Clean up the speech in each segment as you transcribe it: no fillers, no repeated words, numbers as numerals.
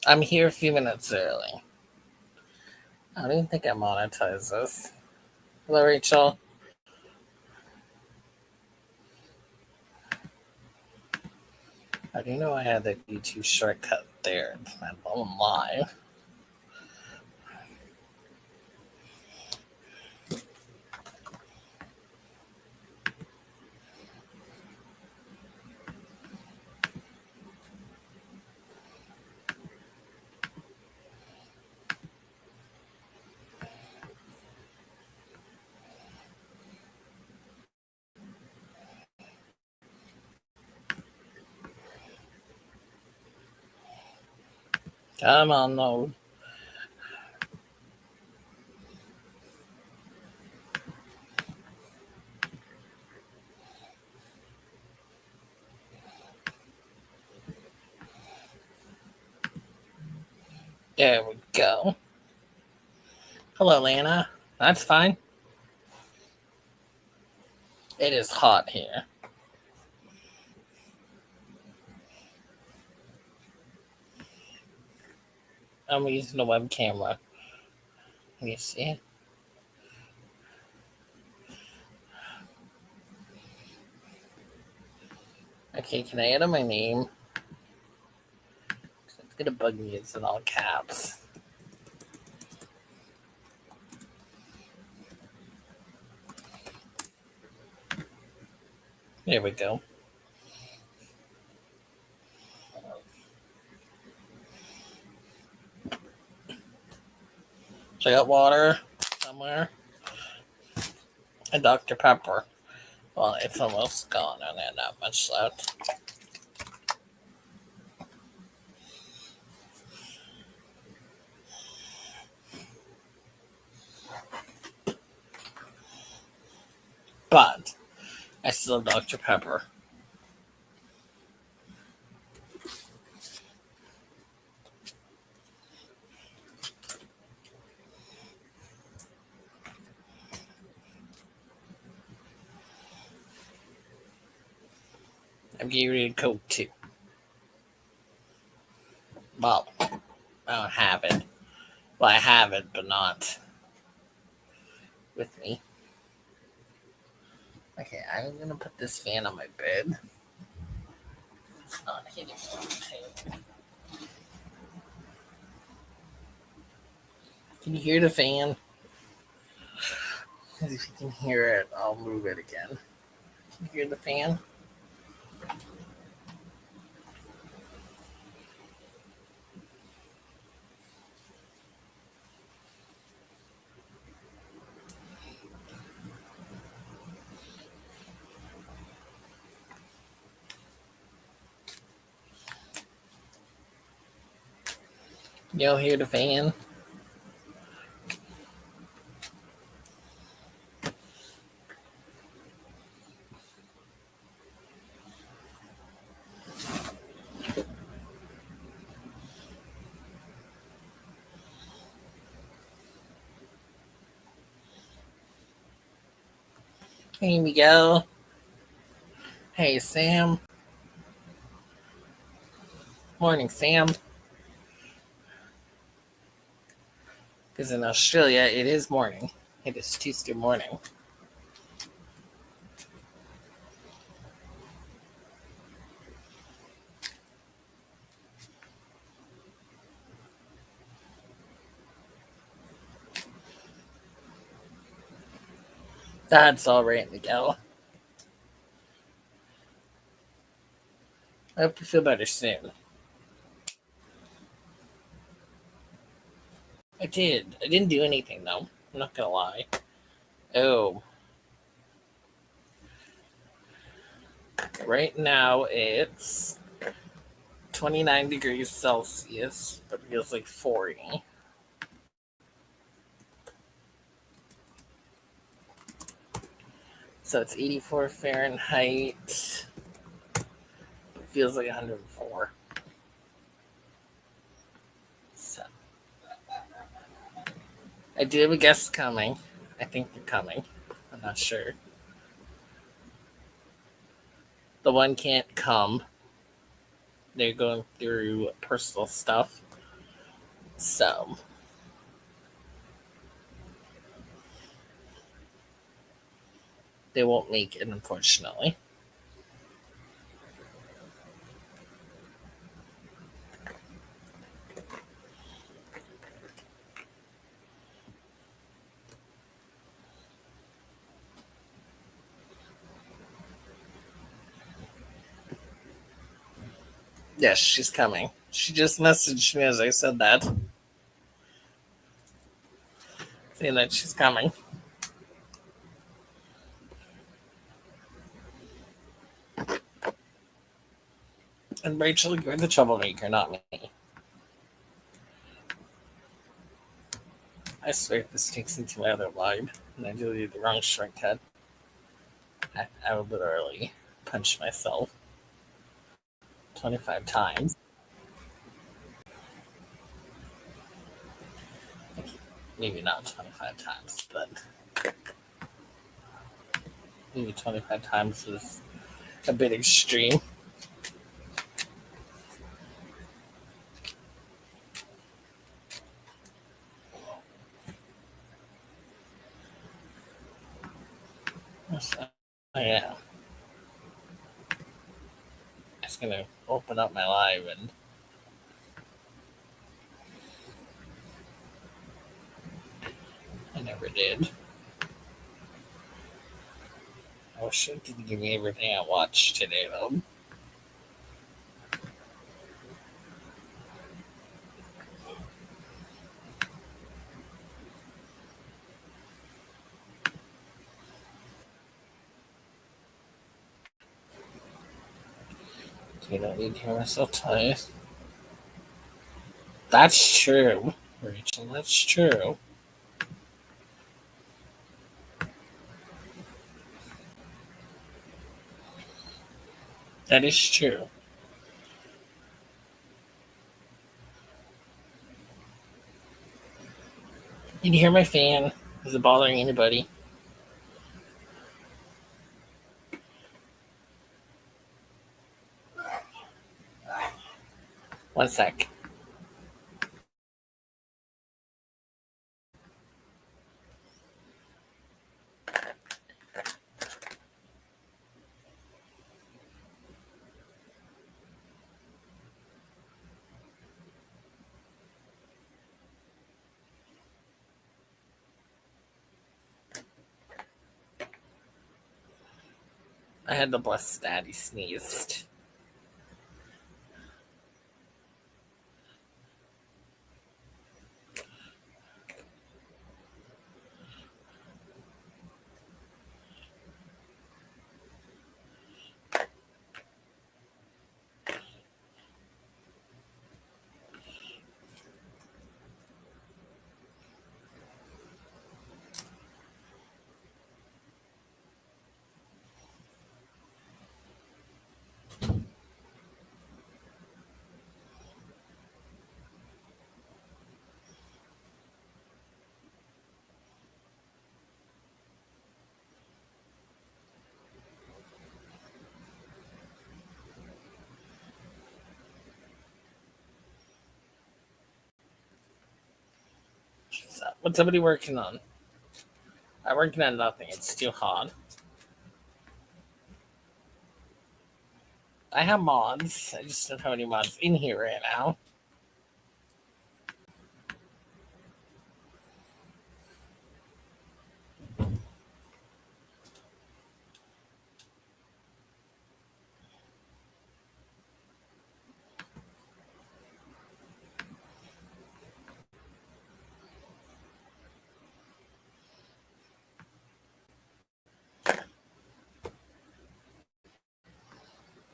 I'm here a few minutes early. I don't even think I monetize this. Hello, Rachel. I do know I had the YouTube shortcut there. It's my phone live. Come on, no. There we go. Hello, Lana. That's fine. It is hot here. I'm using a web camera. Can you see? Okay, can I enter my name? It's gonna bug me. It's in all caps. There we go. So I got water somewhere. And Dr. Pepper. Well, it's almost gone. I don't have that much left. But I still have Dr. Pepper. I'm getting ready to Coke too. Well, I don't have it. Well, I have it, but not with me. Okay, I'm gonna put this fan on my bed. It's not hitting anything. Can you hear the fan? Because if you can hear it, I'll move it again. Can you hear the fan? Y'all hear the fan? Here we go. Hey, Sam. Morning, Sam. Because in Australia, it is morning. It is Tuesday morning. That's all right, Miguel. I hope you feel better soon. I did. I didn't do anything, though. I'm not going to lie. Oh. Right now, it's 29 degrees Celsius, but it feels like 40. So it's 84 Fahrenheit. It feels like 104. So I do have a guest coming. I think they're coming. I'm not sure. The one can't come. They're going through personal stuff. So, they won't make it, unfortunately. Yes, she's coming. She just messaged me as I said that, saying that she's coming. And Rachel, you're the troublemaker, not me. I swear this takes into my other live, and I deleted the wrong shortcut. I would literally punch myself 25 times. Maybe not 25 times, but maybe 25 times is a bit extreme. So, yeah. I'm just gonna open up my live and I never did. I wish it didn't give me everything I watched today though. You don't need to hear myself twice. That's true, Rachel. That's true. That is true. Can you hear my fan? Is it bothering anybody? One sec. I had the blessed daddy sneezed. So, what's somebody working on? I'm working on nothing. It's too hot. I have mods. I just don't have any mods in here right now.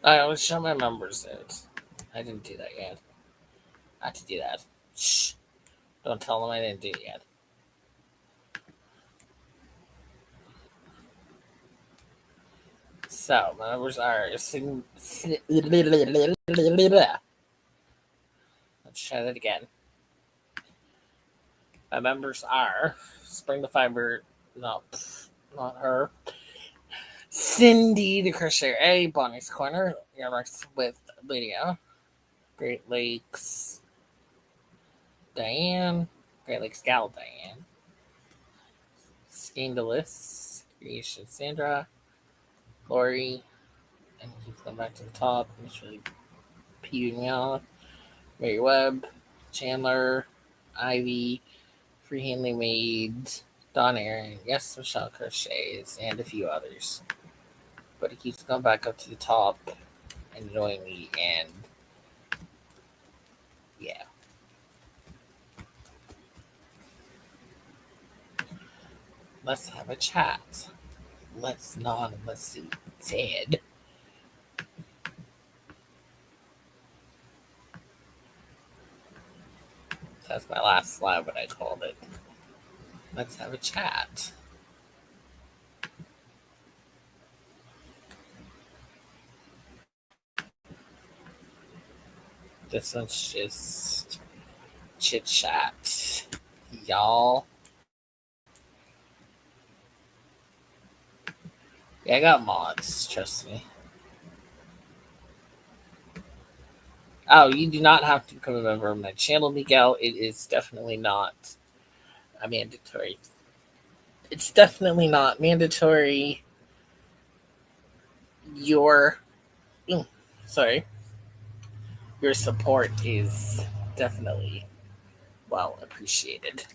I always show my members it. I didn't do that yet. I have to do that. Shh. Don't tell them I didn't do it yet. So, my members are. Let's try that again. My members are Spring the Fiber. No, not her. Cindy the Crocheter A, Bonnie's Corner, Earmarks with Lydia, Great Lakes, Diane, Great Lakes Gal Diane, Scandalous, Creation Sandra, Lori, and he's going back to the top. It's really peeing me off. Mary Webb, Chandler, Ivy, Freehandly Maid, Don Aaron, yes, Michelle Crochets, and a few others. But it keeps going back up to the top and annoying me, and yeah. Let's have a chat. Let's not, let's see. Ted. That's my last slide, what I called it. Let's have a chat. This one's just chit chat. Y'all. Yeah, I got mods, trust me. Oh, you do not have to become a member of my channel, Miguel. It is definitely not a mandatory. It's definitely not mandatory. Your, sorry, your support is definitely well appreciated.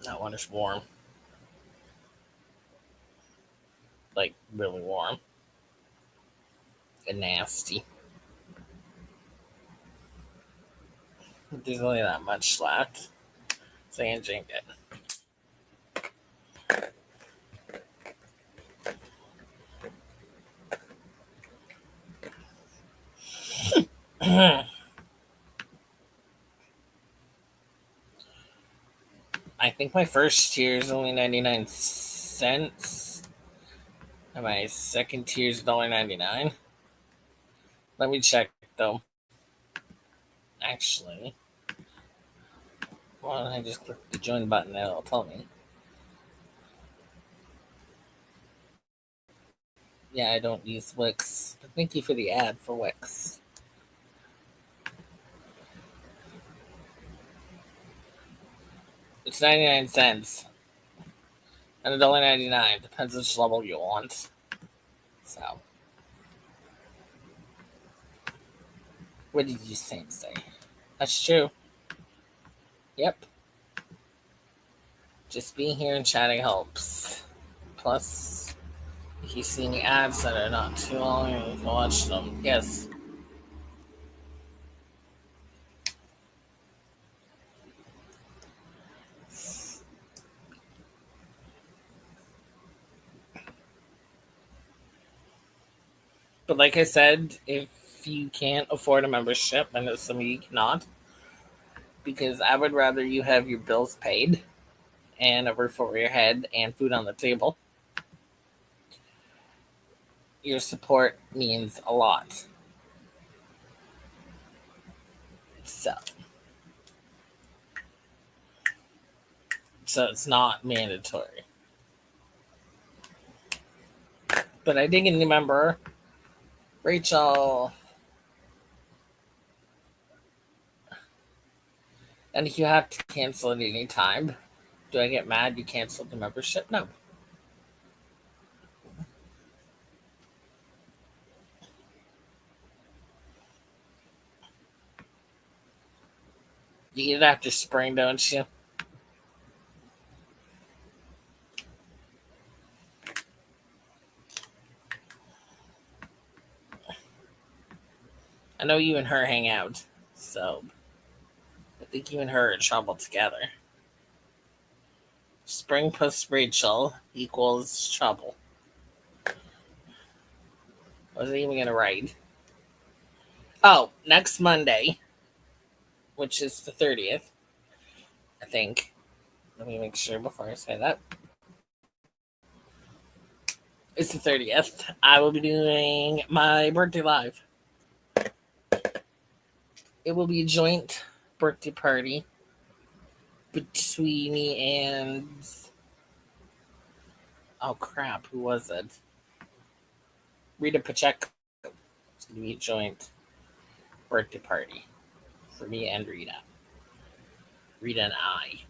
That one is warm. Like, really warm. And nasty. There's only that much left. So I can drink it. I think my first tier is only 99 cents. And my second tier is $1.99. Let me check though. Actually, why don't I just click the join button and it'll tell me. Yeah, I don't use Wix. But thank you for the ad for Wix. It's 99 cents. And $1.99. Depends which level you want. So. What did you say? That's true. Yep. Just being here and chatting helps. Plus, if you see any ads that are not too long, you can watch them. Yes. But like I said, if you can't afford a membership, I know some of you cannot, because I would rather you have your bills paid and a roof over your head and food on the table. Your support means a lot. So it's not mandatory. But I did get a new member, Rachel. And if you have to cancel at any time, do I get mad you canceled the membership? No. You get it after spring, don't you? I know you and her hang out, so I think you and her are in trouble together. Spring plus Rachel equals trouble. I wasn't even gonna write. Oh, next Monday, which is the 30th, I think. Let me make sure before I say that. It's the 30th. I will be doing my birthday live. It will be a joint birthday party between me and, oh crap, who was it? Rita Pacheco. It's gonna be a joint birthday party for me and Rita. Rita and I.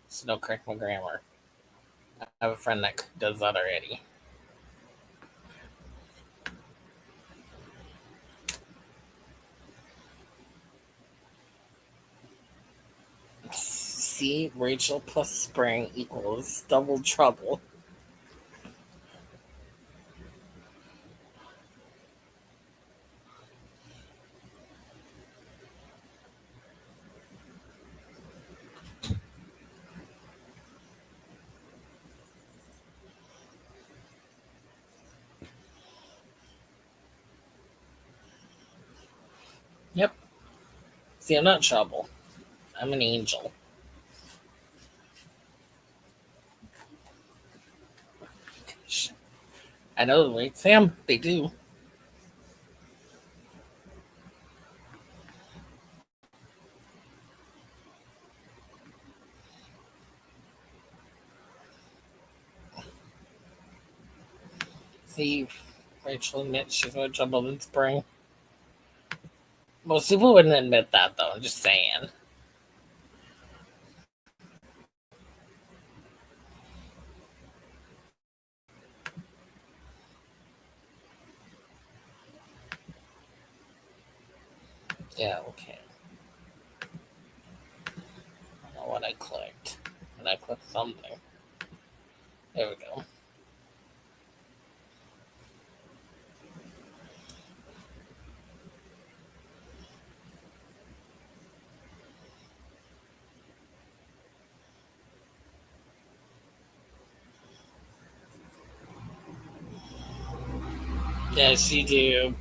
So don't correct my grammar. I have a friend that does that already. See, Rachel plus spring equals double trouble. Yep. See, I'm not trouble. I'm an angel. I know, right, Sam? They do. See, Rachel admits she's more trouble than spring. Most people wouldn't admit that, though. I'm just saying. Yeah, okay. I don't know what I clicked. And I clicked something. There we go. Yes, you do.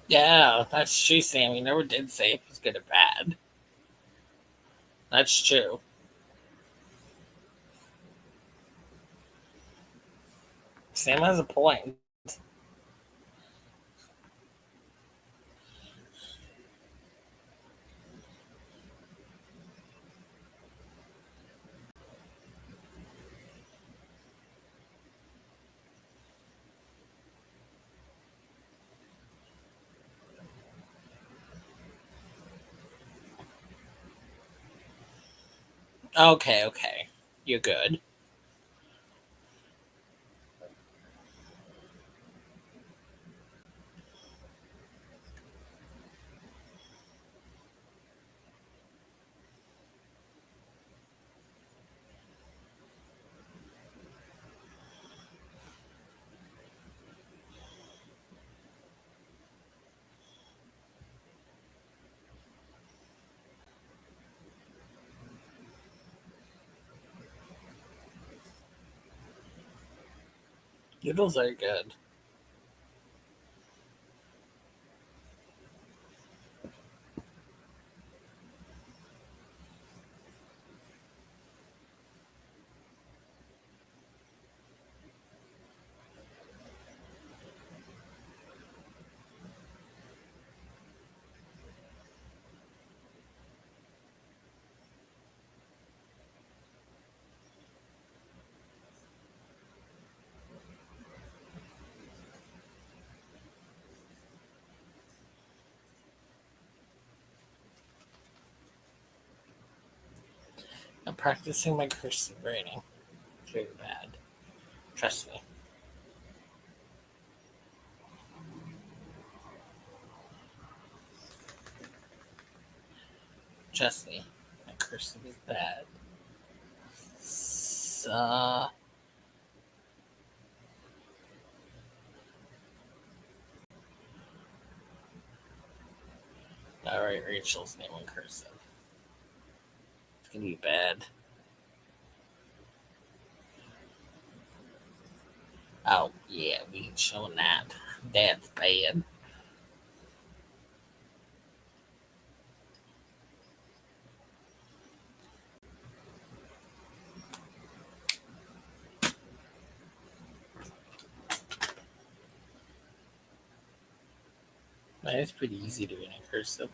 Yeah, that's true, Sam. You never did say if it was good or bad. That's true. Sam has a point. Okay, okay. You're good. Noodles are good. practicing my cursive writing. It's very bad. Trust me. Trust me. My cursive is bad. So, I write Rachel's name in cursive. It's gonna be bad. Oh, yeah, we ain't showing that. That's bad. Man, it's pretty easy to read in cursive.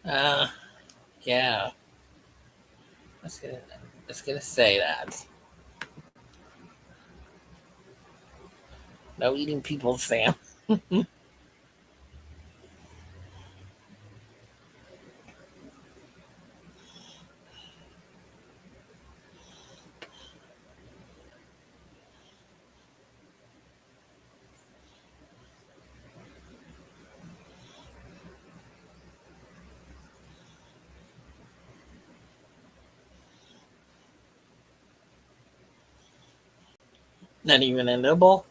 Uh, yeah. I was gonna say that. No eating people, Sam. Not even a nibble.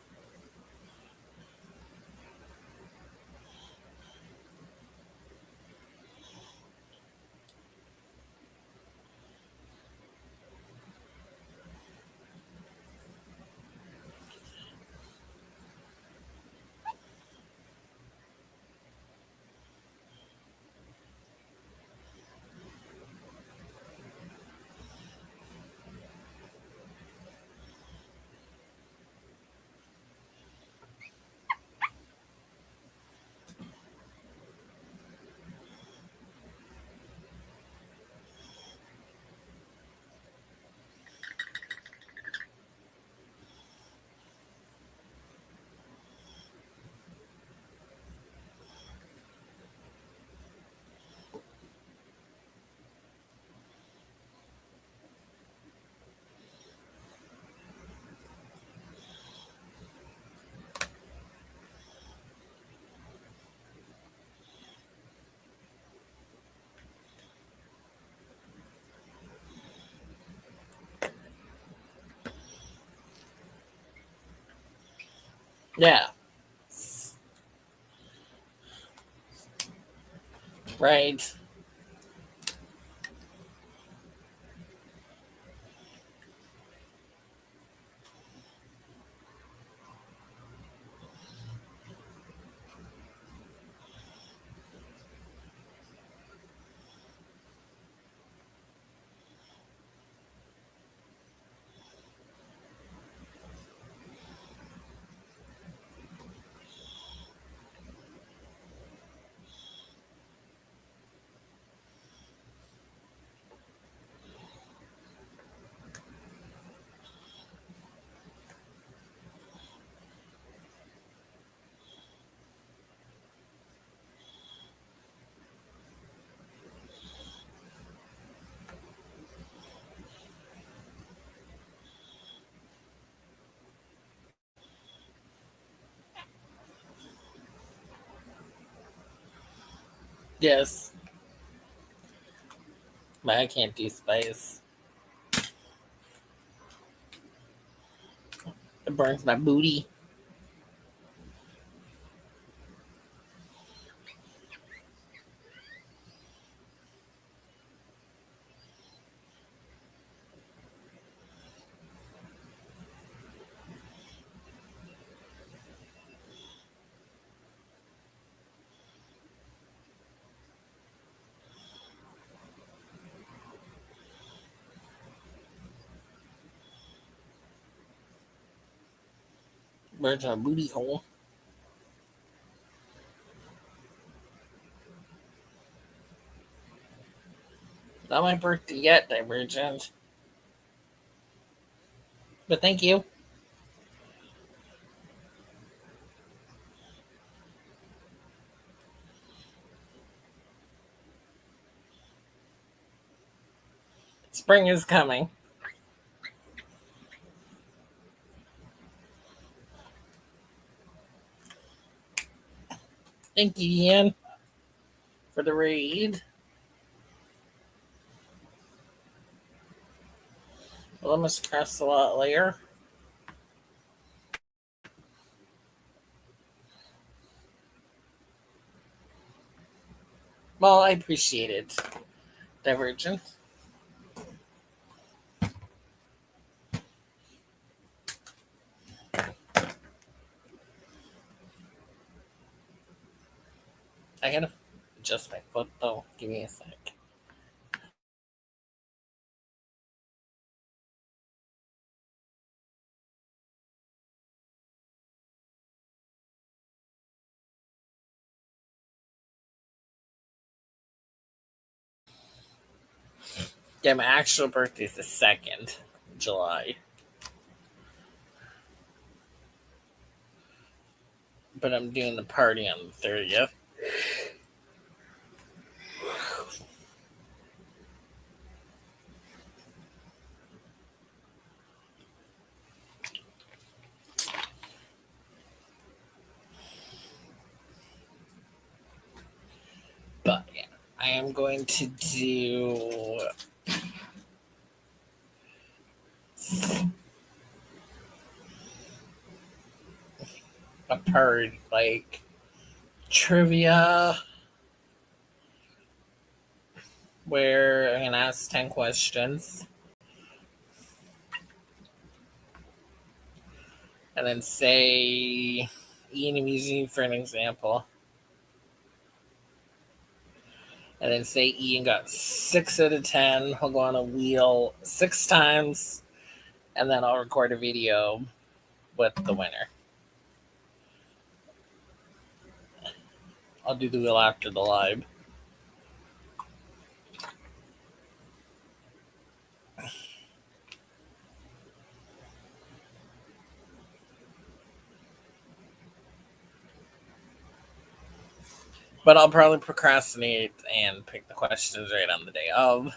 Yeah. Right. Yes. But I can't do spice. It burns my booty. Burns my booty hole. Not my birthday yet, Divergent. But thank you. Spring is coming. Thank you, Ian, for the read. Well, I must cross a lot later. Well, I appreciate it. Divergent. I gotta adjust my foot though. Give me a sec. Yeah, my actual birthday is the 2nd of July. But I'm doing the party on the 30th. But yeah, I am going to do a part like trivia where I'm gonna ask 10 questions and then say Ian, I'm using you for an example. And then say Ian got 6 out of 10. He'll go on a wheel 6 times and then I'll record a video with the winner. I'll do the wheel after the live. But I'll probably procrastinate and pick the questions right on the day of.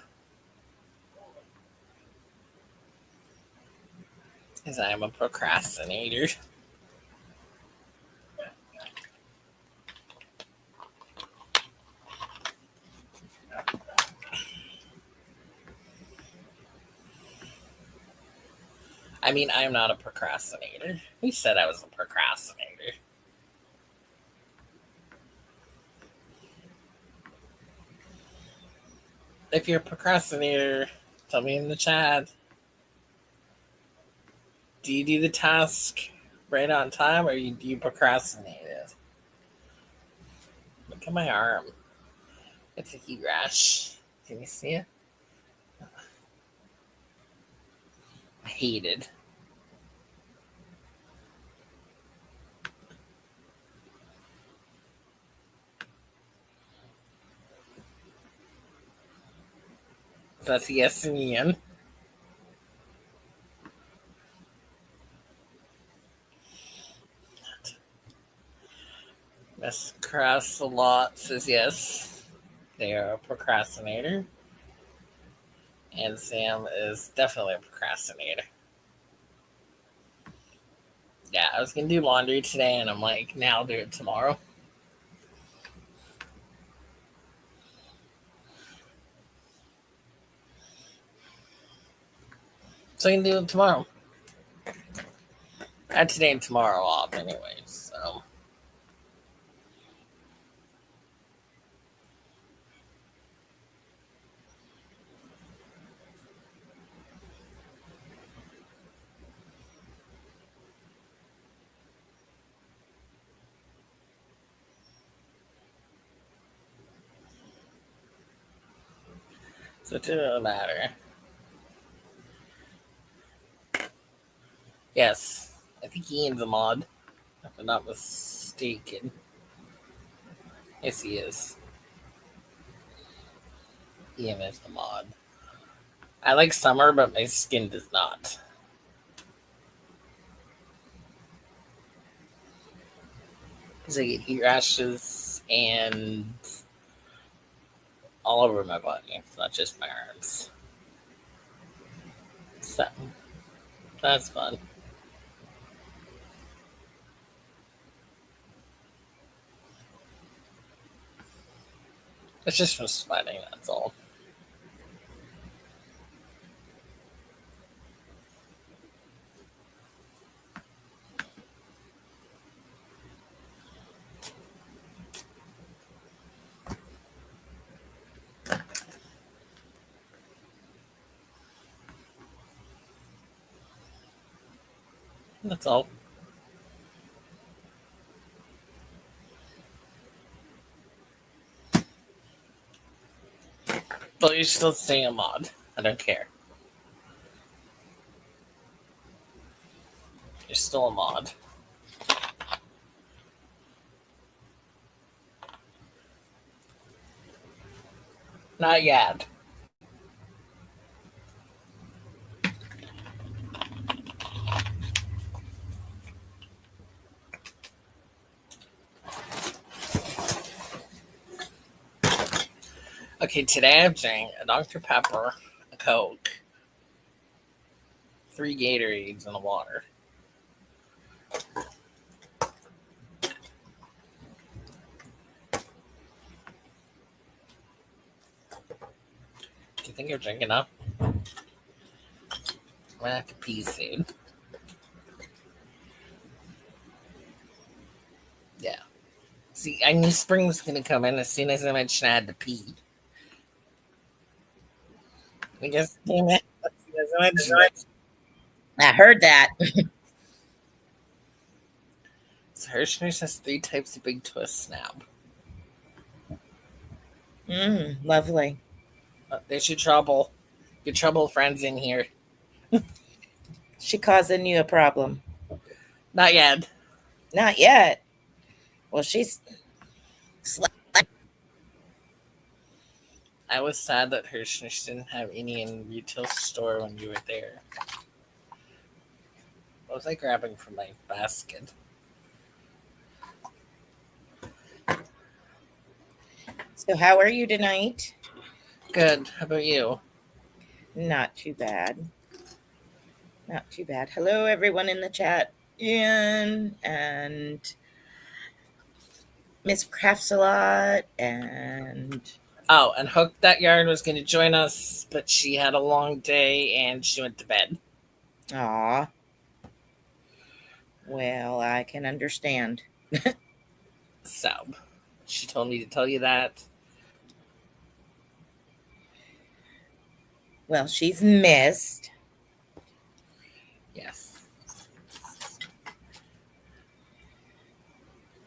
Because I am a procrastinator. I mean, I'm not a procrastinator. Who said I was a procrastinator? If you're a procrastinator, tell me in the chat. Do you do the task right on time or do you procrastinate it? Look at my arm. It's a heat rash. Can you see it? I hate it. So that's yes and Ian. Miss Cross a lot says yes. They are a procrastinator. And Sam is definitely a procrastinator. Yeah, I was gonna do laundry today and I'm like, nah, I'll do it tomorrow. So I can do it tomorrow. I had today and tomorrow off anyway, so. So it doesn't matter. Yes, I think Ian's a mod, if I'm not mistaken. Yes, he is. Ian is the mod. I like summer, but my skin does not. Because I get heat rashes and all over my body. It's not just my arms. So that's fun. It's just from sweating, that's all. That's all. But you're still staying a mod. I don't care. You're still a mod. Not yet. Okay, today I'm drinking a Dr. Pepper, a Coke, 3 Gatorades, and a water. Do you think you're drinking enough? I'm gonna have to pee soon. Yeah. See, I knew spring was gonna come in as soon as I mentioned I had to pee. I guess it came in as soon as I mentioned it. I heard that. So Hirschner's has 3 types of big twist now. Lovely. There's your trouble. Your trouble friends in here. She causing you a problem? Not yet. Not yet. Well, she's. I was sad that Hirschner's didn't have any in retail store when you were there. What was I grabbing from my basket? So, how are you tonight? Good. How about you? Not too bad. Not too bad. Hello, everyone in the chat. Ian and Miss Crafts a Lot and Oh, and Hook That Yarn was going to join us, but she had a long day and she went to bed. aw. Well, I can understand. So, she told me to tell you that. Well, she's missed. Yes.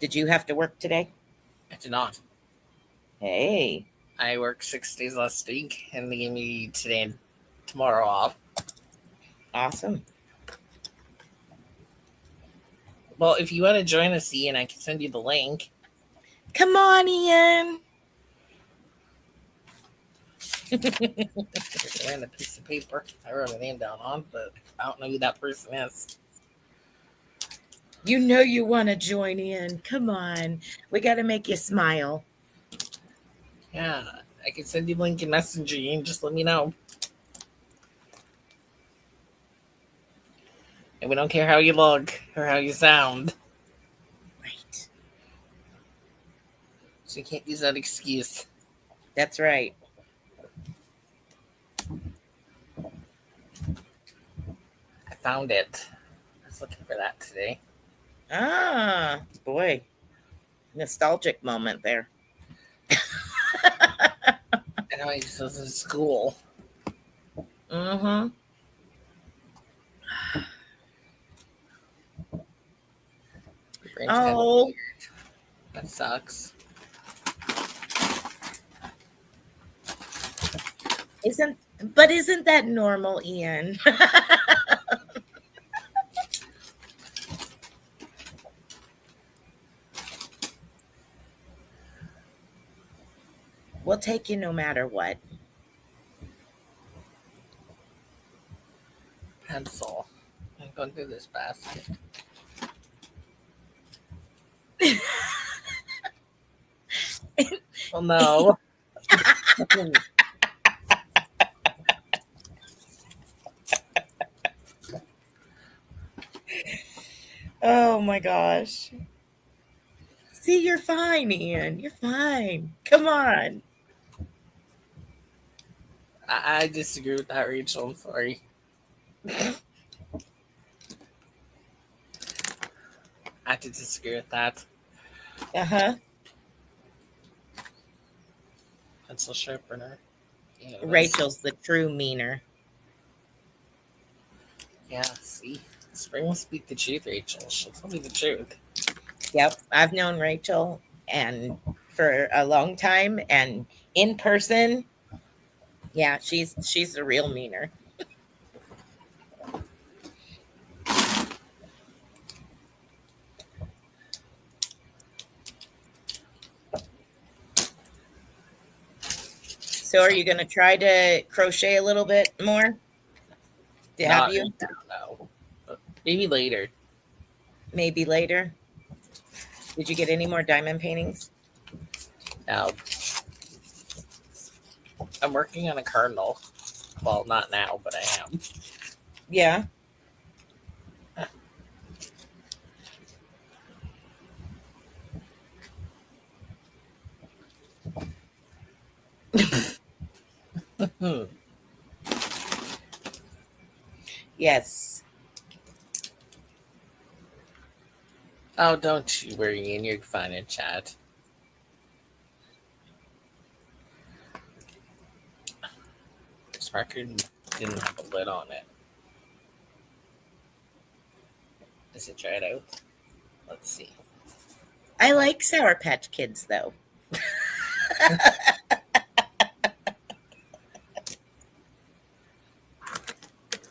Did you have to work today? I did not. Hey. I worked 6 days last week, and they gave me today and tomorrow off. Awesome. Well, if you want to join us, Ian, I can send you the link. Come on, Ian. Here's a random piece of paper I wrote a name down on, but I don't know who that person is. You know you want to join in. Come on. We got to make you smile. Yeah, I can send you the link in Messenger. You can just let me know. And we don't care how you look or how you sound. Right. So you can't use that excuse. That's right. I found it. I was looking for that today. Ah, boy. Nostalgic moment there. I know I used those in school. Mm-hmm. Oh. That sucks. Isn't that normal, Ian? We'll take you no matter what. Pencil. I'm going through this basket. Oh no. Oh my gosh. See, you're fine, Ian. You're fine. Come on. I disagree with that, Rachel. I'm sorry. I have to disagree with that. Uh huh. Pencil sharpener. Yeah, Rachel's the true meaner. yeah. See, Spring will speak the truth, Rachel. She'll tell me the truth. Yep. I've known Rachel and for a long time and in person, yeah, she's the real meaner. So are you gonna try to crochet a little bit more? Have Not right you? now, no. But maybe later. Maybe later. Did you get any more diamond paintings? Now, I'm working on a cardinal. Well, not now, but I am. Yeah. Hmm. Yes. Oh, don't you worry, Ian. You're fine in chat. This marker didn't have a lid on it. Is it dried out? Let's see. I like Sour Patch Kids though.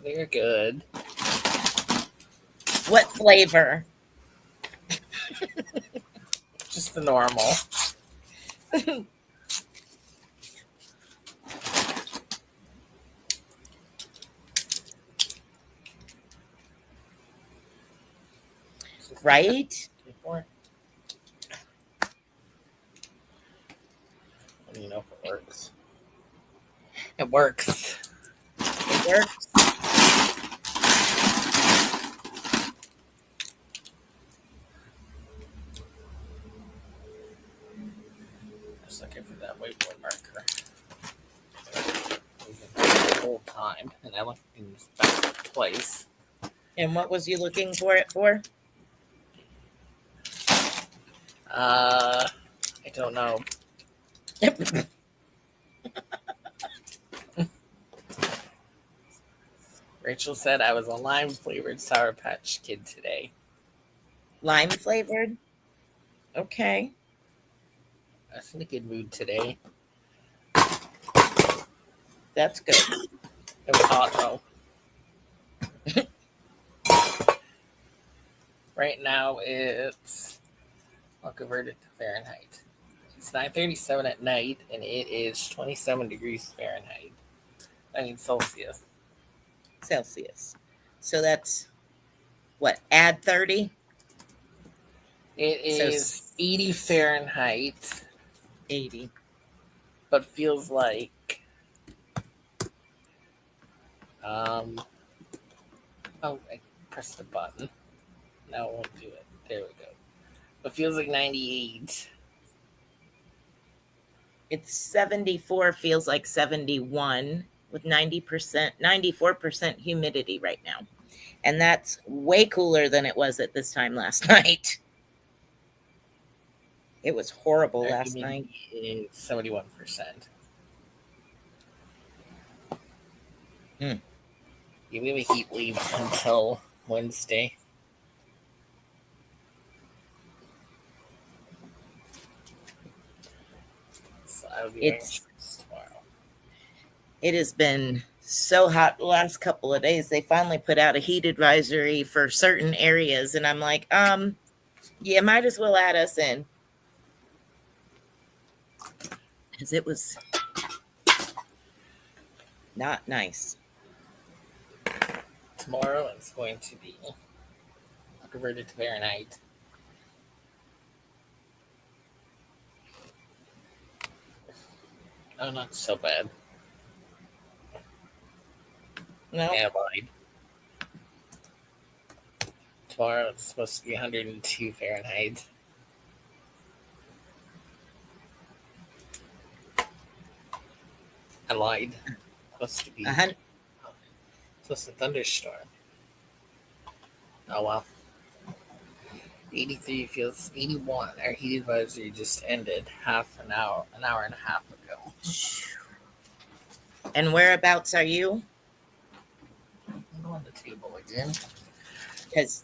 They're good. What flavor? Just the normal. Right? Before. Let me know if it works. It works. It works. Just looking for that whiteboard marker. The whole time, and I looked in this back twice. And what was you looking for it for? I don't know. Rachel said I was a lime flavored Sour Patch Kid today. Lime flavored? Okay. I was in a good mood today. That's good. It was hot though. Right now I'll convert it to Fahrenheit. It's 9:37 at night, and it is 27 degrees Fahrenheit. I mean Celsius. Celsius. So that's what? Add 30? It So is 80 Fahrenheit, 80. but feels like um. Oh, I pressed the button. Now it won't do it. There we go. But feels like 98. It's 74, feels like 71 with 90%, 94% humidity right now. And that's way cooler than it was at this time last night. It was horrible Our last night. humidity is 71%. Mm. Yeah, we have a heat wave until Wednesday. So I'll be wearing It's shorts tomorrow. it has been so hot the last couple of days. They finally put out a heat advisory for certain areas, and I'm like, yeah, might as well add us in. Because it was not nice. Tomorrow it's going to be converted to Fahrenheit. Oh, not so bad. No, Yeah, I lied. Tomorrow it's supposed to be 102 Fahrenheit. I lied. Supposed to A be hun- supposed to thunderstorm. Oh well. 83 feels 81. Our heat advisory just ended an hour and a half ago. and whereabouts are you? I'm on the table again. Because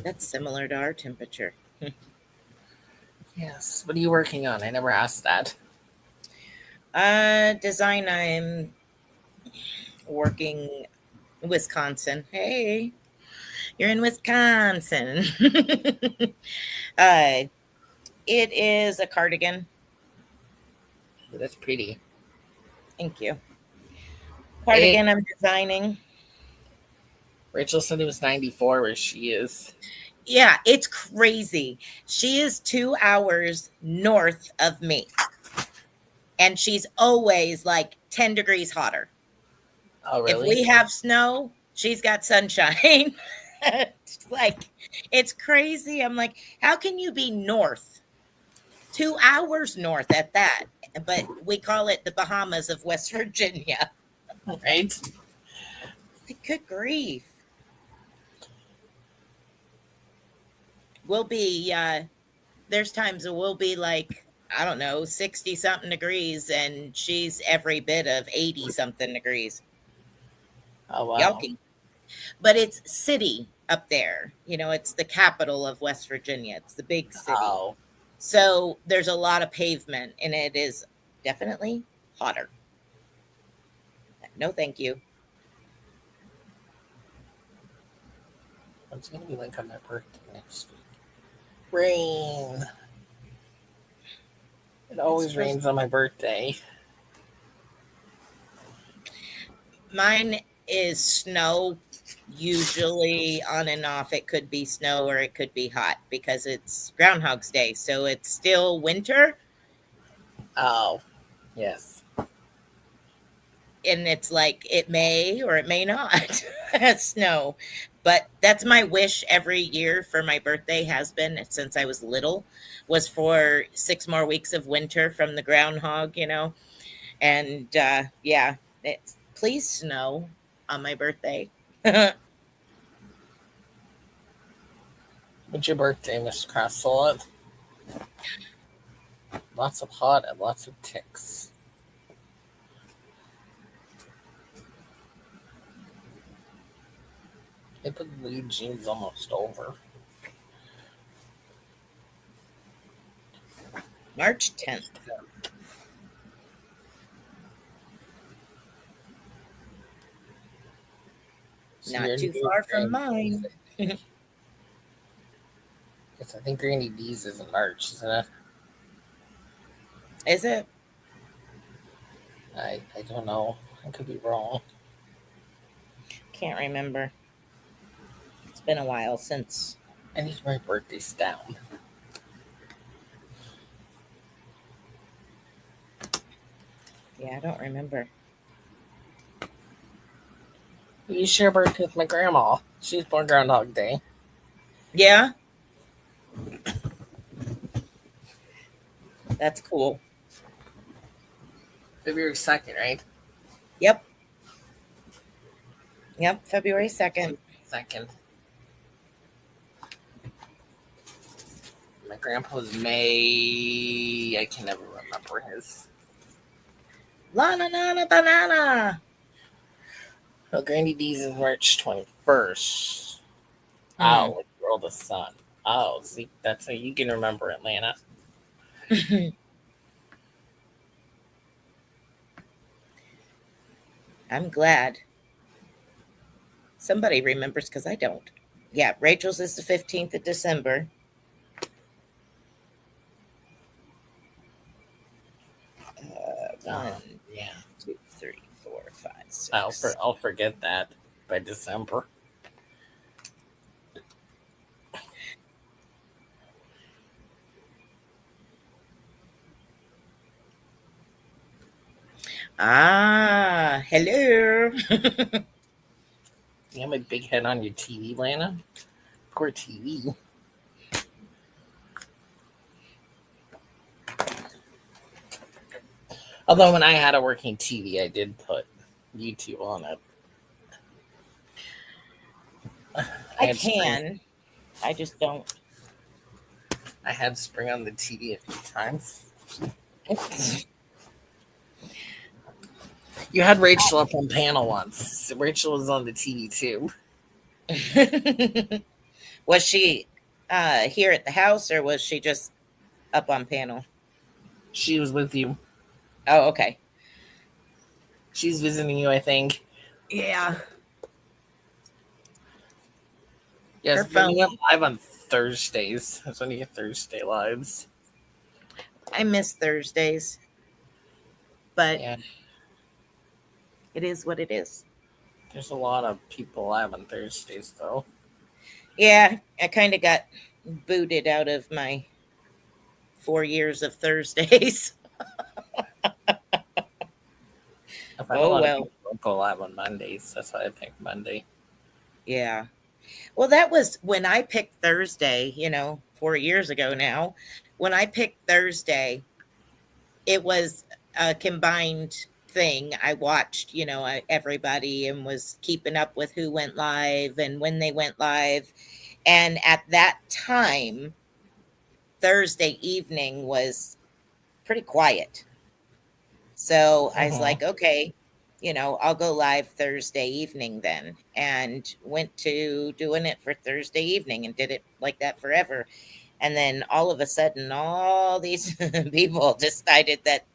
that's similar to our temperature. Yes. What are you working on? I never asked that. Design. I'm working Wisconsin. Hey, you're in Wisconsin. uh, it is a cardigan. That's pretty. Thank you. It Cardigan I'm designing. Rachel said it was 94 where she is. Yeah, it's crazy. She is 2 hours north of me, and she's always like 10 degrees hotter. Oh If really? we have snow, she's got sunshine. It's like, it's crazy. I'm like, how can you be north? 2 hours north at that. But we call it the Bahamas of West Virginia. Right? Like, good grief. We'll be there's times that we'll be like, I don't know, 60 something degrees, and she's every bit of 80 something degrees. Oh Y'all wow. can, but it's city up there. It's the capital of West Virginia. It's the big city. Oh. So there's a lot of pavement, and it is definitely hotter. No, thank you. It's gonna be like on my birthday next week. Rain. It It's always supposed rains on my birthday. Mine is snow, usually on and off. It could be snow or it could be hot because it's Groundhog's Day. So it's still winter, Oh. Yes. and it's like it may or it may not snow. But that's my wish every year for my birthday, has been since I was little, was for 6 more weeks of winter from the groundhog. And yeah, please snow on my birthday. What's your birthday, Mr. Crossolid? Lots of hot and lots of ticks. I put the blue jeans almost over. March 10th. So Not you're too new far from Granny D's, mine. I think. Yes, I think Granny D's is in March, isn't it? Is it? I don't know. I could be wrong. Can't remember. It's been a while since. I need my birthdays down. Yeah, I don't remember. You share a birthday with my grandma. She's born Groundhog Day. Yeah, that's cool. February 2nd, right? Yep. Yep. February 2nd. 2nd. My grandpa's May. I can never remember his. Lana Nana Banana. Well, Granny D's is March 21st. Hmm. Oh, Girl the Sun. Oh, see, that's how you can remember Atlanta. I'm glad somebody remembers because I don't. Yeah, Rachel's is the 15th of December. Oh, One, yeah. 2, 3, 4, 5, I'll, 6. I'll forget that by December. Ah, hello. damn it, big head on your TV, Lana. Poor TV. Although when I had a working TV, I did put YouTube on it. I I had Spring. can. I just don't. I had Spring on the TV a few times. You had Rachel up on panel once. Rachel was on the TV too. Was she here at the house or was she just up on panel? She was with you. Oh, okay. She's visiting you, I think. Yeah. Her Yes, when you phone. went live on Thursdays. That's when you get Thursday lives. I miss Thursdays, but Yeah, it is what it is. there's a lot of people live on Thursdays though. Yeah, I kind of got booted out of my 4 years of Thursdays. I find a Oh, lot of well. people don't go live on Mondays. That's why I picked Monday. Yeah. Well, that was when I picked Thursday, 4 years ago now. When I picked Thursday, it was a combined thing. I watched, everybody and was keeping up with who went live and when they went live. And at that time, Thursday evening was pretty quiet. So I was Mm-hmm. like, okay, I'll go live Thursday evening then. And went to doing it for Thursday evening and did it like that forever. And then all of a sudden, all these people decided that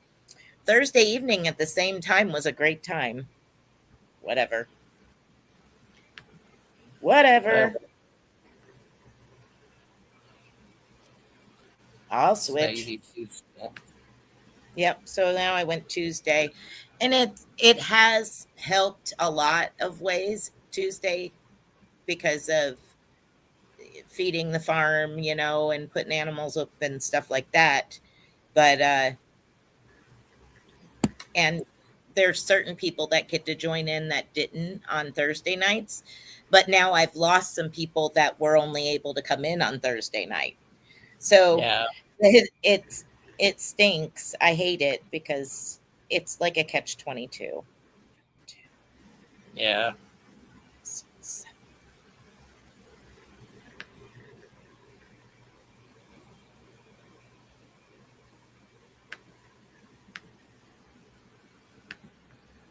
Thursday evening at the same time was a great time. Whatever. Whatever. Whatever. I'll So now you switch. do Tuesday. Yep. So now I went Tuesday. And it has helped a lot of ways Tuesday because of feeding the farm, and putting animals up and stuff like that. But and there's certain people that get to join in that didn't on Thursday nights. But now I've lost some people that were only able to come in on Thursday night. So Yeah, it stinks. I hate it because it's like a catch 22. yeah.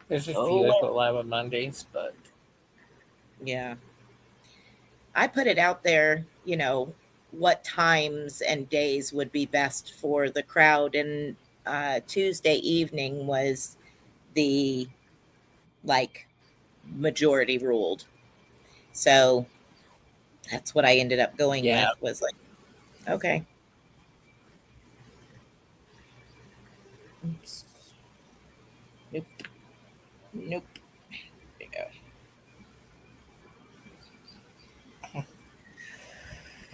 There's a Oh few that well. go live on Mondays, but Yeah. I put it out there, what times and days would be best for the crowd. And Tuesday evening was the like majority ruled. So that's what I ended up going yeah. with was like, okay. Oops. Nope. Nope. There you go.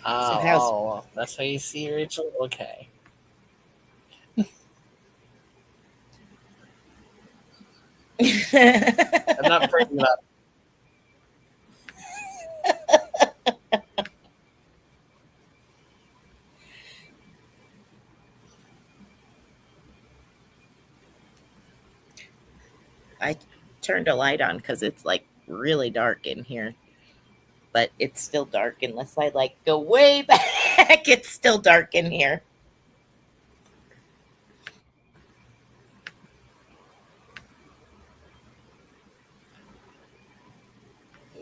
So how's Oh, that's how you see Rachel? Okay. I'm not bringing it up. I turned a light on because it's like really dark in here, but it's still dark unless I like go way back. It's still dark in here.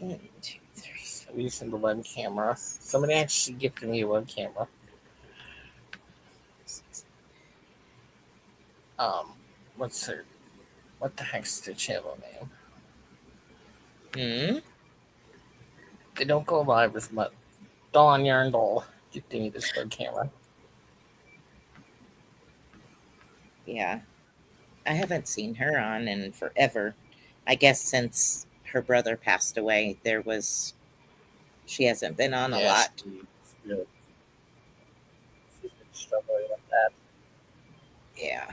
1, 2, 3. I'm using the web camera. Somebody actually gifted me a web camera. Um, what's her? What the heck's their channel name? Hmm. They don't go live as much. Dawn Yarndall gifted me this web camera. Yeah, I haven't seen her on in forever. I guess since her brother passed away, she hasn't been on a Yeah, lot. really, she's been struggling with that. Yeah,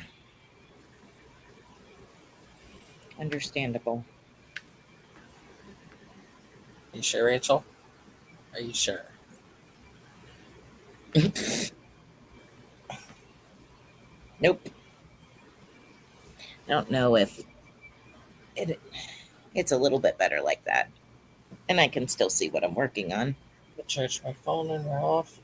understandable. You sure, Rachel? Are you sure? Nope. I don't know if it's a little bit better like that. And I can still see what I'm working on. I charge my phone and we're off.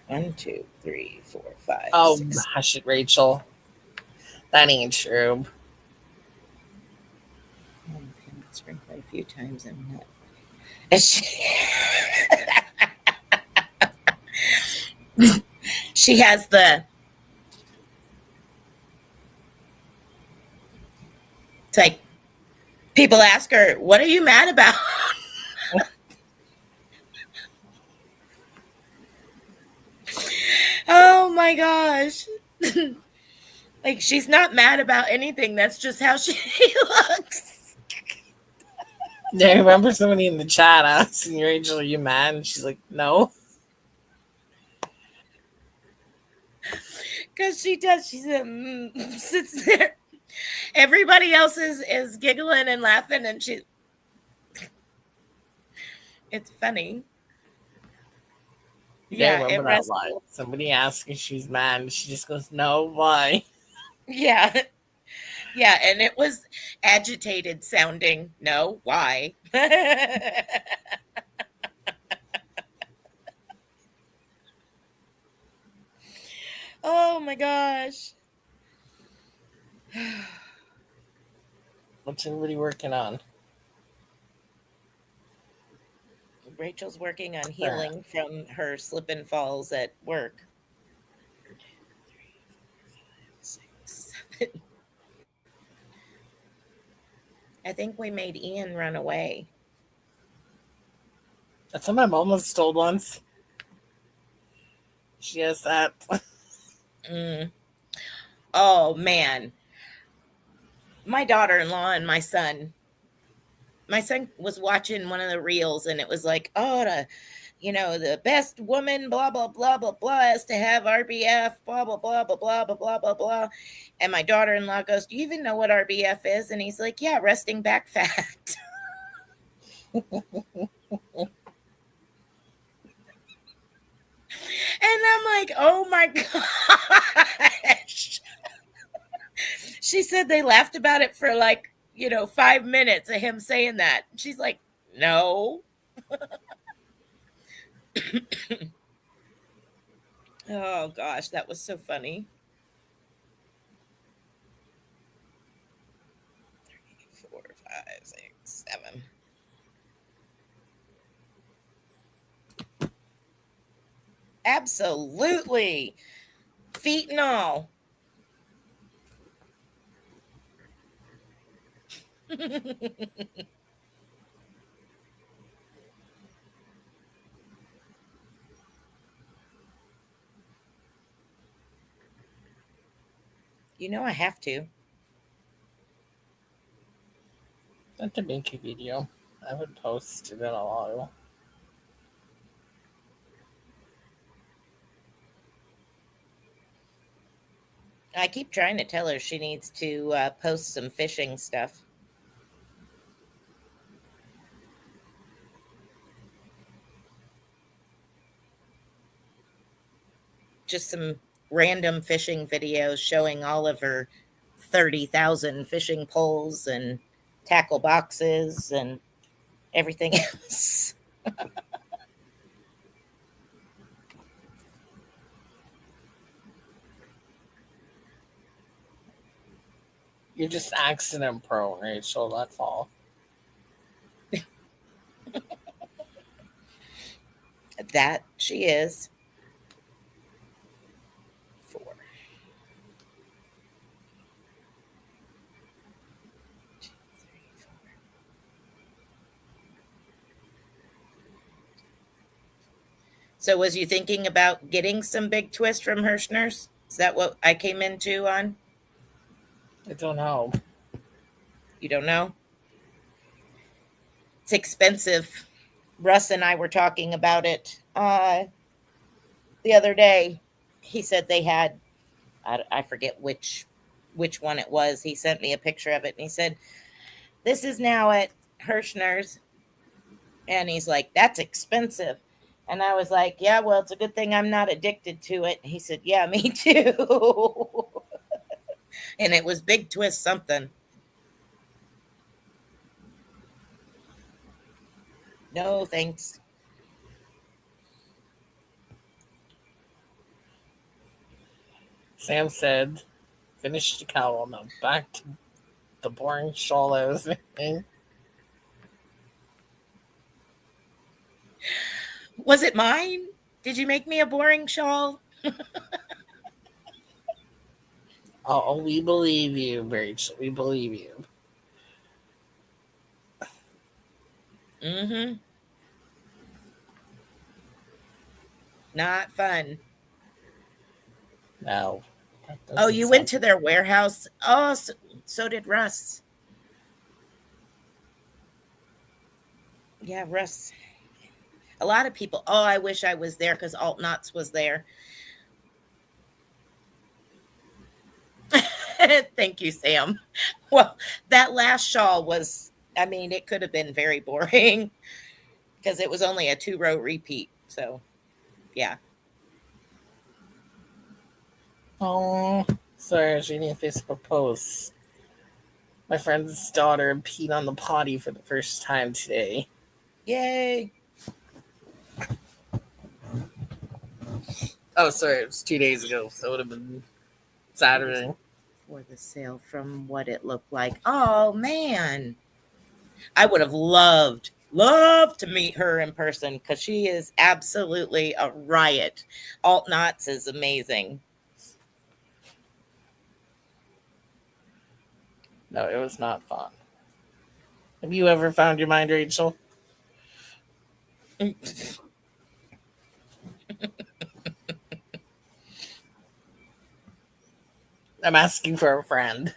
One, two, three, four, five, Oh, six. hush it, Rachel. That ain't true. It's been quite a few times. I'm not. She has the. It's like people ask her, "What are you mad about?" Oh my gosh. Like she's not mad about anything. That's just how she looks. Yeah, I remember somebody in the chat asking Rachel, "Are you mad?" And she's like, "No." Because she does. She sits there. Everybody else is giggling and laughing, and it's funny. Yeah, I Yeah, remember it that rests. line. Somebody asked if she's mad, and she just goes, "No, why?" Yeah, yeah, and it was agitated sounding. No, why? Oh my gosh. What's everybody working on? Rachel's working on There. healing from her slip and falls at work. 6, 7. I think we made Ian run away. That's what my mom was told once. She has that. Mm. Oh man, my daughter-in-law and my son was watching one of the reels and it was like, oh, the best woman, blah, blah, blah, blah, blah, has to have RBF, blah, blah, blah, blah, blah, blah, blah, blah, blah. And my daughter in law goes, do you even know what RBF is? And he's like, yeah, resting back fat. And I'm like, oh my gosh. She said they laughed about it for like, 5 minutes of him saying that. She's like, no. Oh gosh, that was so funny. 4, 5, 6, 7. Absolutely. Feet and all. I have to. That's a Binky video. I would post it in a while. I keep trying to tell her she needs to post some fishing stuff. Just some random fishing videos showing all of her 30,000 fishing poles and tackle boxes and everything else. You're just accident prone, Rachel. That's all. That she is. 4, 2, 3, 4. So, was you thinking about getting some big twist from Hirschner's? Is that what I came into on? I don't know. You don't know? It's expensive. Russ and I were talking about it the other day. He said they had I forget which one it was. He sent me a picture of it and he said, "This is now at Hirschner's." And he's like, "That's expensive." And I was like, "Yeah, well, it's a good thing I'm not addicted to it." He said, "Yeah, me too." And it was Big Twist something. No, thanks. Sam said, finish the cowl. Now back to the boring shawl I was making. Was it mine? Did you make me a boring shawl? Oh, we believe you, Rachel. We believe you. Mm-hmm. Not fun. No, that Oh, doesn't you went sound. to their warehouse? Oh, so did Russ. Yeah, Russ. A lot of people. Oh, I wish I was there because Alt Knots was there. Thank you, Sam. Well, that last shawl was, I mean, it could have been very boring because it was only a 2-row repeat. So, yeah. Oh, sorry, I was reading a Facebook post. My friend's daughter peed on the potty for the first time today. Yay. Oh, sorry, it was 2 days ago, so it would have been Photos Saturday. for the sale from what it looked like. Oh, man. I would have loved to meet her in person because she is absolutely a riot. Alt Knots is amazing. No, it was not fun. Have you ever found your mind, Rachel? I'm asking for a friend.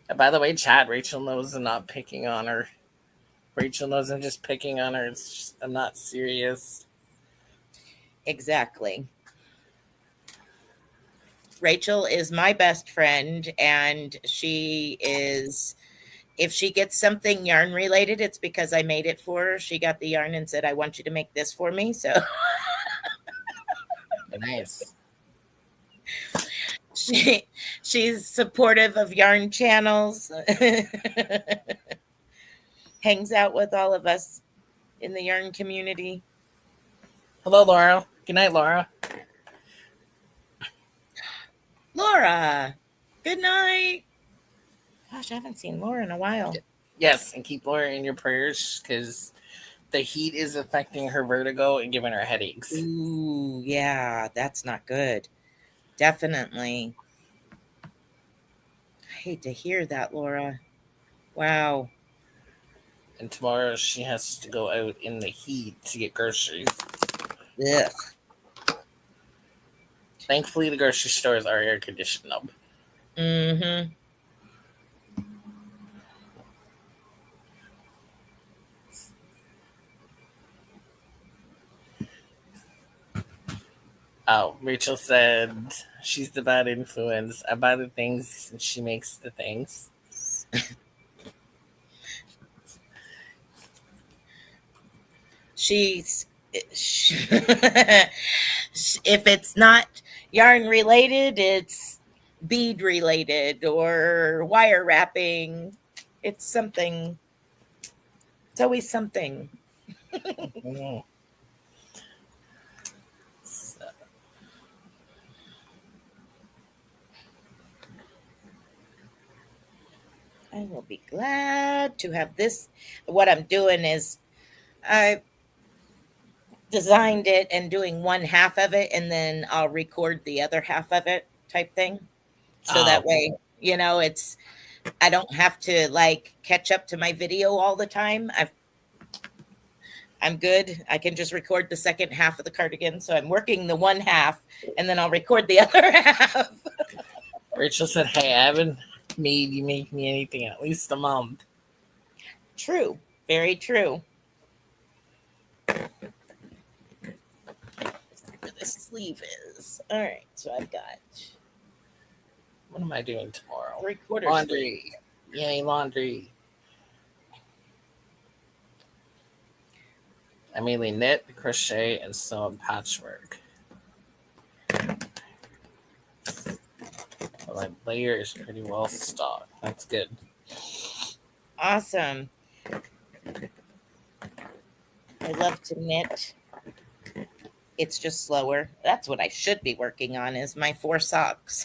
And by the way, chat, Rachel knows I'm not picking on her. Rachel knows I'm just picking on her. I'm not serious. Exactly. Rachel is my best friend, and she is, if she gets something yarn related, it's because I made it for her. She got the yarn and said, "I want you to make this for me." So Nice. she she's supportive of yarn channels, hangs out with all of us in the yarn community. Hello, Laura. Good night, Laura. Laura, good night. Gosh, I haven't seen Laura in a while. Yes, and keep Laura in your prayers because the heat is affecting her vertigo and giving her headaches. Ooh, yeah, that's not good. Definitely. I hate to hear that, Laura. Wow. And tomorrow she has to go out in the heat to get groceries. Ugh. Thankfully, the grocery stores are air conditioned though. Mm-hmm. Oh, Rachel said she's the bad influence. I buy the things and she makes the things. She's if it's not yarn related, it's bead related or wire wrapping. It's something. It's always something. Mm. So, I will be glad to have this. What I'm doing is I designed it and doing one half of it, and then I'll record the other half of it type thing. So that oh, way, it's I don't have to like catch up to my video all the time. I'm good. I can just record the second half of the cardigan. So I'm working the one half and then I'll record the other half. Rachel said, "Hey, I haven't made you make me anything in at least a month." True. Very true. the sleeve is. All right, so I've got What am I doing tomorrow? 3/4 sleeve. Laundry. Yay, laundry. I mainly knit, crochet, and sew and patchwork. But my layer is pretty well stocked. That's good. Awesome. I love to knit. It's just slower. That's what I should be working on is my 4 socks.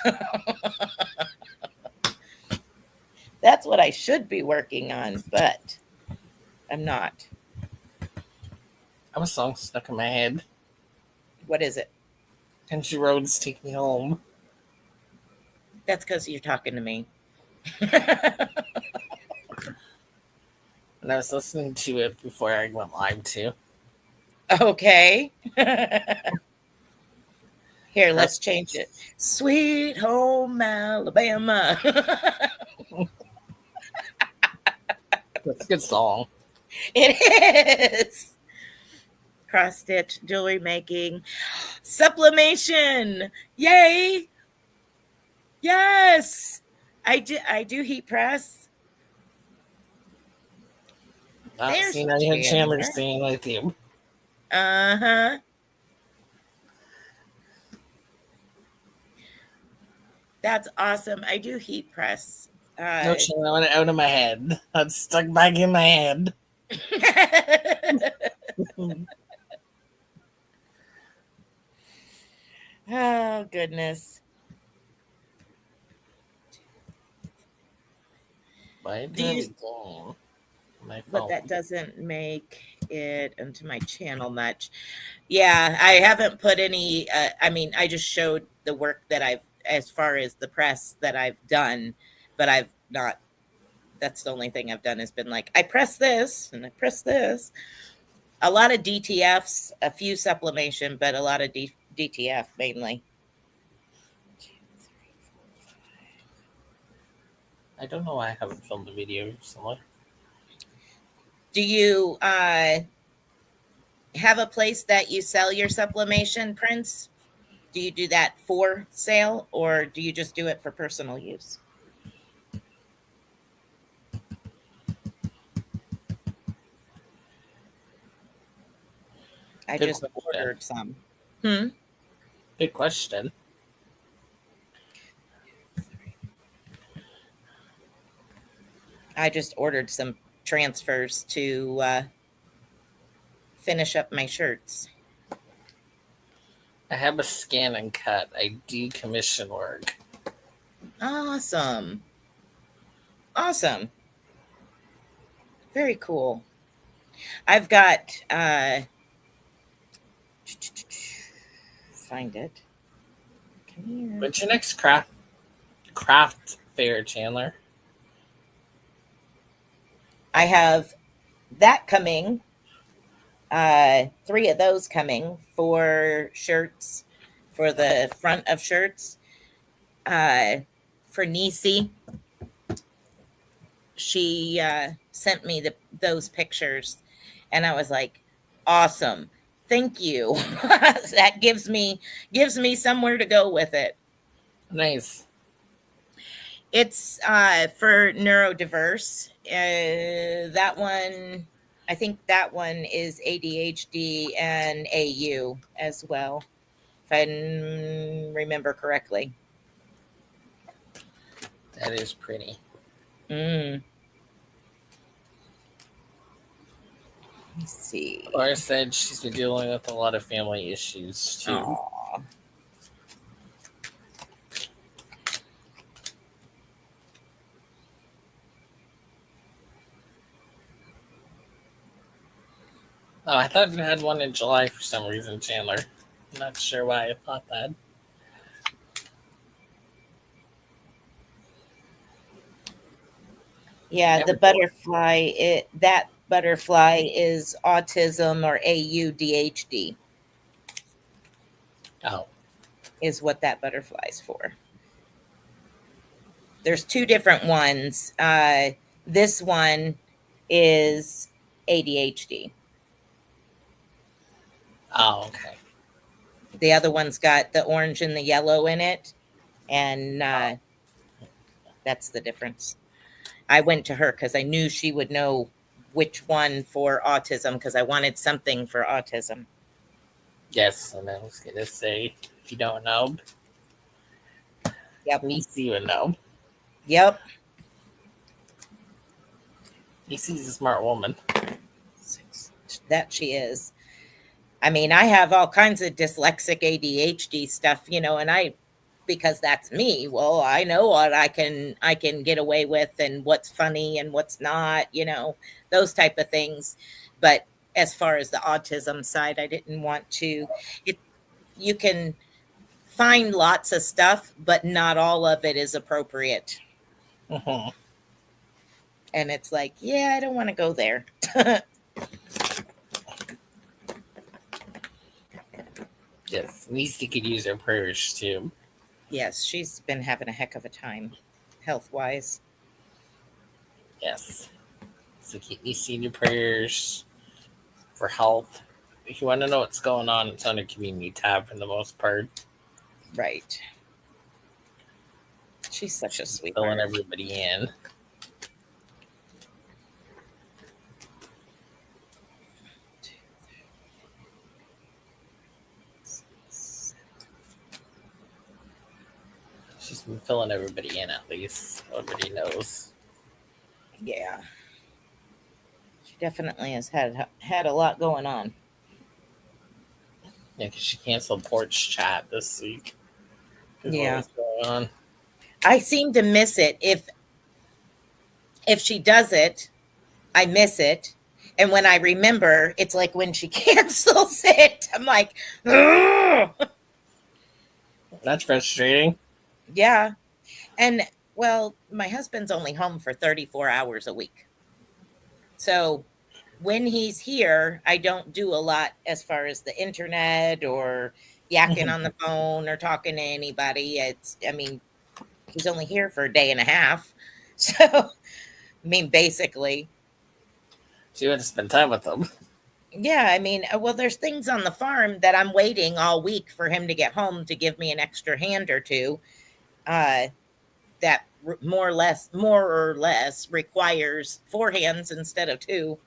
That's what I should be working on, but I'm not. I have a song stuck in my head. What is it? Country roads take me home. That's because you're talking to me. And I was listening to it before I went live too. Okay. Here, let's change it. That's Sweet home Alabama. a good song. It is. Cross stitch, jewelry making, sublimation. Yay. Yes. I do heat press. Not There's seen any Chandler Chandler. singing with you. Uh-huh. That's awesome. I do heat press. No, Chandler, I want it out of my head. That's stuck back in my head. Oh, goodness. Why Do do I have you, a game? My but phone. that doesn't make it into my channel much. Yeah, I haven't put any, I mean, I just showed the work that as far as the press that I've done, but I've not, that's the only thing I've done has been like, I press this and I press this. A lot of DTFs, a few sublimation, but a lot of DTF mainly. I don't know why I haven't filmed a video recently. Do you have a place that you sell your sublimation prints? Do you do that for sale or do you just do it for personal use? I Good just question. ordered some. Hmm. Good question. I just ordered some transfers to finish up my shirts. I have a scan and cut. I do commission work. Awesome. Awesome. Very cool. I've got find it. Come here. When's your next craft fair, Chandler? I have that coming. 3 of those coming for shirts, for the front of shirts. For Nisi, she sent me those pictures, and I was like, "Awesome, thank you." That gives me somewhere to go with it. Nice. It's for neurodiverse. That one, I think that one is ADHD and AU as well, if I remember correctly. That is pretty. Mm. Let me see. Laura said she's been dealing with a lot of family issues too. Aw. Oh, I thought you had one in July for some reason, Chandler. I'm not sure why I thought that. Yeah, Never the butterfly, that butterfly is autism or AUDHD Oh, is what that butterfly's for. There's 2 different ones. This one is ADHD. oh, okay. The other one's got the orange and the yellow in it, and that's the difference. I went to her because I knew she would know which one for autism because I wanted something for autism. Yes, and I was gonna say, if you don't know, Yep. Nisi would know. Yep. Nisi's a smart woman. That she is. I mean, I have all kinds of dyslexic ADHD stuff, and because that's me. Well, I know what I can get away with and what's funny and what's not, those type of things. But as far as the autism side, I didn't want to. It You can find lots of stuff, but not all of it is appropriate. Mm-hmm. And it's like, yeah, I don't want to go there. Yes, Nisi could use her prayers too. Yes, she's been having a heck of a time health wise. Yes, so keep Nisi in your prayers for health. If you want to know what's going on, it's on the community tab for the most part. Right. She's such a She's filling sweetheart. everybody in. She's been filling everybody in at least. Everybody knows. Yeah. She definitely has had a lot going on. Yeah, because she canceled Porch Chat this week. Is what Yeah. was going on. I seem to miss it. If she does it, I miss it. And when I remember, it's like when she cancels it, I'm like, ugh! That's frustrating. Yeah. And well, my husband's only home for 34 hours a week. So when he's here, I don't do a lot as far as the internet or yakking on the phone or talking to anybody. I mean, he's only here for a day and a half. So, I mean, basically, So you had to spend time with them. yeah, I mean, well, there's things on the farm that I'm waiting all week for him to get home to give me an extra hand or two. Uh, that more or less requires four hands instead of two.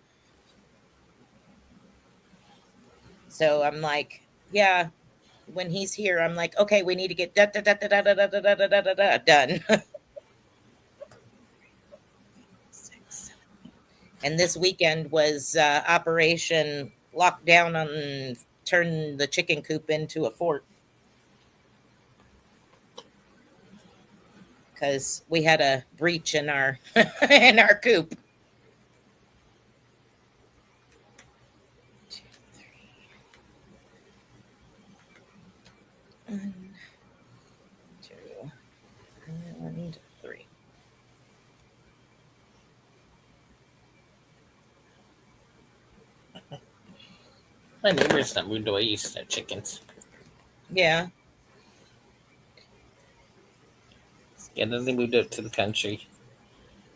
So I'm like, yeah, when he's here, I'm like, okay, we need to get done. And this weekend was Operation Lockdown on turn the chicken coop into a fort because we had a breach in our in our coop. 2, 3. 1, 2, and 3. My neighbors that moved away used to have chickens. Yeah. Yeah, then they moved out to the country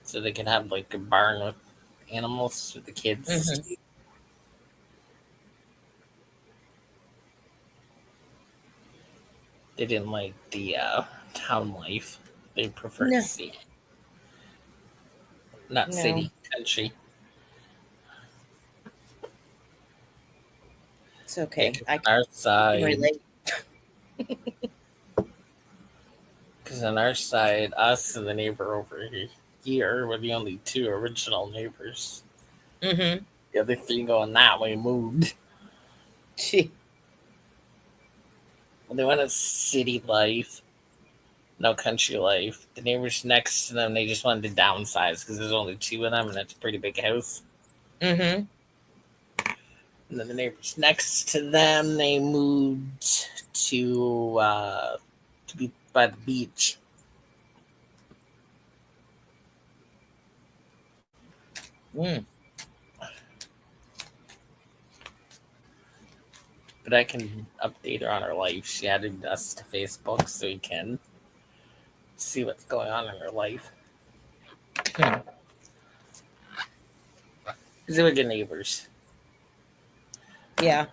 so they could have like a barn with animals with the kids. Hmm. They didn't like the town life. They preferred No, city, not no, city, country. it's Yeah, okay. because I on our can side, relate. us and the neighbor over here were the only two original neighbors. Hmm. The other three going that way moved. Well, they wanted city life, no country life. The neighbors next to them, they just wanted to downsize because there's only two of them, and that's a pretty big house. Hmm. And then the neighbors next to them, they moved to be by the beach. Mm. But I can update her on her life. She added us to Facebook so we can see what's going on in her life. Hmm. Because they were good neighbors. Yeah.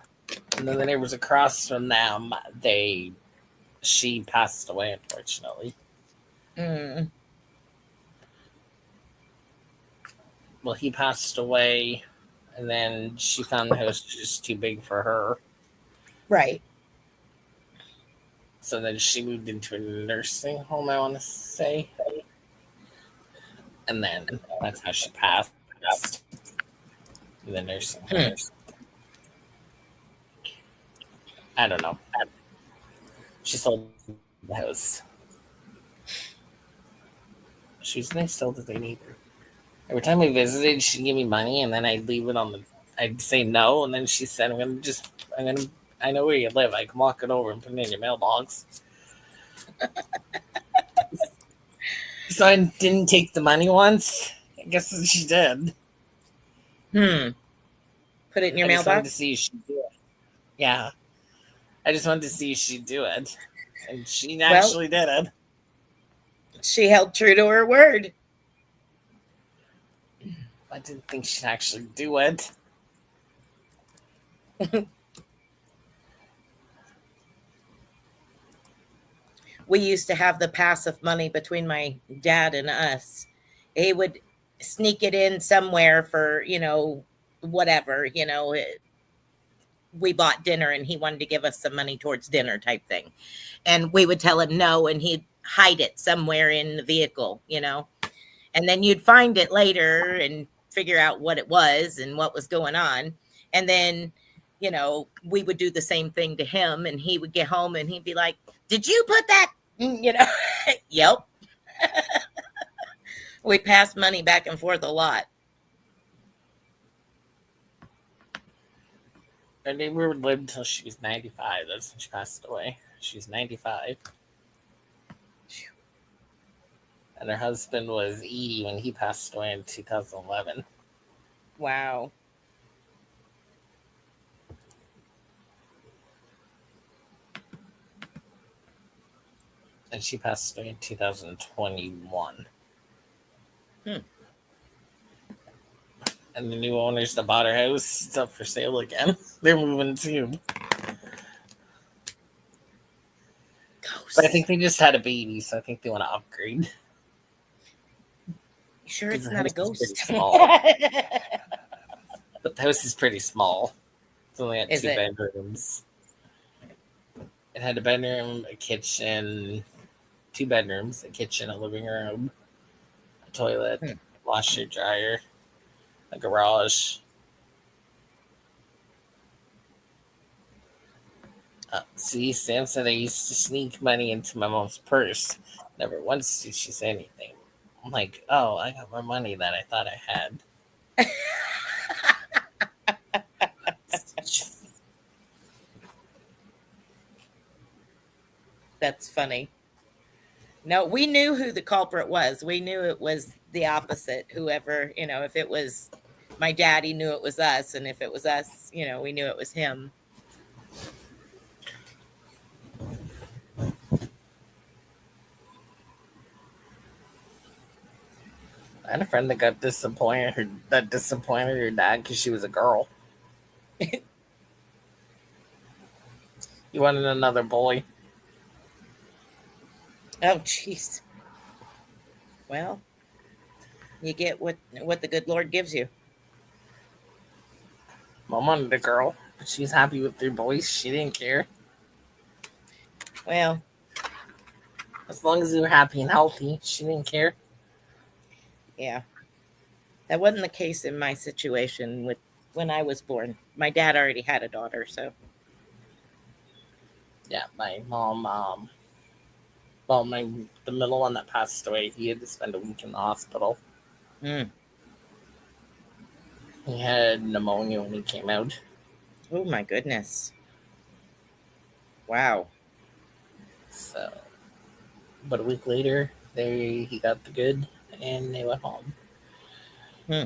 And then the neighbors across from them, she passed away, unfortunately. Mm, Well, he passed away, and then she found the house just too big for her. right. So then she moved into a nursing home, I want to say. And then that's how she passed in the nursing home. Hmm. I don't know. She sold the house. She was nice, sold it, they need her. Every time we visited, she'd give me money, and then I'd leave it on the. I'd say no, and then she said, I'm gonna, I know where you live. I can walk it over and put it in your mailbox." So I didn't take the money once. I guess she did. Hmm. Put it in your I just wanted to mailbox. see if she'd do it. Yeah, I just wanted to see if she'd do it, and she Well, actually did it. she held true to her word. I didn't think she'd actually do it. We used to have the passive money between my dad and us. He would sneak it in somewhere for, whatever, we bought dinner and he wanted to give us some money towards dinner type thing. And we would tell him no, and he'd hide it somewhere in the vehicle, and then you'd find it later and figure out what it was and what was going on. And then, we would do the same thing to him, and he would get home and he'd be like, "Did you put that?" Yep. We passed money back and forth a lot. Our neighbor lived until she was 95. That's when she passed away. She was 95. And her husband was 80 when he passed away in 2011. Wow. And she passed away in 2021. Hmm. And the new owners that bought her house, it's up for sale again. They're moving too. But I think Ghosts. they just had a baby, so I think they want to upgrade. You sure Because it's the not a house is pretty ghost? small. But the house is pretty small. It's only got Is two it? bedrooms. It had a bedroom, a kitchen, two bedrooms, a kitchen, a living room, a toilet, Hmm. washer, dryer, a garage. See, Sam said I used to sneak money into my mom's purse. Never once did she say anything. I'm like, oh, I got more money than I thought I had. That's funny. No, we knew who the culprit was. We knew it was the opposite. Whoever, if it was my dad, he knew it was us. And if it was us, we knew it was him. I had a friend that disappointed her dad because she was a girl. He wanted another boy. Oh, jeez. Well, you get what the good Lord gives you. Mom wanted a girl, but she's happy with three boys. She didn't care. Well, As long as they were happy and healthy, she didn't care. yeah. That wasn't the case in my situation with when I was born. My dad already had a daughter, so. Yeah, my mom, well, the middle one that passed away, he had to spend a week in the hospital. Mm. He had pneumonia when he came out. Oh my goodness. Wow. So, but a week later, he got the good, and they went home. Hmm.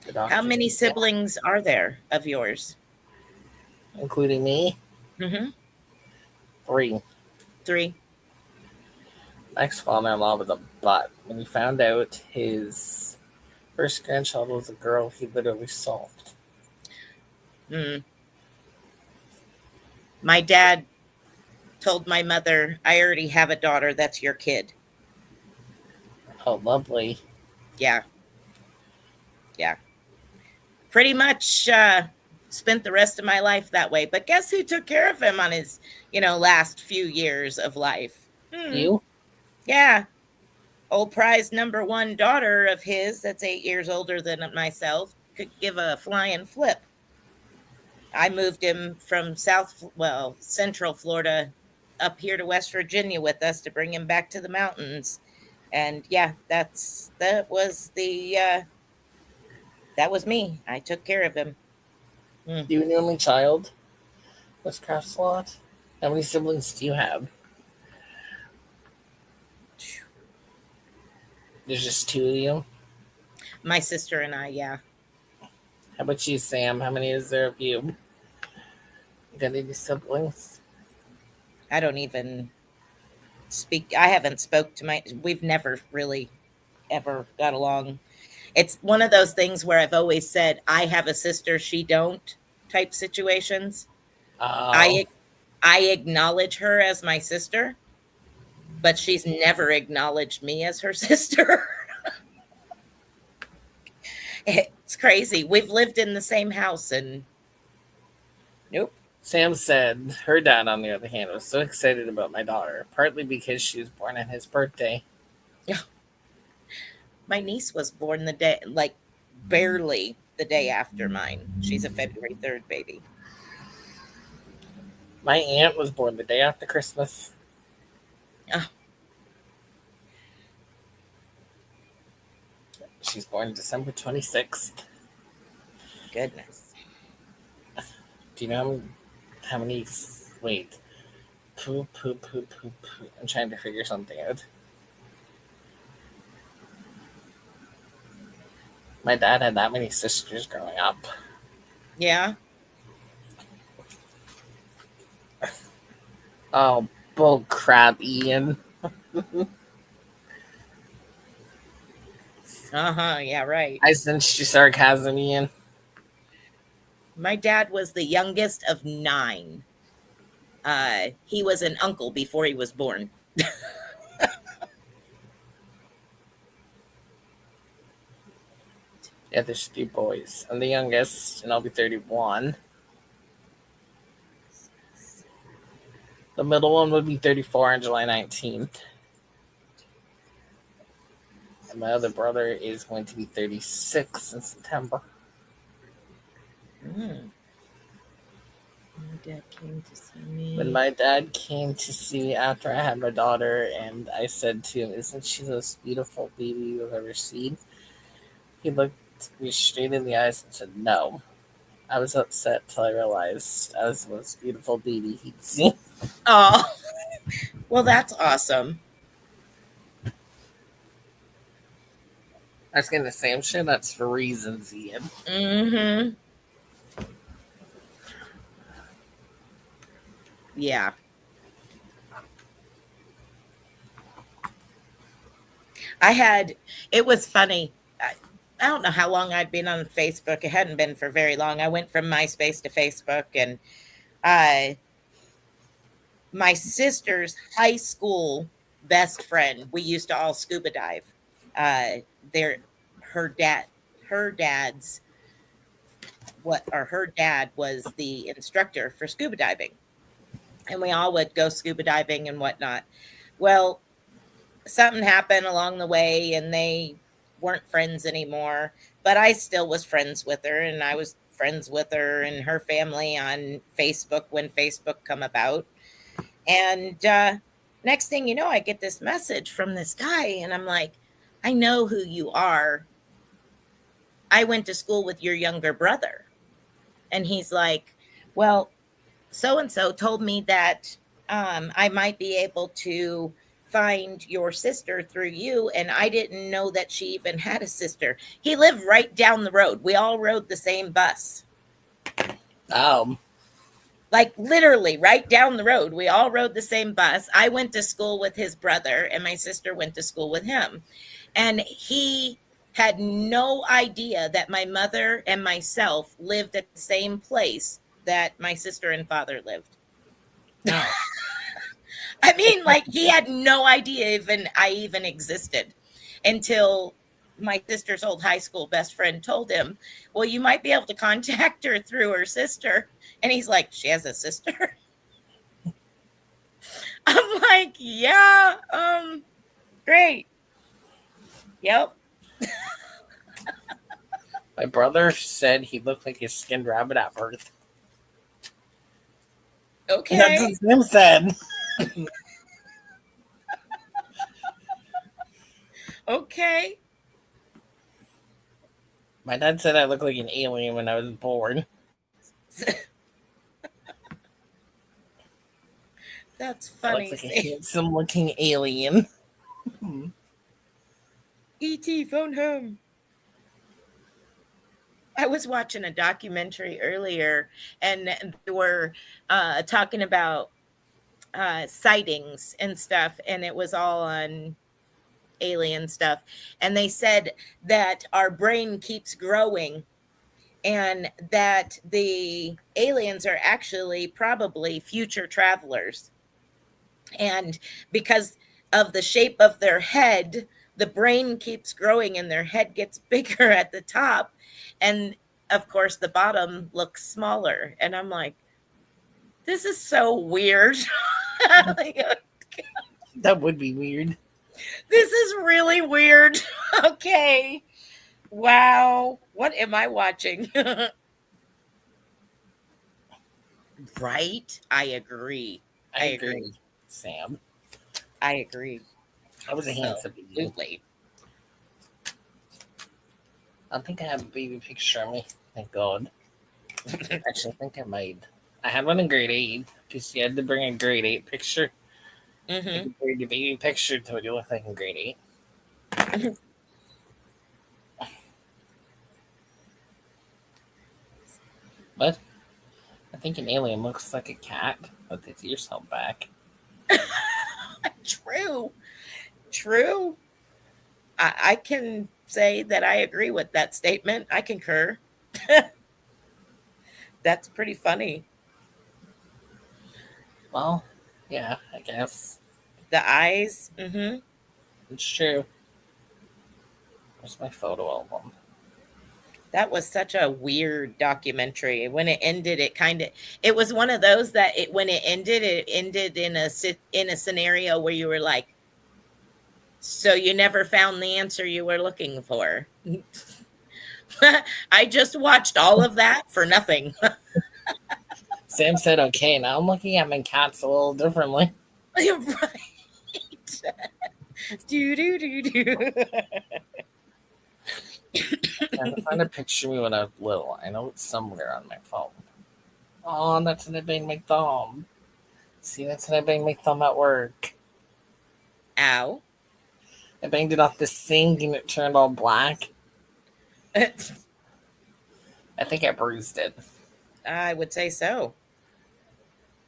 The How doctor many said, yeah, siblings are there of yours? including me, Mm-hmm. three. Three. My ex father-in-law was a butt. When he found out his First grandchild was a girl he literally solved. Mm. My dad told my mother, I already have a daughter. That's your kid. Oh, lovely. Yeah. Yeah. Pretty much spent the rest of my life that way. But guess who took care of him on his, last few years of life? You? Yeah. Old prize number one daughter of his, that's 8 years older than myself, could give a flying flip. I moved him from Central Florida up here to West Virginia with us to bring him back to the mountains. And yeah, that was me. I took care of him. Mm. You and your only child was Craft's lot? How many siblings do you have? There's just two of you? My sister and I, yeah. How about you, Sam? How many is there of you? You got any siblings? I don't even speak. I haven't spoke to my. We've never really ever got along. It's one of those things where I've always said I have a sister, she don't type situations. Oh, I I acknowledge her as my sister, but she's never acknowledged me as her sister. It's crazy. We've lived in the same house and nope. Sam said her dad, on the other hand, was so excited about my daughter, partly because she was born on his birthday. My niece was born the day, like barely the day after mine. She's a February 3rd baby. My aunt was born the day after Christmas. Oh, She's born December 26th. goodness. Do you know how many? Wait. Poo, poo, poo, poo, poo. I'm trying to figure something out. My dad had that many sisters growing up. Yeah. Oh, bull crap, Ian. Uh-huh. Yeah, right. I sensed your sarcasm, Ian. My dad was the youngest of nine. He was an uncle before he was born. Yeah, there's three boys. I'm the youngest, and I'll be 31. The middle one would be 34 on July 19th. And my other brother is going to be 36 in September. Mm. My dad came to see When me. my dad came to see me after I had my daughter, and I said to him, "Isn't she the most beautiful baby you've ever seen?" He looked me straight in the eyes and said, "No." I was upset till I realized I was the most beautiful baby he'd seen. Oh, well, that's awesome. I was going to say, I'm sure that's for reasons, Ian. Mm-hmm. Yeah. It was funny. I don't know how long I'd been on Facebook. It hadn't been for very long. I went from MySpace to Facebook, and uh, my sister's high school best friend, we used to all scuba dive. Uh, there, her dad, her dad's her dad was the instructor for scuba diving, and we all would go scuba diving and whatnot. Well, something happened along the way, and they weren't friends anymore. But I still was friends with her, and I was friends with her and her family on Facebook when Facebook come about. And next thing you know, I get this message from this guy, and I'm like, I know who you are. I went to school with your younger brother. And he's like, well, so and so told me that I might be able to find your sister through you. And I didn't know that she even had a sister. He lived right down the road. We all rode the same bus. Um, Like literally right down the road. We all rode the same bus. I went to school with his brother, and my sister went to school with him. And he had no idea that my mother and myself lived at the same place that my sister and father lived. No. I mean, like he had no idea even I even existed until my sister's old high school best friend told him, "Well, you might be able to contact her through her sister." And he's like, "She has a sister?" I'm like, "Yeah, great. Yep. My brother said he looked like a skinned rabbit at birth. That's Okay. what Sam said. Okay." My dad said I looked like an alien when I was born. That's I looked funny. like a See, handsome looking alien. ET phone home. I was watching a documentary earlier, and they were talking about sightings and stuff, and it was all on alien stuff. And they said that our brain keeps growing, and that the aliens are actually probably future travelers. And because of the shape of their head, the brain keeps growing and their head gets bigger at the top. And of course, the bottom looks smaller. And I'm like, this is so weird. Like, That would be weird. this is really weird. Okay. Wow. What am I watching? Right? I agree. I I agree. agree, Sam. I agree. I was a handsome baby. Absolutely. I don't think I have a baby picture of me. Thank God. Actually, I think I might. I had one in grade 8 because you had to bring a grade 8 picture. I Hmm. could bring your baby picture to what you look like in grade 8. But I think an alien looks like a cat with its ears held back. True. True. I can say that I agree with that statement. I concur. That's pretty funny. Well, yeah, I guess. The eyes. Hmm. It's true. Where's my photo album? That was such a weird documentary. When it ended, it kind of it was one of those that when it ended in in a scenario where you were like, so you never found the answer you were looking for. I just watched all of that for nothing. Sam said okay. Now I'm looking at my cats a little differently. Right. Do do do do. Trying to find a picture of me when I was little. I know it's somewhere on my phone. Oh, that's when I banged my thumb. See, that's when I banged my thumb at work. Ow. I banged it off the sink and it turned all black. I think I bruised it. I would say so.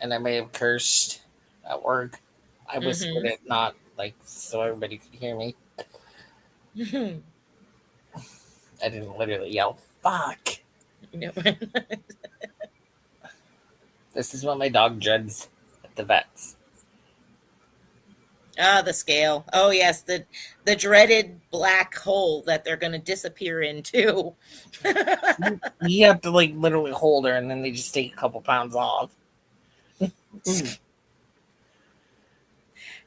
And I may have cursed at work. I whispered Hmm. it, not like so everybody could hear me. I didn't literally yell, fuck. This is what my dog dreads at the vets. Ah, the scale. Oh yes, the dreaded black hole that they're going to disappear into. You have to like literally hold her and then they just take a couple pounds off.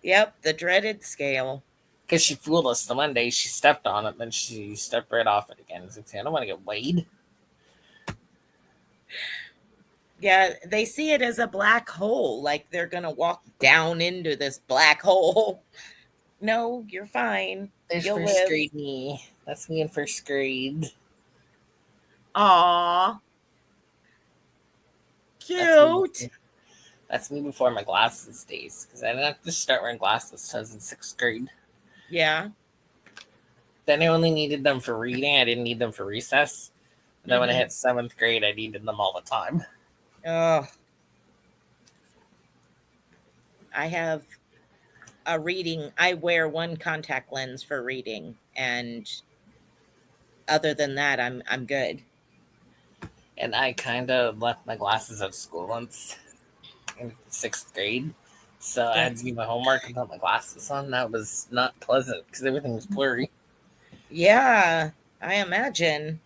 Yep, the dreaded scale. Because she fooled us the one day. She stepped on it, then she stepped right off it again. It's like, I don't want to get weighed. Yeah, they see it as a black hole, like they're going to walk down into this black hole. No, you're fine. There's You'll first live. grade me. That's me in first grade. Aw, That's me. cute. That's me before my glasses days. Because I didn't have to start wearing glasses until I was in sixth grade. Yeah. Then I only needed them for reading. I didn't need them for recess. And then when I Hmm. hit seventh grade, I needed them all the time. Oh, I have a reading. I wear one contact lens for reading, and other than that, I'm good. And I kind of left my glasses at school once in sixth grade. So I had to That's do my homework and put my glasses on. That was not pleasant because everything was blurry. yeah, I imagine.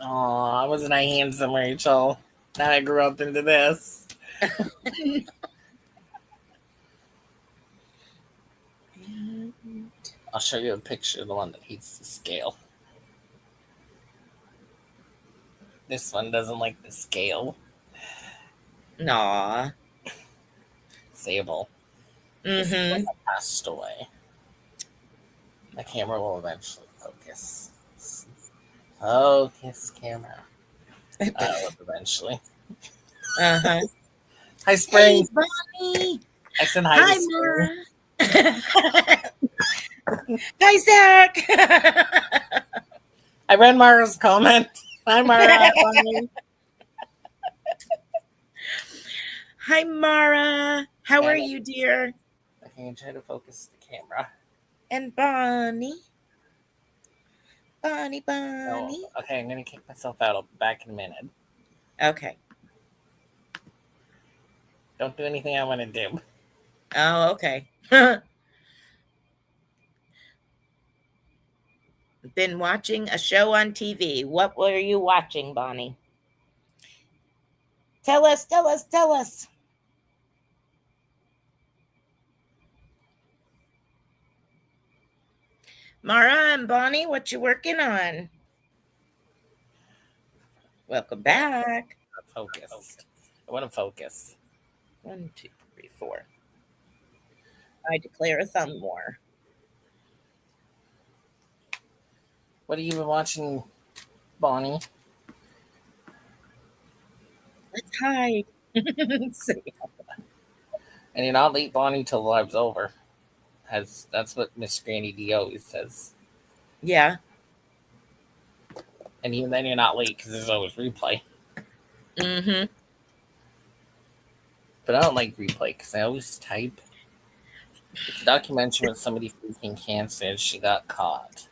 Aw, wasn't I handsome, Rachel? Now I grew up into this. And I'll show you a picture of the one that hates the scale. This one doesn't like the scale. Aw. Sable. This is when Mm-hmm. I passed away. The camera will eventually focus. Focus, camera. Eventually. Uh-huh. Hi, Hey, Spring. Bonnie. I said hi to Hi, Spring. Mara. Hi, Zach. I read Mara's comment. Hi, Mara. Bye. Hi, Mara. How are And you, dear? I can try to focus the camera. And Bonnie. Bonnie, No, Bonnie. okay, I'm gonna kick myself out. I'll be back in a minute. Okay. Don't do anything I want to do. Oh, okay. Been watching a show on TV. What were you watching, Bonnie? Tell us, tell us, tell us. Mara and Bonnie, what you working on? Welcome Yeah, back. focused. I want to focus. 1, 2, 3, 4. I declare a thumb war. What have you been watching, Bonnie? Let's hide. See. And you're not late, Bonnie, till the live's over. That's what Miss Granny D always says. Yeah. And even then, you're not late because there's always replay. Mm-hmm. But I don't like replay because I always type. It's a documentary with somebody faking cancer and she got caught.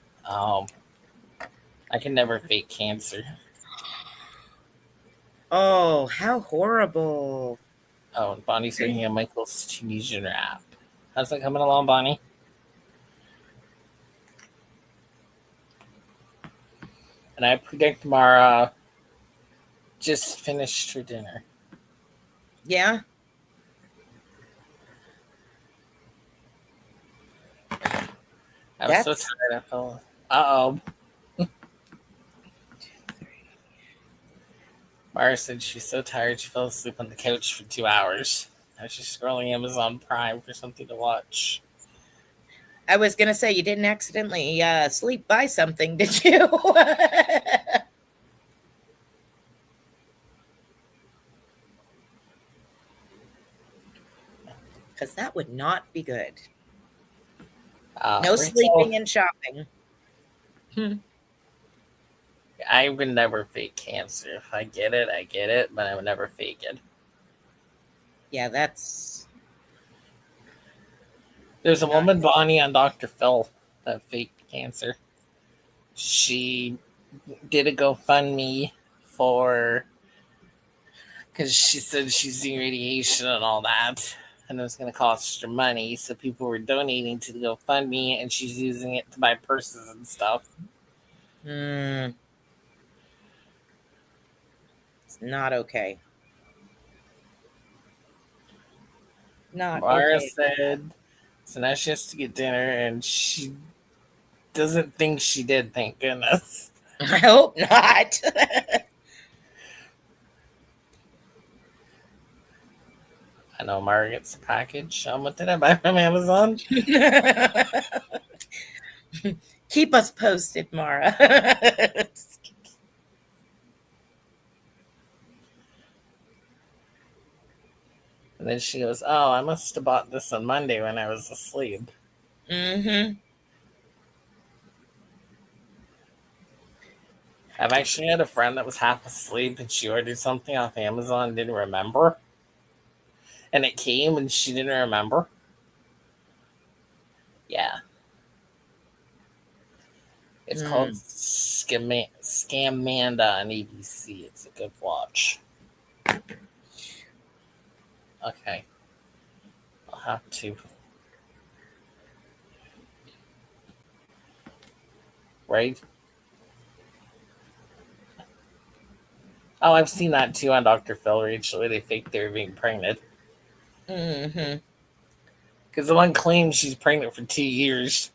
I can never fake cancer. Oh, how horrible. Oh, and Bonnie's making a Michael's Tunisian rap. How's that coming along, Bonnie? And I predict Mara just finished her dinner. Yeah. I was so That's tired. I fell. Uh oh. Mara said she's so tired she fell asleep on the couch for 2 hours. I was just scrolling Amazon Prime for something to watch. I was gonna say you didn't accidentally sleep by something, did you? Because that would not be good. No Rachel, sleeping and shopping. Hmm. I would never fake cancer. If I get it, I get it, but I would never fake it. Yeah, that's There's a not woman, Bonnie, on Dr. Phil that faked cancer. She did a GoFundMe for because she said she's doing radiation and all that, and it was going to cost her money. So people were donating to the GoFundMe, and she's using it to buy purses and stuff. mm, it's not okay. Not Mara okay. said, so now she has to get dinner, and she doesn't think she did. Thank goodness. I hope not. I know Mara gets a package. What did I buy from Amazon? Keep us posted, Mara. And then she goes, "Oh, I must have bought this on Monday when I was asleep." Mm-hmm. I've actually had a friend that was half asleep and she ordered something off Amazon and didn't remember. And it came and she didn't remember. Yeah. It's called Mm, Scamanda on ABC. It's a good watch. Okay, I'll have to. Right? Oh, I've seen that too on Dr. Phil. Rachel, where they fake they're being pregnant. hmm. Because the one claims she's pregnant for 2 years.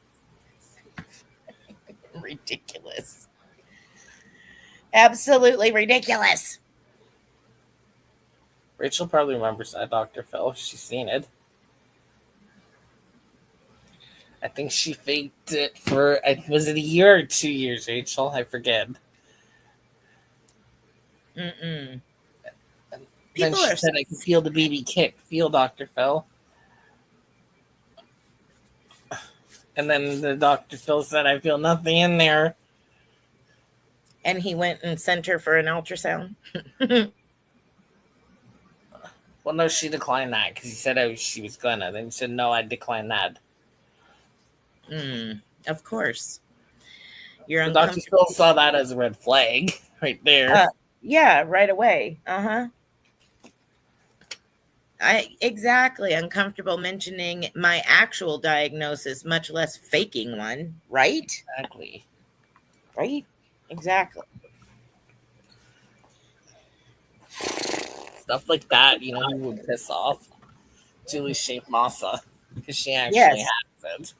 Ridiculous. Absolutely ridiculous. Rachel probably remembers that Dr. Phil. She's seen it. I think she faked it for, was it a year or 2 years, Rachel? I forget. Mm-mm. And then People she are said, so I can feel the baby kick. Feel, Dr. Phil. And then the Dr. Phil said, I feel nothing in there. and he went and sent her for an ultrasound. Well, no, she declined that because he said she was gonna. Then he said, no, I declined that. Mm, of course. You're So Dr. Phil uncomfortable. saw that as a red flag right there. Uh, yeah, right away. Uh-huh. I exactly uncomfortable mentioning my actual diagnosis, much less faking one, right? Exactly. Right? Exactly. Stuff like that, who would piss off? Julie Shape Massa. Because she actually Yes. has it.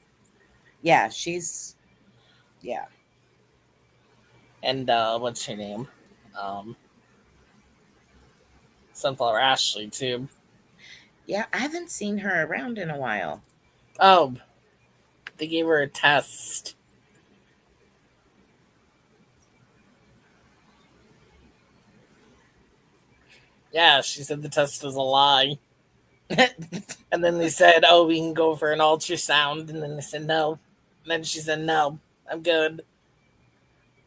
Yeah, she's yeah. And what's her name? Um, Sunflower Ashley, too. Yeah, I haven't seen her around in a while. Oh, they gave her a test. Yeah, she said the test was a lie. And then they said, oh, we can go for an ultrasound. And then they said, no. And then she said, no, I'm good.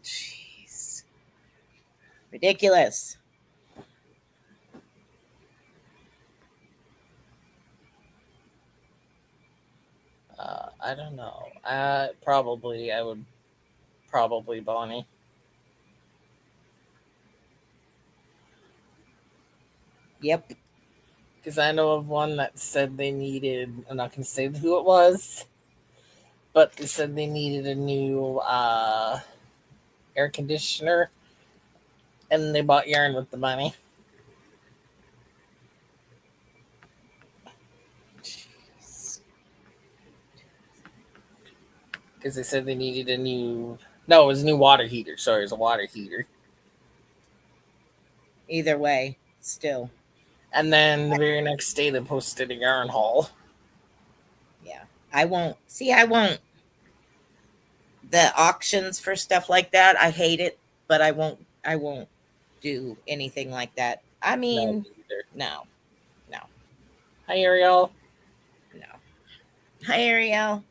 Jeez. Ridiculous. I don't know. Probably, I would probably Bonnie. Yep. Because I know of one that said they needed, I'm not going to say who it was, but they said they needed a new air conditioner and they bought yarn with the money. Jeez. Because they said they needed a new, no, it was a new water heater. Sorry, it was a water heater. Either way, still. And then the very next day they posted a yarn haul. Yeah. I won't. See, I won't. The auctions for stuff like that, I hate it, but I won't do anything like that. I No, mean, me either. no. No. Hi, Ariel. No. Hi, Ariel.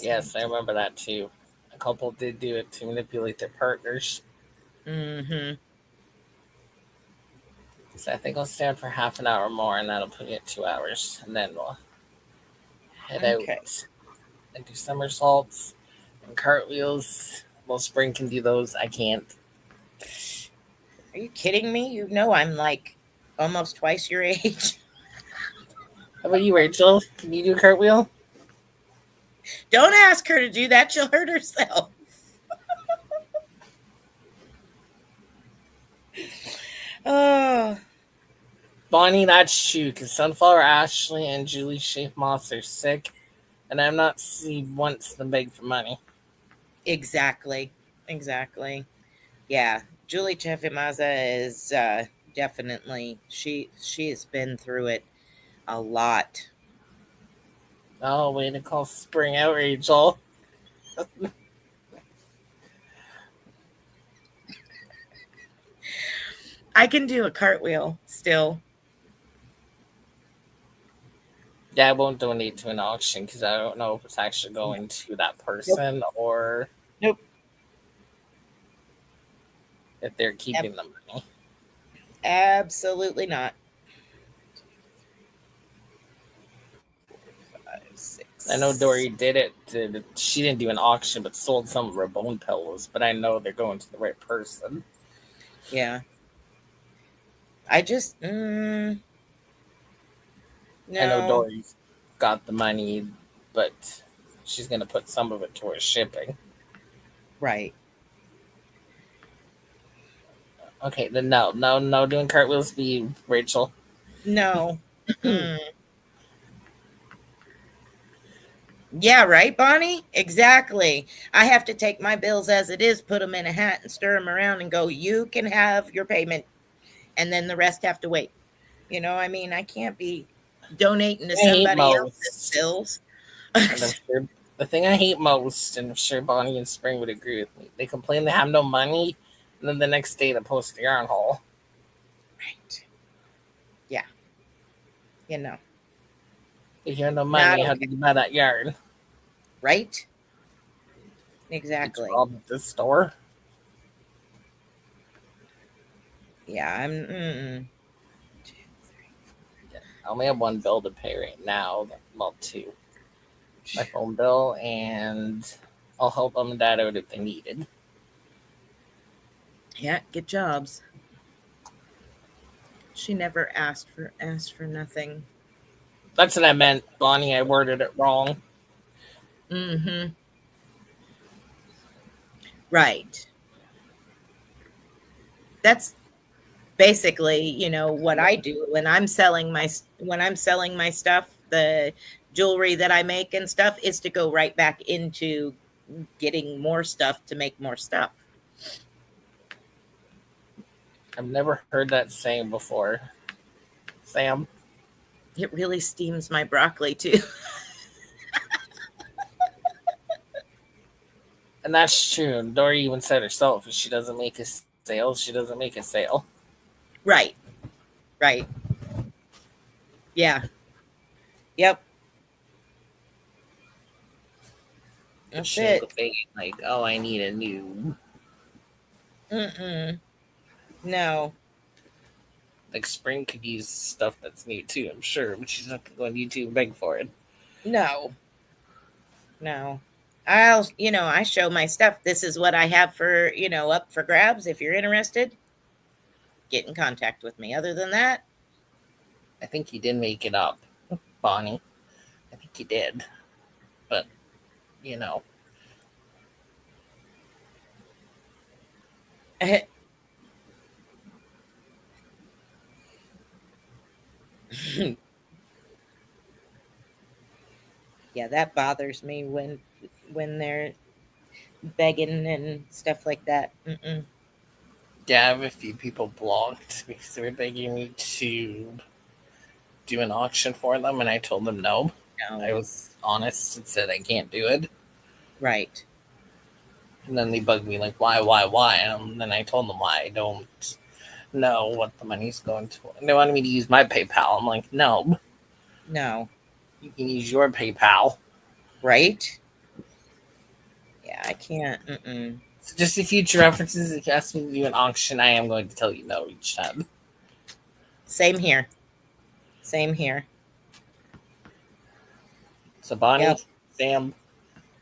Yes, I Sent. remember that too. A couple did do it to manipulate their partners. Mm-hmm. So I think I'll stand for half an hour more, and that'll put me at 2 hours, and then we'll head Okay. out and do somersaults and cartwheels. Well, Spring can do those. I can't. Are you kidding me? You know I'm like almost twice your age. How about you, Rachel? Can you do a cartwheel? Don't ask her to do that. She'll hurt herself. Oh, Bonnie, that's true, because Sunflower Ashley and Julie Shape Moss are sick, and I'm not seen once them beg for money. exactly. Exactly. Yeah. Julie Chefimaza is definitely she has been through it a lot. Oh, way to call Spring out, Rachel. I can do a cartwheel still. Yeah, I won't donate to an auction because I don't know if it's actually going to that Nope. person or Nope. if they're Ab- keeping the money. Absolutely not. I know Dory did it. She didn't do an auction, but sold some of her bone pillows. But I know they're going to the right person. Yeah. I just I know no. Dory's got the money, but she's gonna put some of it towards shipping. Right. Okay, then no, no, no, doing cartwheels be Rachel. No. Mm-mm. Yeah, right, Bonnie? Exactly. I have to take my bills as it is, put them in a hat and stir them around and go, you can have your payment. And then the rest have to wait. I mean, I can't be donating to I hate somebody else's most, bills. and I'm sure the thing I hate most, and I'm sure Bonnie and Spring would agree with me. They complain they have no money, and then the next day they post a yarn haul. Right. Yeah. You know. If you have no Not money, how okay. did you buy that yarn? Right? Did you Exactly. rob at this store? Yeah, I'm Yeah, I only have one bill to pay right now. Well, two. My phone bill, and I'll help mom and dad out if they needed. yeah, get jobs. She never asked for nothing. That's what I meant, Bonnie. I worded it wrong. Mhm. Right. That's basically, what I do when I'm selling my stuff, the jewelry that I make and stuff is to go right back into getting more stuff to make more stuff. I've never heard that saying before. Sam. It really steams my broccoli too. And that's true. Dory even said herself, if she doesn't make a sale, she doesn't make a sale. Right. Right. Yeah. Yep. But That's she ain't it. go big like, oh, I need a new. Mm-mm. No. Like, Spring could use stuff that's new too, I'm sure, but she's not going to go on YouTube and beg for it. No. No. I show my stuff. This is what I have for, up for grabs. If you're interested, get in contact with me. Other than that, I think you did make it up, Bonnie. I think you did. But, you know, yeah, that bothers me when they're begging and stuff like that. Mm-mm. yeah, I have a few people blocked because they were begging me to do an auction for them, and I told them no. I No. was honest and said I can't do it. Right. And then they bugged me like, why? And then I told them why I don't know what the money's going to. And they wanted me to use my PayPal. I'm like, no, No. you can use your PayPal. Right. Yeah, I can't. Mm-mm. So just the future references, if you ask me to do an auction, I am going to tell you no each time. Same here. Same here. So Bonnie, Yep. Sam,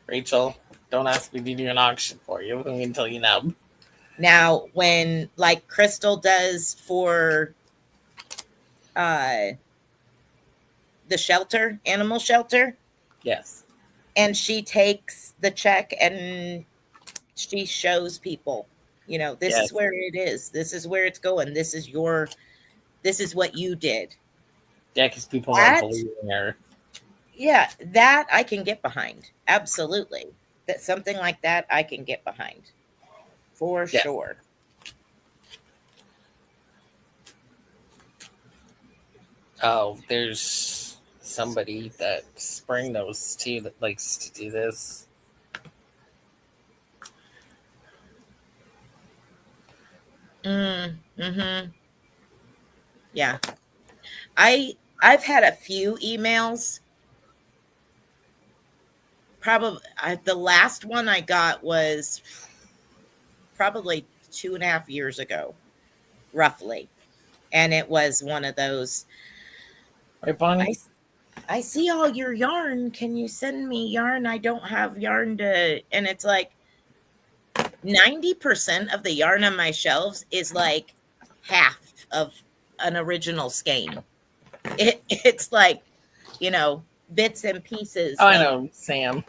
Rachel, don't ask me to do an auction for you. I'm going to tell you no. Now, when like Crystal does for uh the shelter, animal shelter, Yes. and she takes the check and she shows people, this is Yes. where it is. This is where it's going. This is what you did. Yeah, because people weren't That, believing her. yeah, that I can get behind. Absolutely. That something like that I can get behind for Yes. sure. Oh, there's somebody that Spring knows too that likes to do this. Mm-hmm. Yeah. I've had a few emails. Probably the last one I got was probably 2.5 years ago, roughly. And it was one of those. Right, Bonnie? I I see all your yarn. Can you send me yarn? I don't have yarn to, and it's like 90% of the yarn on my shelves is like half of an original skein. It's like, you know, bits and pieces Oh, I of. know, Sam,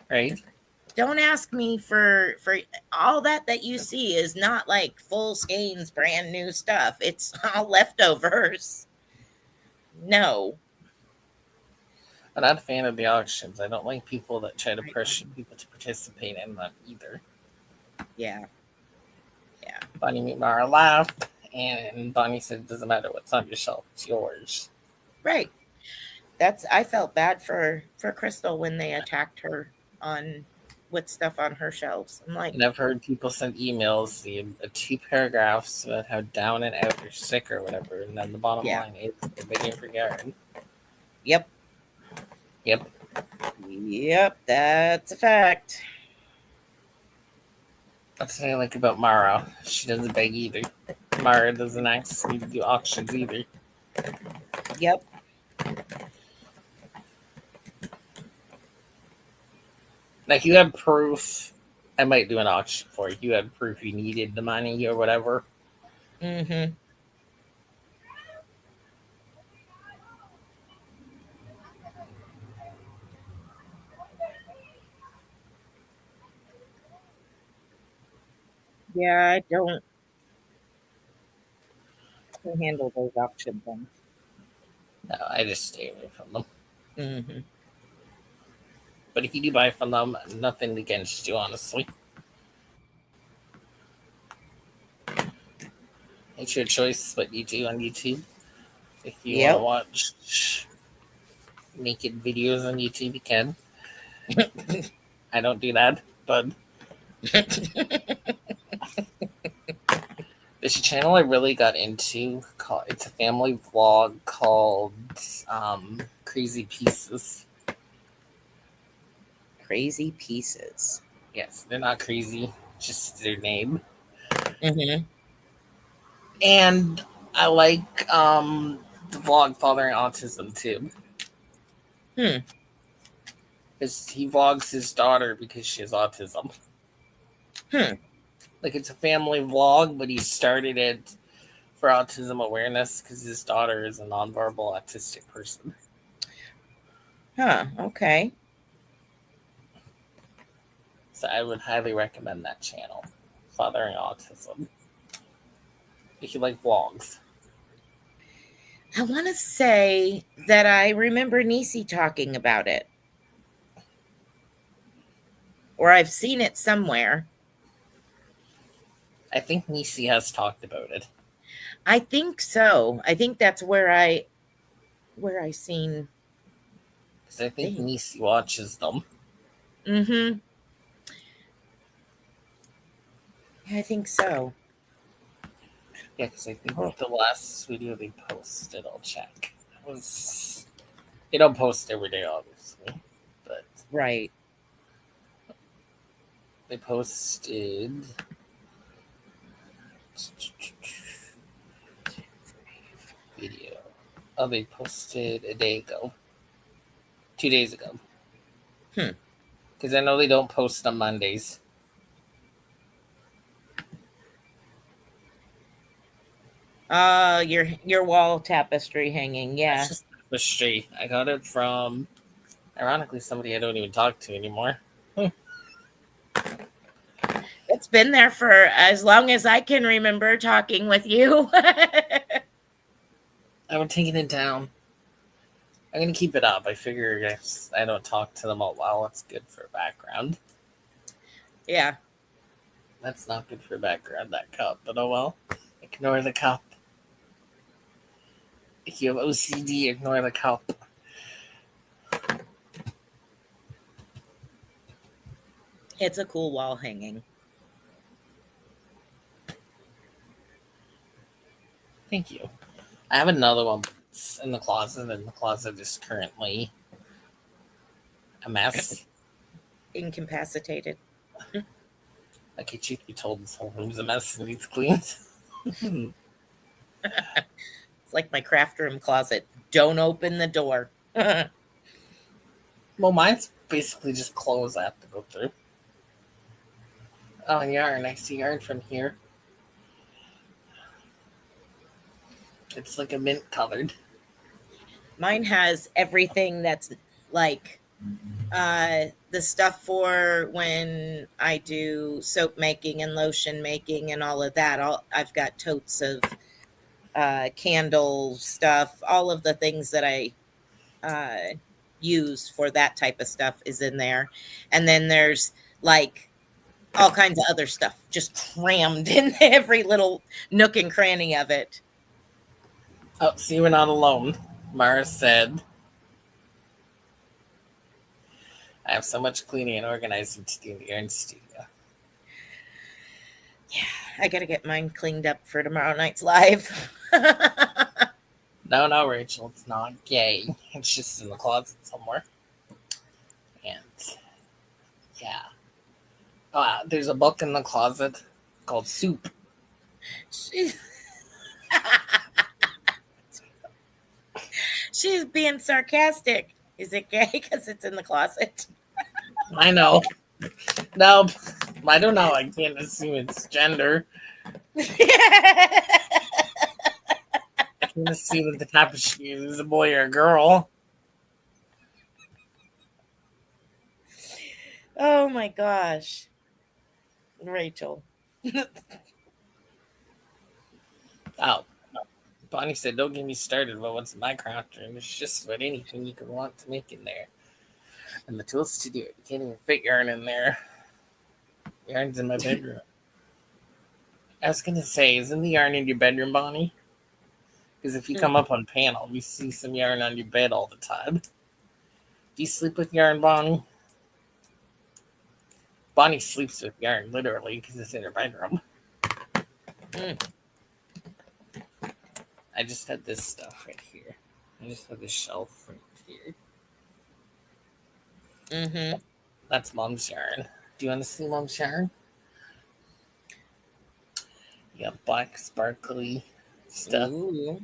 right? Don't ask me for all that you see is not like full skeins, brand new stuff. It's all leftovers. No. I'm not a fan of the auctions. I don't like people that try to I pressure don't. people to participate in them either. Yeah. Yeah. Bonnie Mara laughed, and Bonnie said, "It doesn't matter what's on your shelf; it's yours." Right. That's I felt bad for Crystal when they attacked her on with stuff on her shelves. I'm like, And I've heard people send emails, the two paragraphs about how down and out you're sick or whatever, and then the bottom yeah. line is they're begging for yarn. Yep. Yep, Yep, that's a fact. that's what I like about Mara. She doesn't beg either. Mara doesn't ask me to do auctions either. Yep. Like you have proof, I might do an auction for you. You had proof you needed the money or whatever. Mhm. Yeah, I don't handle those auction things. No, I just stay away from them. Mhm. But if you do buy from them, nothing against you, honestly. It's your choice what you do on YouTube. If you want to Yep. watch naked videos on YouTube, you can. I don't do that, but there's a channel I really got into. It's a family vlog called Crazy Pieces. Crazy pieces. Yes, they're not crazy, just their name. Mhm. And I like the vlog Fathering Autism too. Hmm. Because he vlogs his daughter because she has autism. Hmm. Like it's a family vlog, but he started it for autism awareness because his daughter is a nonverbal autistic person. Huh. Okay. So I would highly recommend that channel, Fathering Autism, if you like vlogs. I want to say that I remember Nisi talking about it, or I've seen it somewhere. I think Nisi has talked about it I think so. I think that's where I seen because I think things. Nisi watches them. Mhm. Yeah, I think so. Yeah, because I think Oh, the last video they posted, I'll check, was they don't post every day, obviously, but right. they posted video. Oh, they posted a day ago, 2 days ago. Hmm. Because I know they don't post on Mondays. Your wall tapestry hanging. That's Yeah. just the street. I got it from, ironically, somebody I don't even talk to anymore. It's been there for as long as I can remember talking with you. I'm taking it down. I'm gonna keep it up. I figure if I don't talk to them a while, it's good for background. Yeah. That's not good for background, that cup, but oh well. Ignore the cup. If you have OCD, ignore the cup. It's a cool wall hanging. Thank you. I have another one in the closet, and the closet is currently a mess. Incapacitated. Like, truth be told, this whole room's a mess and needs cleaned. It's like my craft room closet. Don't open the door. Well, mine's basically just clothes I have to go through. Oh, and yarn. I see yarn from here. It's like a mint colored. Mine has everything that's like the stuff for when I do soap making and lotion making and all of that. I've got totes of candle stuff, all of the things that I uh, use for that type of stuff is in there. And then there's like all kinds of other stuff just crammed in every little nook and cranny of it. Oh, see, we're not alone. Mara said, I have so much cleaning and organizing to do in the yarn studio. Yeah, I got to get mine cleaned up for tomorrow night's live. No, no, Rachel, it's not gay. It's just in the closet somewhere. And yeah. Oh, there's a book in the closet called Soup. she's, she's being sarcastic. Is it gay because it's in the closet? I know. No, I don't know. I can't assume it's gender. I can't assume that the type of shoe is a boy or a girl. Oh my gosh. Rachel. Oh, Bonnie said, don't get me started about what's in my craft room. It's just about anything you could want to make in there. And the tools to do it. You can't even fit yarn in there. Yarn's in my bedroom. I was going to say, isn't the yarn in your bedroom, Bonnie? Because if you come up on panel, we see some yarn on your bed all the time. Do you sleep with yarn, Bonnie? Bonnie sleeps with yarn, literally, because it's in her bedroom. Mm. I just had this stuff right here. I just have this shelf right here. Mm-hmm. That's Mom's yarn. Do you want to see Mom's yarn? Yeah, black sparkly stuff. Ooh.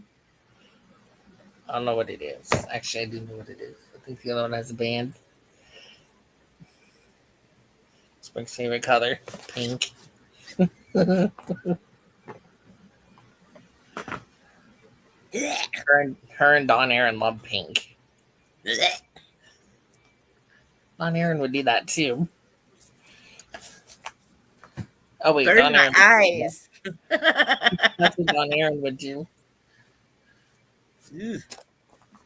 I don't know what it is. Actually, I do know what it is. I think the other one has a band. Spring's favorite color, pink. Her and Don Aaron love pink. Don Aaron would do that too. Oh wait, Burn Don my Aaron. eyes. That's what Don Aaron would do.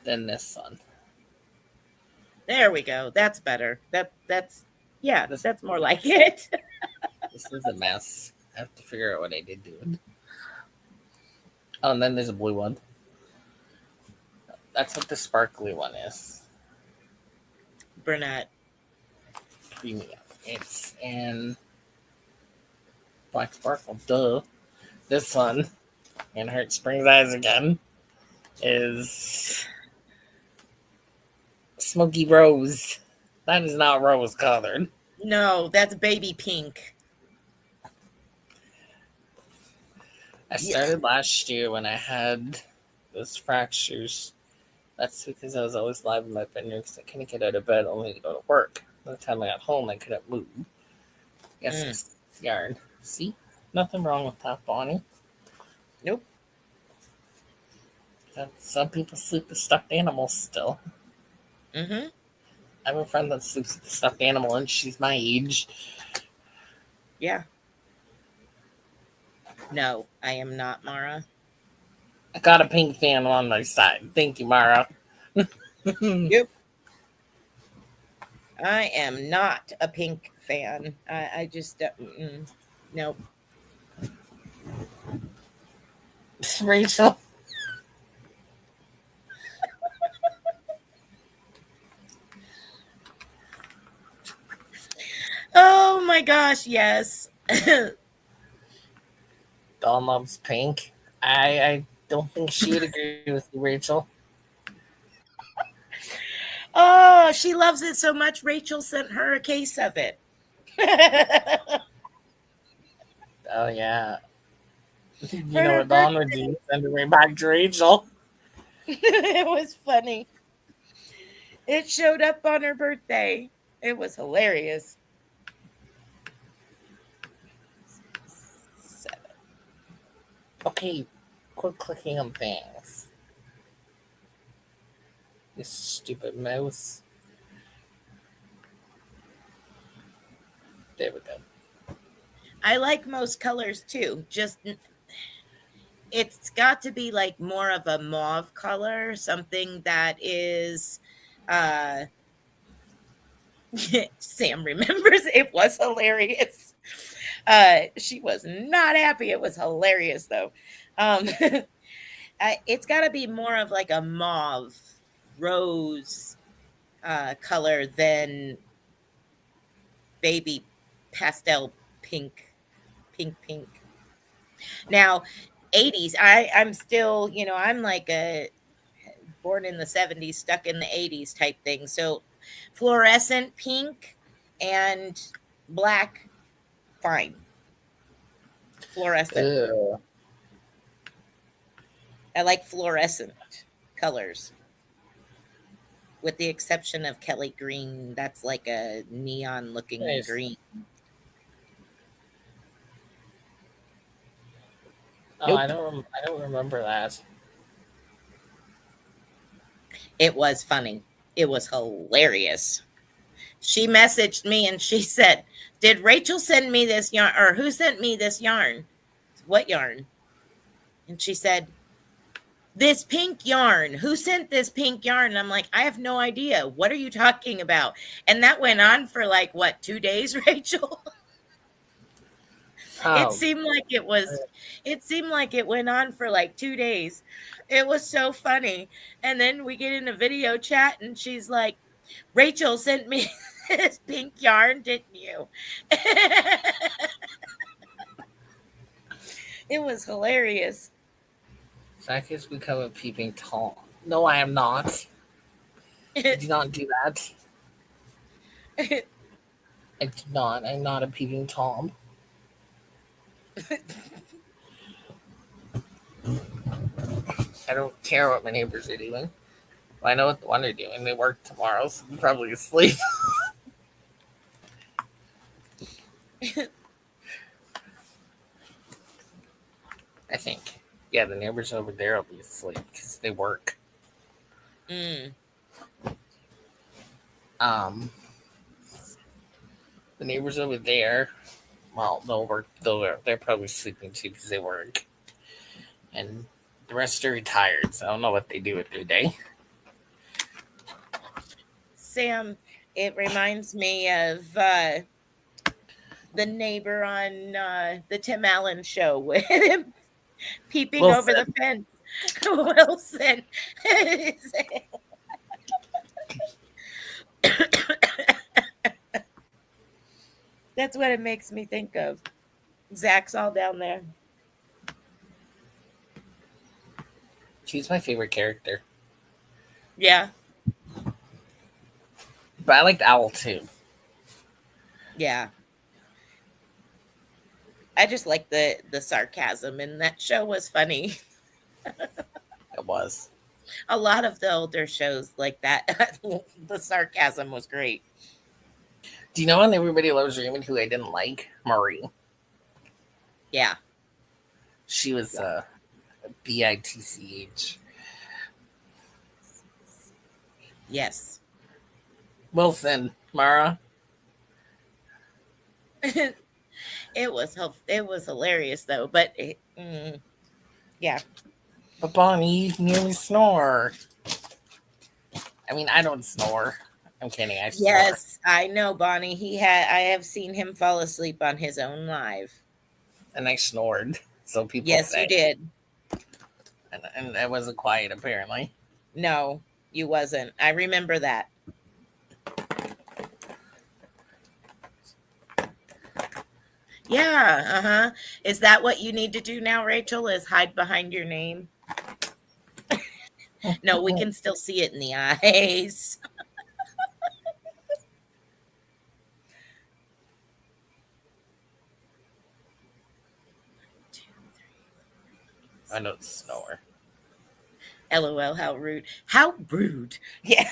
Then this one. There we go. That's better. That's yeah, This that's more like it. this is a mess. I have to figure out what I did to it. Oh, and then there's a blue one. That's what the sparkly one is. Burnett. Premium. It's in black sparkle. Duh. This one, and Hurt Springs Eyes again, is smoky rose. That is not rose colored. No, that's baby pink. I Yeah. started last year when I had those fractures. That's because I was always live in my bedroom because I couldn't get out of bed only to go to work. By the time I got home, I couldn't move. Yes, Mm. it's yarn. See? Nothing wrong with that, Bonnie. Nope. Some people sleep with stuffed animals still. Mm-hmm. I have a friend that sleeps with a stuffed animal and she's my age. Yeah. No, I am not, Mara. I got a pink fan on my side. Thank you, Mara. Yep. I am not a pink fan. I just nope. Rachel. Oh my gosh, yes. Dawn loves pink. I don't think she would agree with you, Rachel. Oh, she loves it so much. Rachel sent her a case of it. Oh, yeah. For You know her what Dawn birthday. would do? Send it right back to Rachel. It was funny. It showed up on her birthday. It was hilarious. 7. Okay, quit clicking on things. You stupid mouse. There we go. I like most colors too. Just it's got to be like more of a mauve color, something that is uh Sam remembers it was hilarious. She was not happy. It was hilarious though. Um it's got to be more of like a mauve rose color than baby pastel pink. Now, 80s, I'm still, I'm like a born in the 70s, stuck in the 80s type thing. So fluorescent pink and black, fine. Fluorescent. Ew. I like fluorescent colors with the exception of Kelly green. That's like a neon looking Nice. green. Oh, Nope. I don't remember that. It was funny. It was hilarious. She messaged me and she said, "Did Rachel send me this yarn or who sent me this yarn?" "What yarn?" And she said, "This pink yarn. Who sent this pink yarn?" And I'm like, "I have no idea. What are you talking about?" And that went on for like what, 2 days, Rachel? It Oh, seemed like it seemed like it went on for like 2 days. It was so funny. And then we get in a video chat and she's like, "Rachel sent me this pink yarn, didn't you?" It was hilarious. Zach has become a peeping Tom. No, I am not. I do not do that. I do not. I'm not a peeping Tom. I don't care what my neighbors are doing. Well, I know what the one are doing. They work tomorrow, so they're probably asleep. I think. Yeah, the neighbors over there will be asleep because they work. Mm. Um, the neighbors over there, well, they'll work. They're probably sleeping too because they work, and the rest are retired. So I don't know what they do with their day. Sam, it reminds me of the neighbor on the Tim Allen show with him peeping over the Wilson, fence. Wilson. That's what it makes me think of. Zach's all down there. she's my favorite character, Yeah, but I liked Owl too. yeah. I just like the sarcasm, and that show was funny. It was. A lot of the older shows like that, the sarcasm was great. Do you know on Everybody Loves Raymond who I didn't like? Marie. Yeah. She was bitch. Yes. Wilson, Mara. It was hilarious though, but yeah. But Bonnie, you can hear me snore. I mean, I don't snore. I'm kidding. I snore, Yes, I know, Bonnie. I have seen him fall asleep on his own live. and I snored. So people Yes, you say, did. and I wasn't quiet apparently. No, you wasn't. I remember that. Yeah, uh-huh. Is that what you need to do now, Rachel? Is hide behind your name? No, we can still see it in the eyes. I don't snore. LOL, how rude. How rude. Yeah.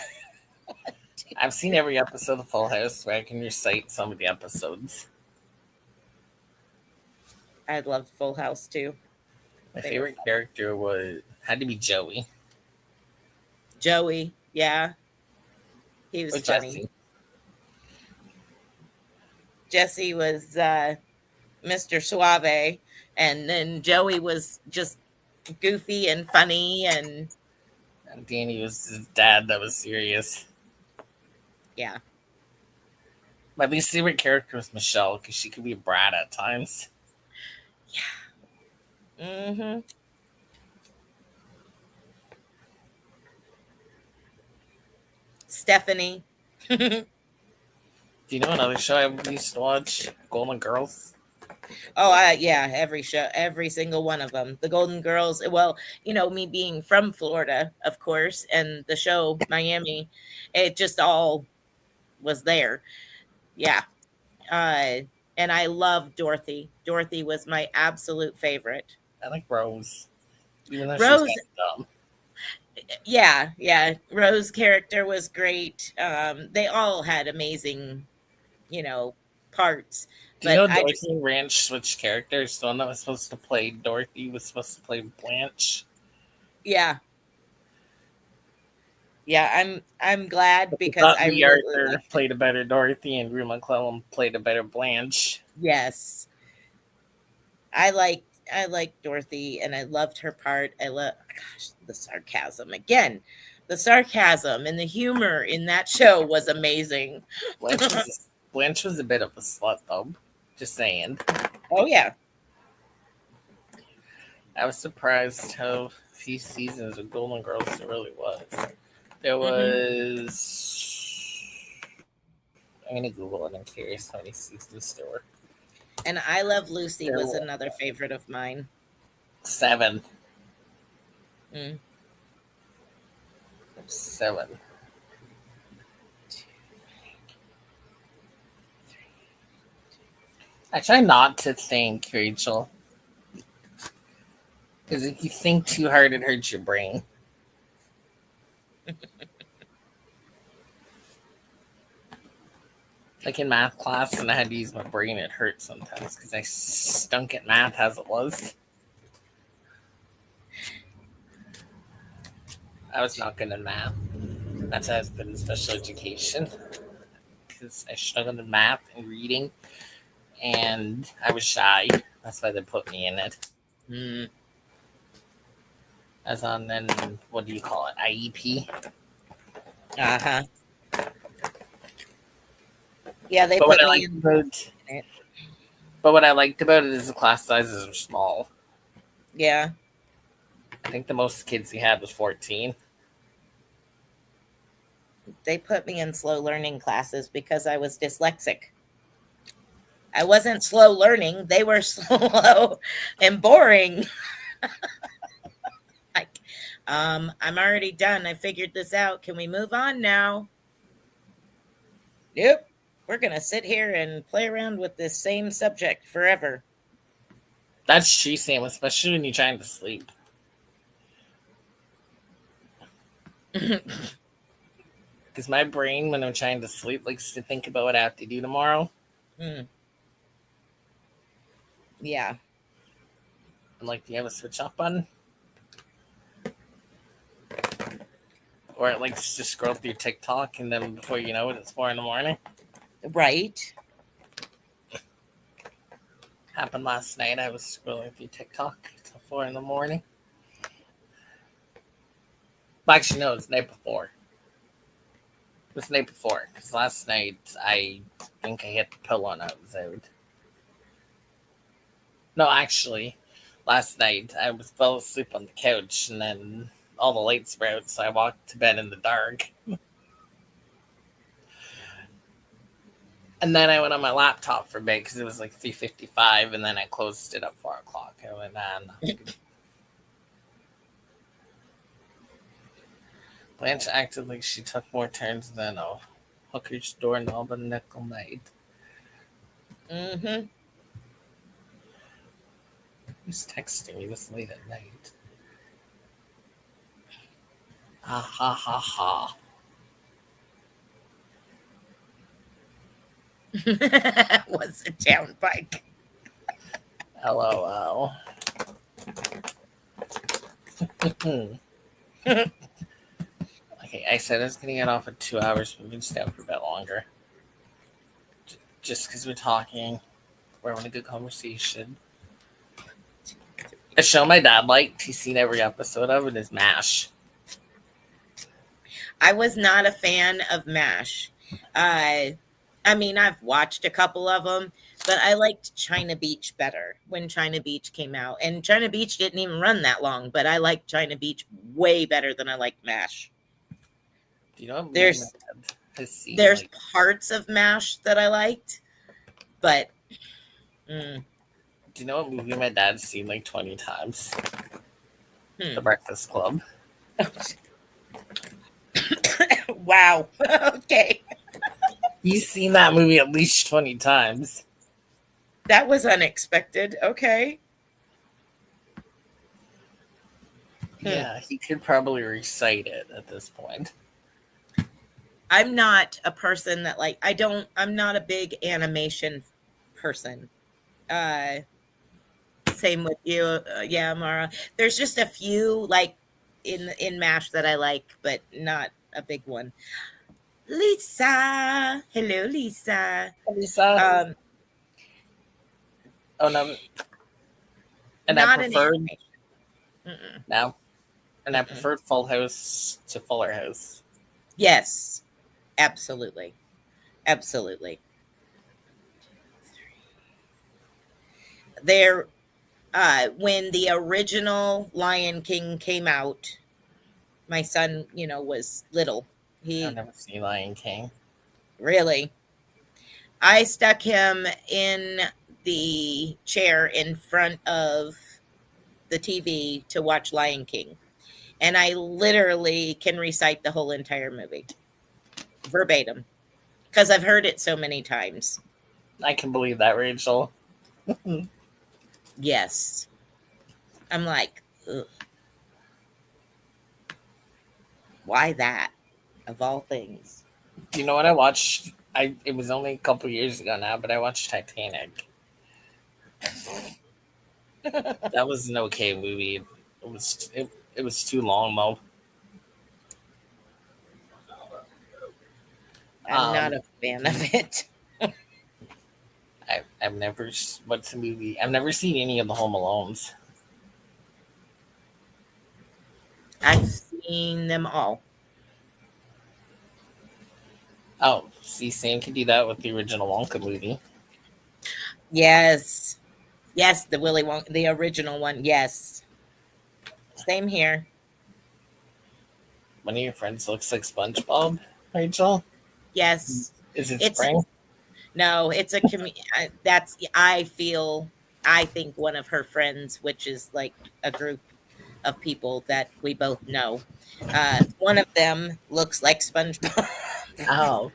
I've seen every episode of Full House where I can recite some of the episodes. I loved Full House too. My They were favorite fun. character was had to be Joey Joey, yeah, he or was funny. Jesse. Jesse was Mr. Suave, and then Joey was just goofy and funny, and And Danny was his dad that was serious. yeah. My least favorite character was Michelle because she could be a brat at times. Hmm. Stephanie. Oh, Do you know another show I used to watch? Golden Girls. yeah, every show, every single one of them. The Golden Girls. Well, me being from Florida, of course, and the show Miami, it just all was there. Yeah. Uh, and I love Dorothy. Dorothy was my absolute favorite. I like Rose, even though she was Rose, kind of dumb. yeah, yeah. Rose character was great. They all had amazing, you know, parts. Do you But know I just, Dorothy and Ranch switched characters? The one that was supposed to play Dorothy was supposed to play Blanche. yeah, yeah. I'm glad But they because thought I Lee really Arthur liked it. played a better Dorothy and Rue McClellan played a better Blanche. Yes, I liked Dorothy, and I loved her part. I love, gosh, the sarcasm again. The sarcasm and the humor in that show was amazing. Blanche was a bit of a slut though. Just saying. Oh yeah. I was surprised how few seasons of Golden Girls there really was. There Hmm. was. I'm gonna Google it. I'm curious how many seasons there were. And I Love Lucy There was were another favorite of mine. 7. Mm. 7. I try not to think, Rachel, because if you think too hard, it hurts your brain. Like in math class, and I had to use my brain, it hurt sometimes because I stunk at math as it was. I was not good at math. That's why I was put in special education because I struggled in math and reading, and I was shy. That's why they put me in it. Mm. As on then, what do you call it? IEP. Uh-huh. Yeah, they But what put I me liked in about, it. but what I liked about it is the class sizes were small. Yeah. I think the most kids we had was 14. They put me in slow learning classes because I was dyslexic. I wasn't slow learning. They were slow and boring. Like, I'm already done. I figured this out. Can we move on now? Nope. We're going to sit here and play around with this same subject forever. That's true, Sam, especially when you're trying to sleep. Because my brain, when I'm trying to sleep, likes to think about what I have to do tomorrow. Mm, yeah. I'm like, do you have a switch off button? Or it likes to just scroll through TikTok, and then before you know it, it's 4 in the morning. Right. Happened last night. I was scrolling through TikTok till 4 in the morning. Well, actually, no, it was the night before. It was the night before. Because last night, I think I hit the pillow and I was out. No, actually, last night I was fell asleep on the couch, and then all the lights were out, so I walked to bed in the dark. And then I went on my laptop for bed because it was like 3:55, and then I closed it at 4 o'clock. I went, man, Blanche acted like she took more turns than a hooker's doorknob and nickel night. Hmm. Who's texting me this late at night? Ha ha ha ha. Was a town bike. LOL. Okay, I said I was gonna get off in 2 hours, but we can stay up for a bit longer. Just because we're talking, we're having a good conversation. A show my dad liked, he's seen every episode of it, is MASH. I was not a fan of MASH. Uh, I mean, I've watched a couple of them, but I liked China Beach better when China Beach came out. And China Beach didn't even run that long, but I liked China Beach way better than I liked MASH. Do you know what movie my There's dad has seen? there's Like, parts of MASH that I liked, but mm, do you know what movie my dad's seen like 20 times? The hmm. Breakfast Club. Wow. Okay. He's seen that movie at least 20 times. That was unexpected. Okay. Hmm. Yeah, he could probably recite it at this point. I'm not a person that I'm not a big animation person. Uh Same with you. Yeah, Mara. There's just a few like in MASH that I like, but not a big one. Lisa. Hello, Lisa. Lisa? Um Oh, no. And I Not an preferred, animation. Mm-mm, no. And I mm-mm. preferred Full House to Fuller House. Yes, absolutely. Absolutely. There When the original Lion King came out, my son, was little. I've He never seen Lion King. really I stuck him in the chair in front of the TV to watch Lion King, and I literally can recite the whole entire movie verbatim because I've heard it so many times. I can believe that, Rachel. Yes. I'm like, ugh, why that of all things? Do you know what I watched? It was only a couple years ago now, but I watched Titanic. That was an okay movie. It was too long though. I'm not Um, a fan of it. I've never what's the movie? I've never seen any of the Home Alones. I've seen them all. Oh, see, Sam can do that with the original Wonka movie. Yes. Yes, the Willy Wonka, the original one. Yes. Same here. One of your friends looks like SpongeBob. Rachel, Yes. is it It's spring? No, it's that's I think one of her friends, which is like a group of people that we both know. One of them looks like SpongeBob. Oh,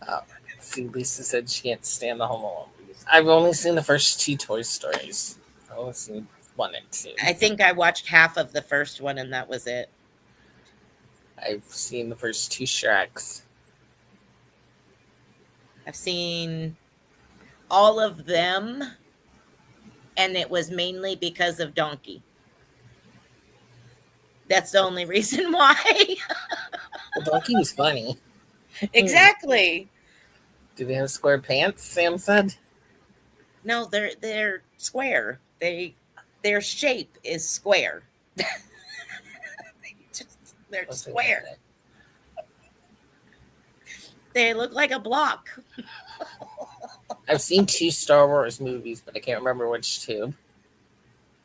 oh. See, Lisa said she can't stand the Home Alone movies. I've only seen the first two Toy Stories. I've only seen one and two. I think I watched half of the first one and that was it. I've seen the first two Shreks. I've seen all of them, and it was mainly because of Donkey. That's the only reason why. Well, Donkey was funny. Exactly. Do they have square pants? Sam said. No, they're square. Their shape is square. They're Let's see what square. they- They look like a block. I've seen two Star Wars movies, but I can't remember which two.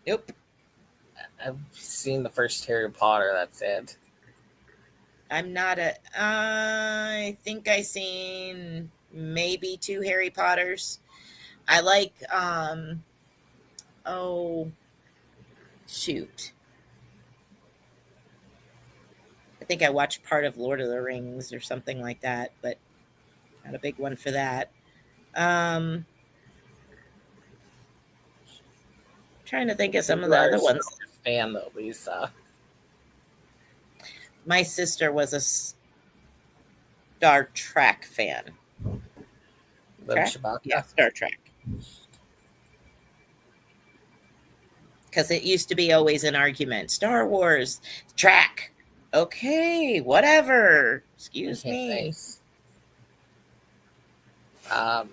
Nope. I've seen the first Harry Potter. That's it. I'm not a. I think I seen maybe two Harry Potters. I like. Oh shoot! I think I watched part of Lord of the Rings or something like that, but not a big one for that. Um, Trying to think of some of You the are a other Star ones. Wars fan, though, Lisa. My sister was a Star Trek fan. Love Trek? Yeah, Chewbacca. Star Trek. Because it used to be always an argument. Star Wars, track. Okay, whatever. Excuse Okay, me. nice. I've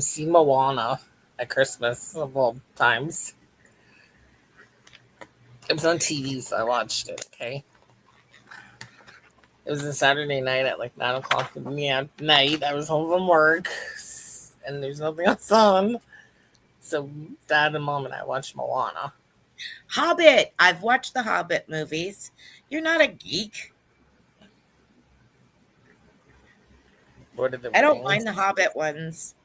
seen Moana at Christmas of all times. It was on TV, so I watched it. Okay, it was a Saturday night at like 9 o'clock in the night. I was home from work, and there's nothing else on. So Dad and Mom and I watched Moana. Hobbit. I've watched the Hobbit movies. You're not a geek. Lord of the I don't mind the Rings. Hobbit ones.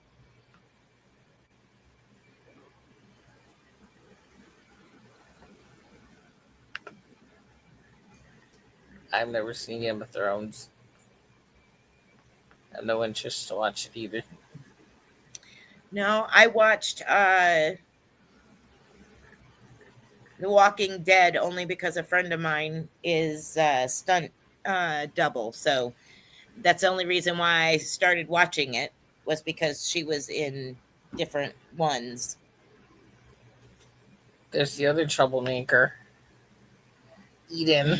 I've never seen Game of Thrones. I have no interest to watch it either. No, I watched The Walking Dead only because a friend of mine is stunt double. So that's the only reason why I started watching it was because she was in different ones. There's the other troublemaker, Eden.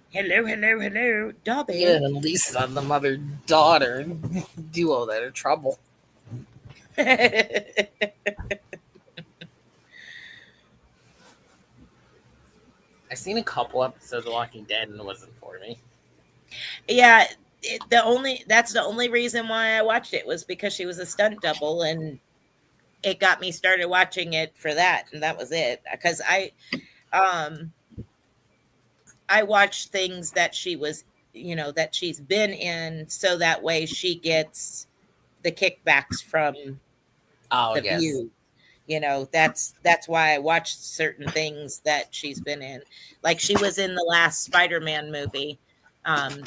Hello, hello, hello, Dobby. Eden and Lisa, the mother daughter duo that are trouble. I've seen a couple episodes of Walking Dead and it wasn't for me. Yeah, that's the only reason why I watched it was because she was a stunt double, and it got me started watching it for that, and that was it. Because um I watched things that she was, that she's been in, so that way she gets the kickbacks from Oh, the yes. view. That's why I watched certain things that she's been in. Like she was in the last Spider-Man movie. Um,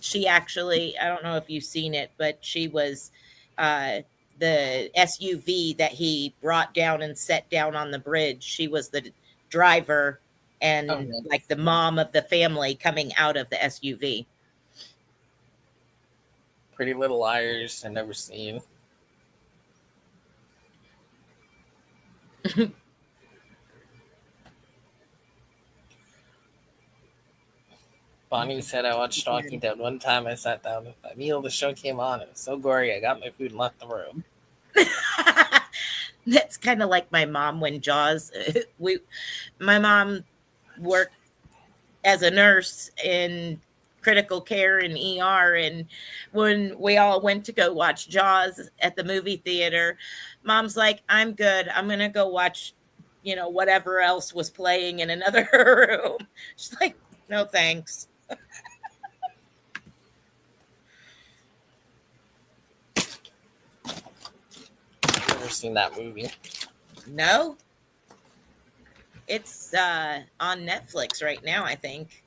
she actually, I don't know if you've seen it, but she was uh, the SUV that he brought down and set down on the bridge. She was the driver Oh, and like yes. the mom of the family coming out of the SUV. Pretty Little Liars, I've never seen. Bonnie said I watched Walking Dead one time. I sat down with my meal. The show came on. It was so gory. I got my food and left the room. That's kind of like my mom when Jaws. My mom worked as a nurse in critical care and ER. And when we all went to go watch Jaws at the movie theater, mom's like, I'm good. I'm going to go watch, whatever else was playing in another room. She's like, no, thanks. Never seen that movie. No, it's on Netflix right now, I think.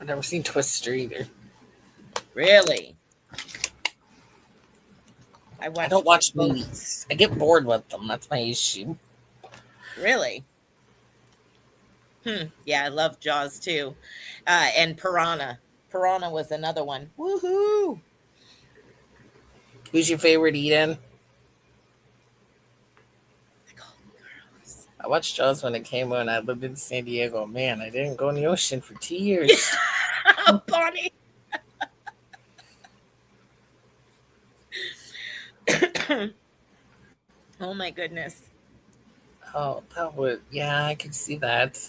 I've never seen Twister either. Really? I I don't watched watch both. movies. I get bored with them. That's my issue. Really? Yeah, I love Jaws too. And Piranha. Piranha was another one. Woohoo! Who's your favorite Eden? The Golden Girls. I watched Jaws when it came on. I lived in San Diego. Man, I didn't go in the ocean for 2 years. Bonnie. Oh my goodness. Oh, that would, yeah, I could see that.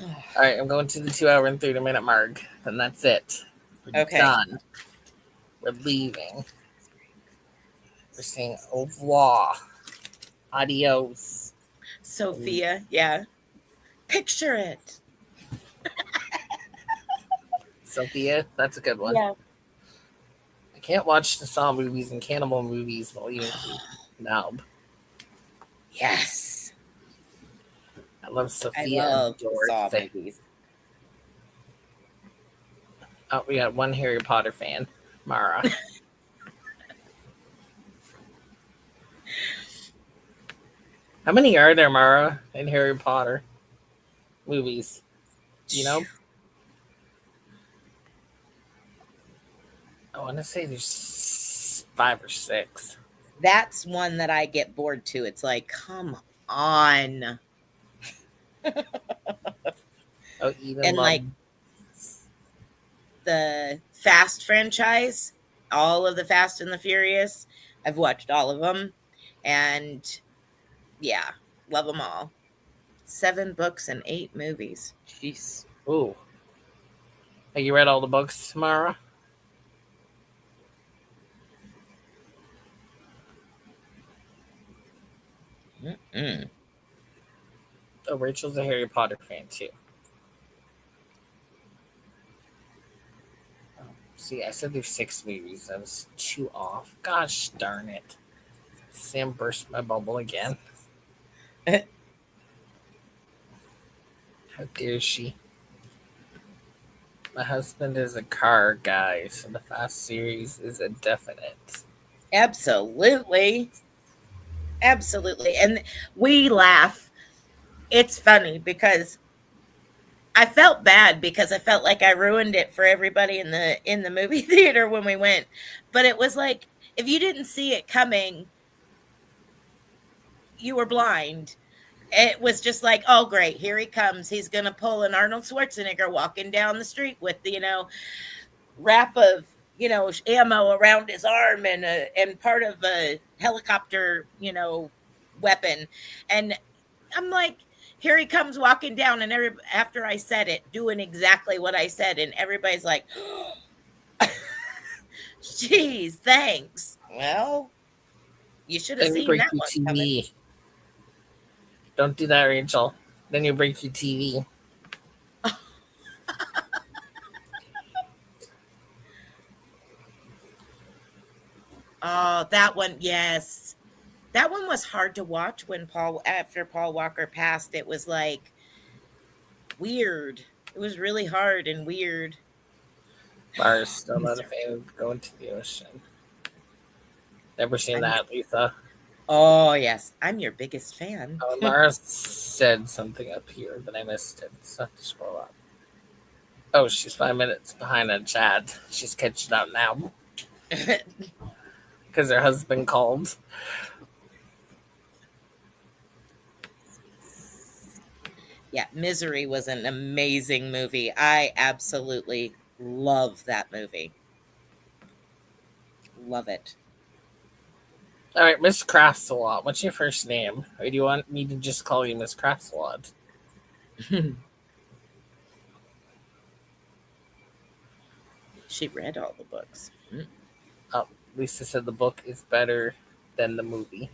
All right, I'm going to the 2 hour and 30 minute mark. And that's it. We're Okay. done. We're leaving. We're saying au revoir. Adios. Sophia. Yeah. Picture it. Sophia, that's a good one. Yeah. I can't watch the Saw movies and cannibal movies while eating food. No. Yes. I love I Sophia and love the Saw Dorothy. movies. Oh, we got one Harry Potter fan, Mara. How many are there, Mara, in Harry Potter movies? Do you know? I want to say there's 5 or 6. That's one that I get bored to. It's like, come on. Oh, even And love. like the Fast franchise, all of the Fast and the Furious, I've watched all of them. And yeah, love them all. 7 books and 8 movies. Jeez. Ooh. Have you read all the books, Tamara? Mm-mm. Oh, Rachel's a Harry Potter fan too. See, I said there's 6 movies. I was 2 off. Gosh darn it. Sam burst my bubble again. How dare she? My husband is a car guy, so the Fast series is a definite. Absolutely. Absolutely. And we laugh. It's funny because I felt bad because I felt like I ruined it for everybody in the movie theater when we went. But it was like if you didn't see it coming, you were blind. It was just like, oh great, here he comes. He's gonna pull an Arnold Schwarzenegger walking down the street with wrap of ammo around his arm and part of a helicopter weapon, and I'm like, here he comes walking down, and after I said it, doing exactly what I said, and everybody's like, "Geez, thanks." Well, you should have Then you seen break that your one coming. TV. Don't do that, Rachel. Then you break your TV. Oh, that one, yes. That one was hard to watch when after Paul Walker passed. It was like weird. It was really hard and weird. Mara's still not a fan of going to the ocean. Never seen I'm your, that, Lisa. oh yes, I'm your biggest fan. Oh, Mara said something up here, but I missed it. So I have to scroll up. Oh, she's 5 minutes behind on chat. She's catching up now because her husband called. Yeah, Misery was an amazing movie. I absolutely love that movie. Love it. All right, Miss Crafsalot. What's your first name? Or do you want me to just call you Miss Crafsalot? She read all the books. Oh, Lisa said the book is better than the movie.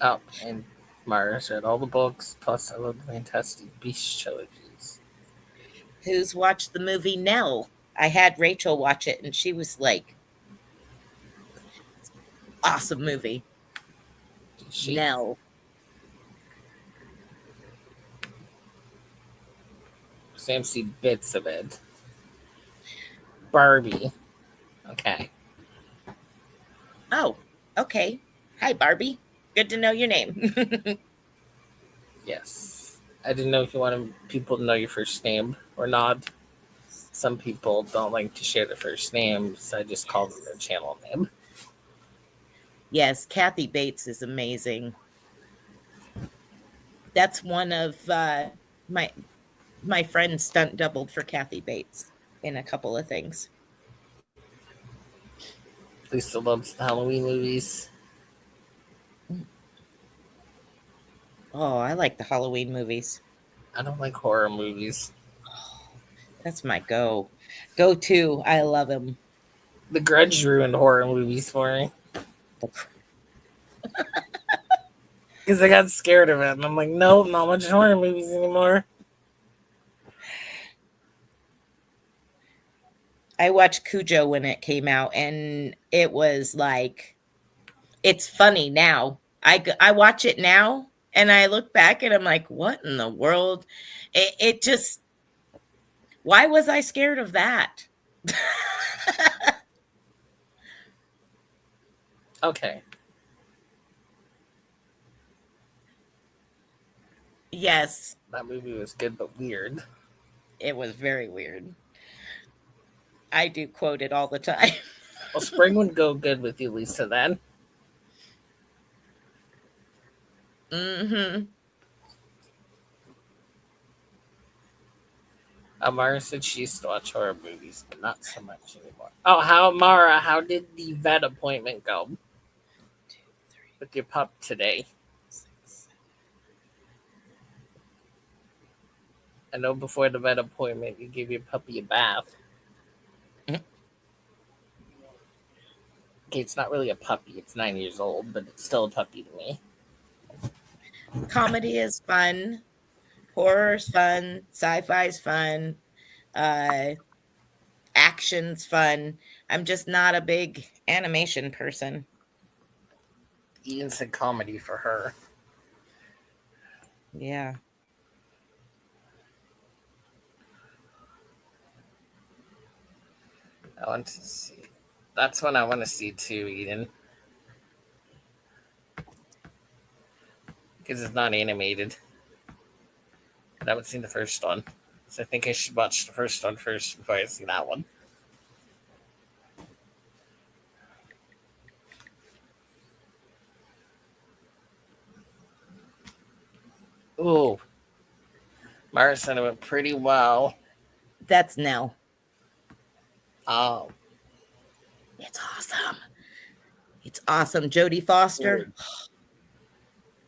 Oh, and Mara's read all the books. Plus, I love the Fantastic Beasts trilogies. Who's watched the movie Nell? I had Rachel watch it, and she was like, "Awesome movie, Did she? Nell." Sam see bits of it. Barbie. Okay. Oh, okay. Hi, Barbie. Good to know your name. Yes. I didn't know if you wanted people to know your first name or not. Some people don't like to share their first names, so I just call them their Yes. channel name. Yes, Kathy Bates is amazing. That's one of my my friend stunt doubled for Kathy Bates in a couple of things. Lisa loves the Halloween movies. Mm. Oh, I like the Halloween movies. I don't like horror movies. Oh, that's my go to. I love them. The Grudge ruined horror movies for me because I got scared of it, and I'm like, no, not much horror movies anymore. I watched Cujo when it came out, and it was like it's funny now. I watch it now, and I look back, and I'm like, what in the world? It just why was I scared of that? Okay, Yes, That movie was good but weird. it was very weird. I do quote it all the time. Well, spring would go good with you, Lisa, then. Hmm. Amara said she used to watch horror movies, but not so much anymore. Oh, how, Mara, how did the vet appointment go 2, 3, with your pup today? 6, I know before the vet appointment, you gave your puppy a bath. 7. Okay, it's not really a puppy. It's 9 years old, but it's still a puppy to me. Comedy is fun. Horror's fun. Sci-fi's fun. Uh, Action's fun. I'm just not a big animation person. Even said comedy for her. Yeah. I want to see. That's one I want to see too, Eden, because it's not animated. I haven't seen the first one, so I think I should watch the first one first before I see that one. Ooh, Mara said it went pretty well. That's Nell. Oh, It's awesome. It's awesome. Jodie Foster.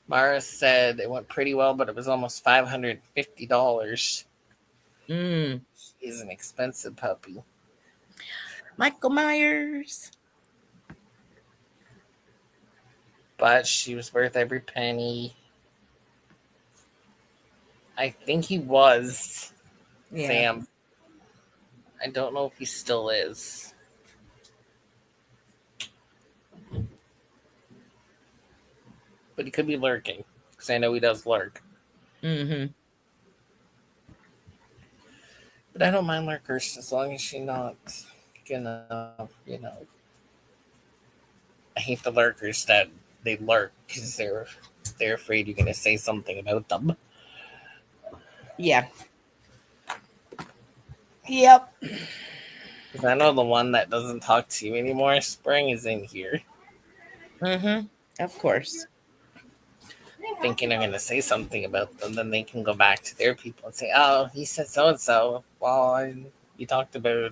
Mara said it went pretty well, but it was almost $550. Mm. She's an expensive puppy, Michael Myers. but she was worth every penny. I think he was, Yeah. Sam. I don't know if he still is, but he could be lurking because I know he does lurk. Hmm. But I don't mind lurkers as long as she's not gonna, I hate the lurkers that they lurk because they're afraid you're gonna say something about them. Yeah. Yep. Because I know the one that doesn't talk to you anymore. Spring is in here, Hmm. Of course. thinking I'm gonna say something about them. Then they can go back to their people and say, "Oh, he said so and so." Well, you talked about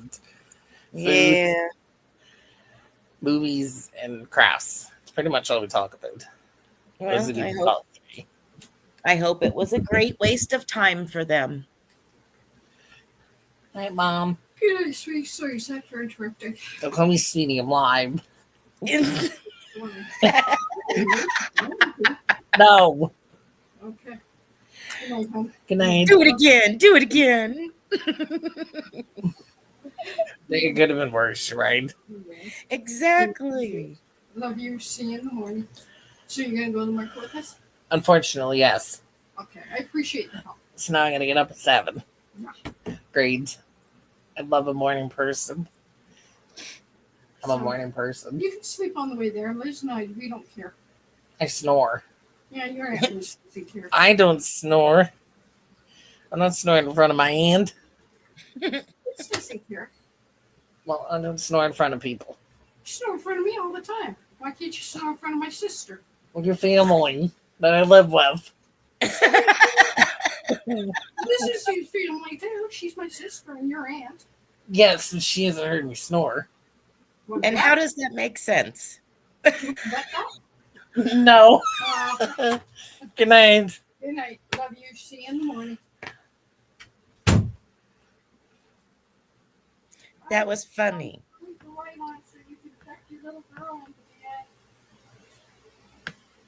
food, Yeah. movies, and crafts. It's pretty much all we talk about. Those Well, would be the top three. I hope it was a great waste of time for them. Hi, Mom. Good, sweet, sorry, sorry for interrupting. Don't call me sweetie. I'm live. No. Okay. Good night, hon. Good night. Do it again. Do it again. It could have been worse, right? Yes. Exactly. Love you. See you in the morning. So you're gonna go to Mark with us? Unfortunately, yes. Okay. I appreciate the help. So now I gotta get up at 7. Yeah. Great. I love a morning person. I'm a So morning person. you can sleep on the way there. Liz and I, we don't care. I snore. Yeah, you're not Liz doesn't care. I don't snore. I'm not snoring in front of my aunt. Liz doesn't care. Well, I don't snore in front of people. You snore in front of me all the time. Why can't you snore in front of my sister? With your family that I live with. This is your family too. She's my sister and your aunt. Yes, and she hasn't heard me snore. What And how does that make sense? No. Uh, Good night. Good night. Love you. See you in the morning. That was funny. Leave the light on so you can check your little girl into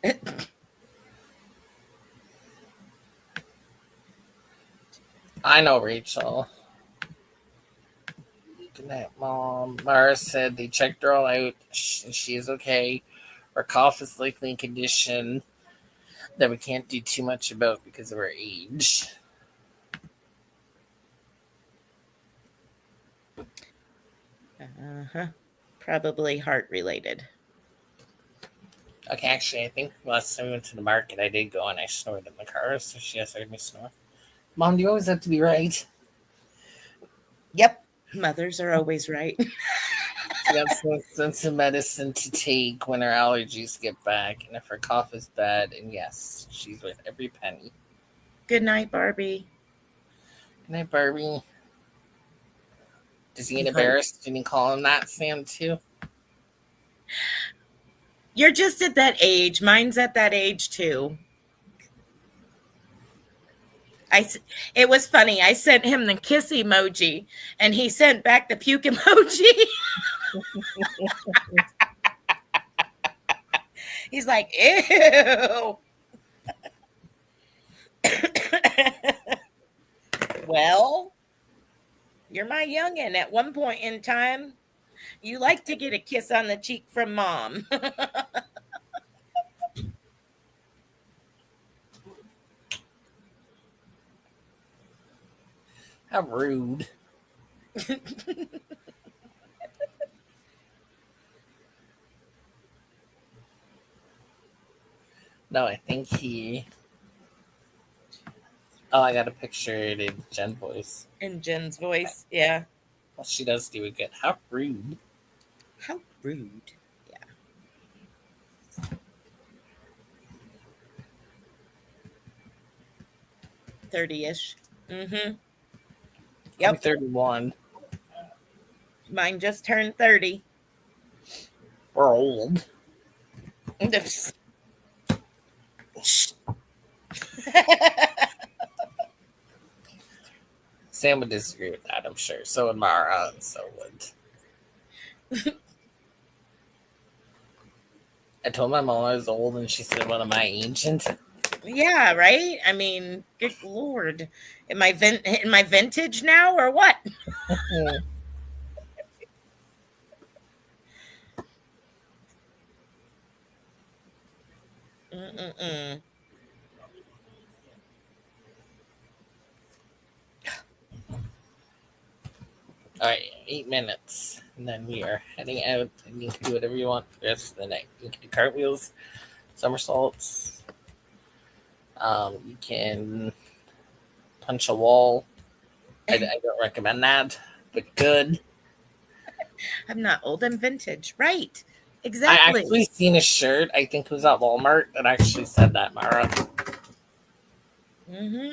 the egg. I know, Rachel. Good night, Mom. Mara said they checked her all out. She is okay. Her cough is likely in condition that we can't do too much about because of her age. Uh-huh. Probably heart related. Okay, actually, I think last time we went to the market, I did go and I snored in the car, so she has heard me snore. Mom, do you always have to be right? Yep. Mothers are always right. She got some medicine to take when her allergies get back, and if her cough is bad, and yes, she's worth every penny. Good night, Barbie. Good night, Barbie. Does he get Barbie. embarrassed when you call him that, Sam, too? You're just at that age. Mine's at that age too. I, it was funny. I sent him the kiss emoji and he sent back the puke emoji. He's like, ew. Well, you're my youngin'. At one point in time, you like to get a kiss on the cheek from mom. How rude. No, I think he. Oh, I got a picture in Jen voice. In Jen's voice. Yeah. Well, she does do it good. How rude. How rude. Yeah. 30-ish. Mm-hmm. I'm Yep. 31. Mine just turned 30. We're old. Sam would disagree with that, I'm sure. So would Mara, and so would. I told my mom I was old, and she said, "What am I, ancient?" Yeah, right? I mean, good lord. Am I in my vintage now or what? Mm-mm-mm. All right, 8 minutes, and then we are heading out. And you can do whatever you want for the rest of the night. You can do cartwheels, somersaults. You can punch a wall. I don't recommend that, but good. I'm not old, I'm vintage. Right. I Exactly. actually seen a shirt. I think it was at Walmart that actually said that, Mara. Mm-hmm.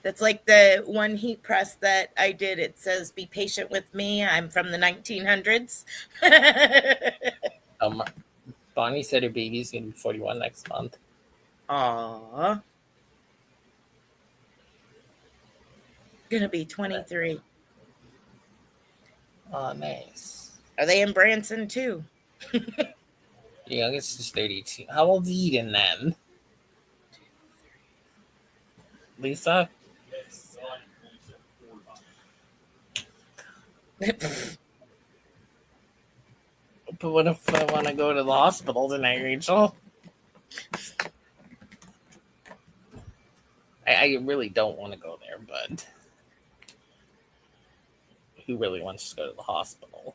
That's like the one heat press that I did. It says, "Be patient with me. I'm from the 1900s." Um, Bonnie said her baby's gonna be 41 next month. Aw. Gonna be 23. Oh, nice. Are they in Branson too? The youngest is 32. How old's Eden then? Lisa? But what if I want to go to the hospital tonight, Rachel? I really don't want to go there, but who really wants to go to the hospital?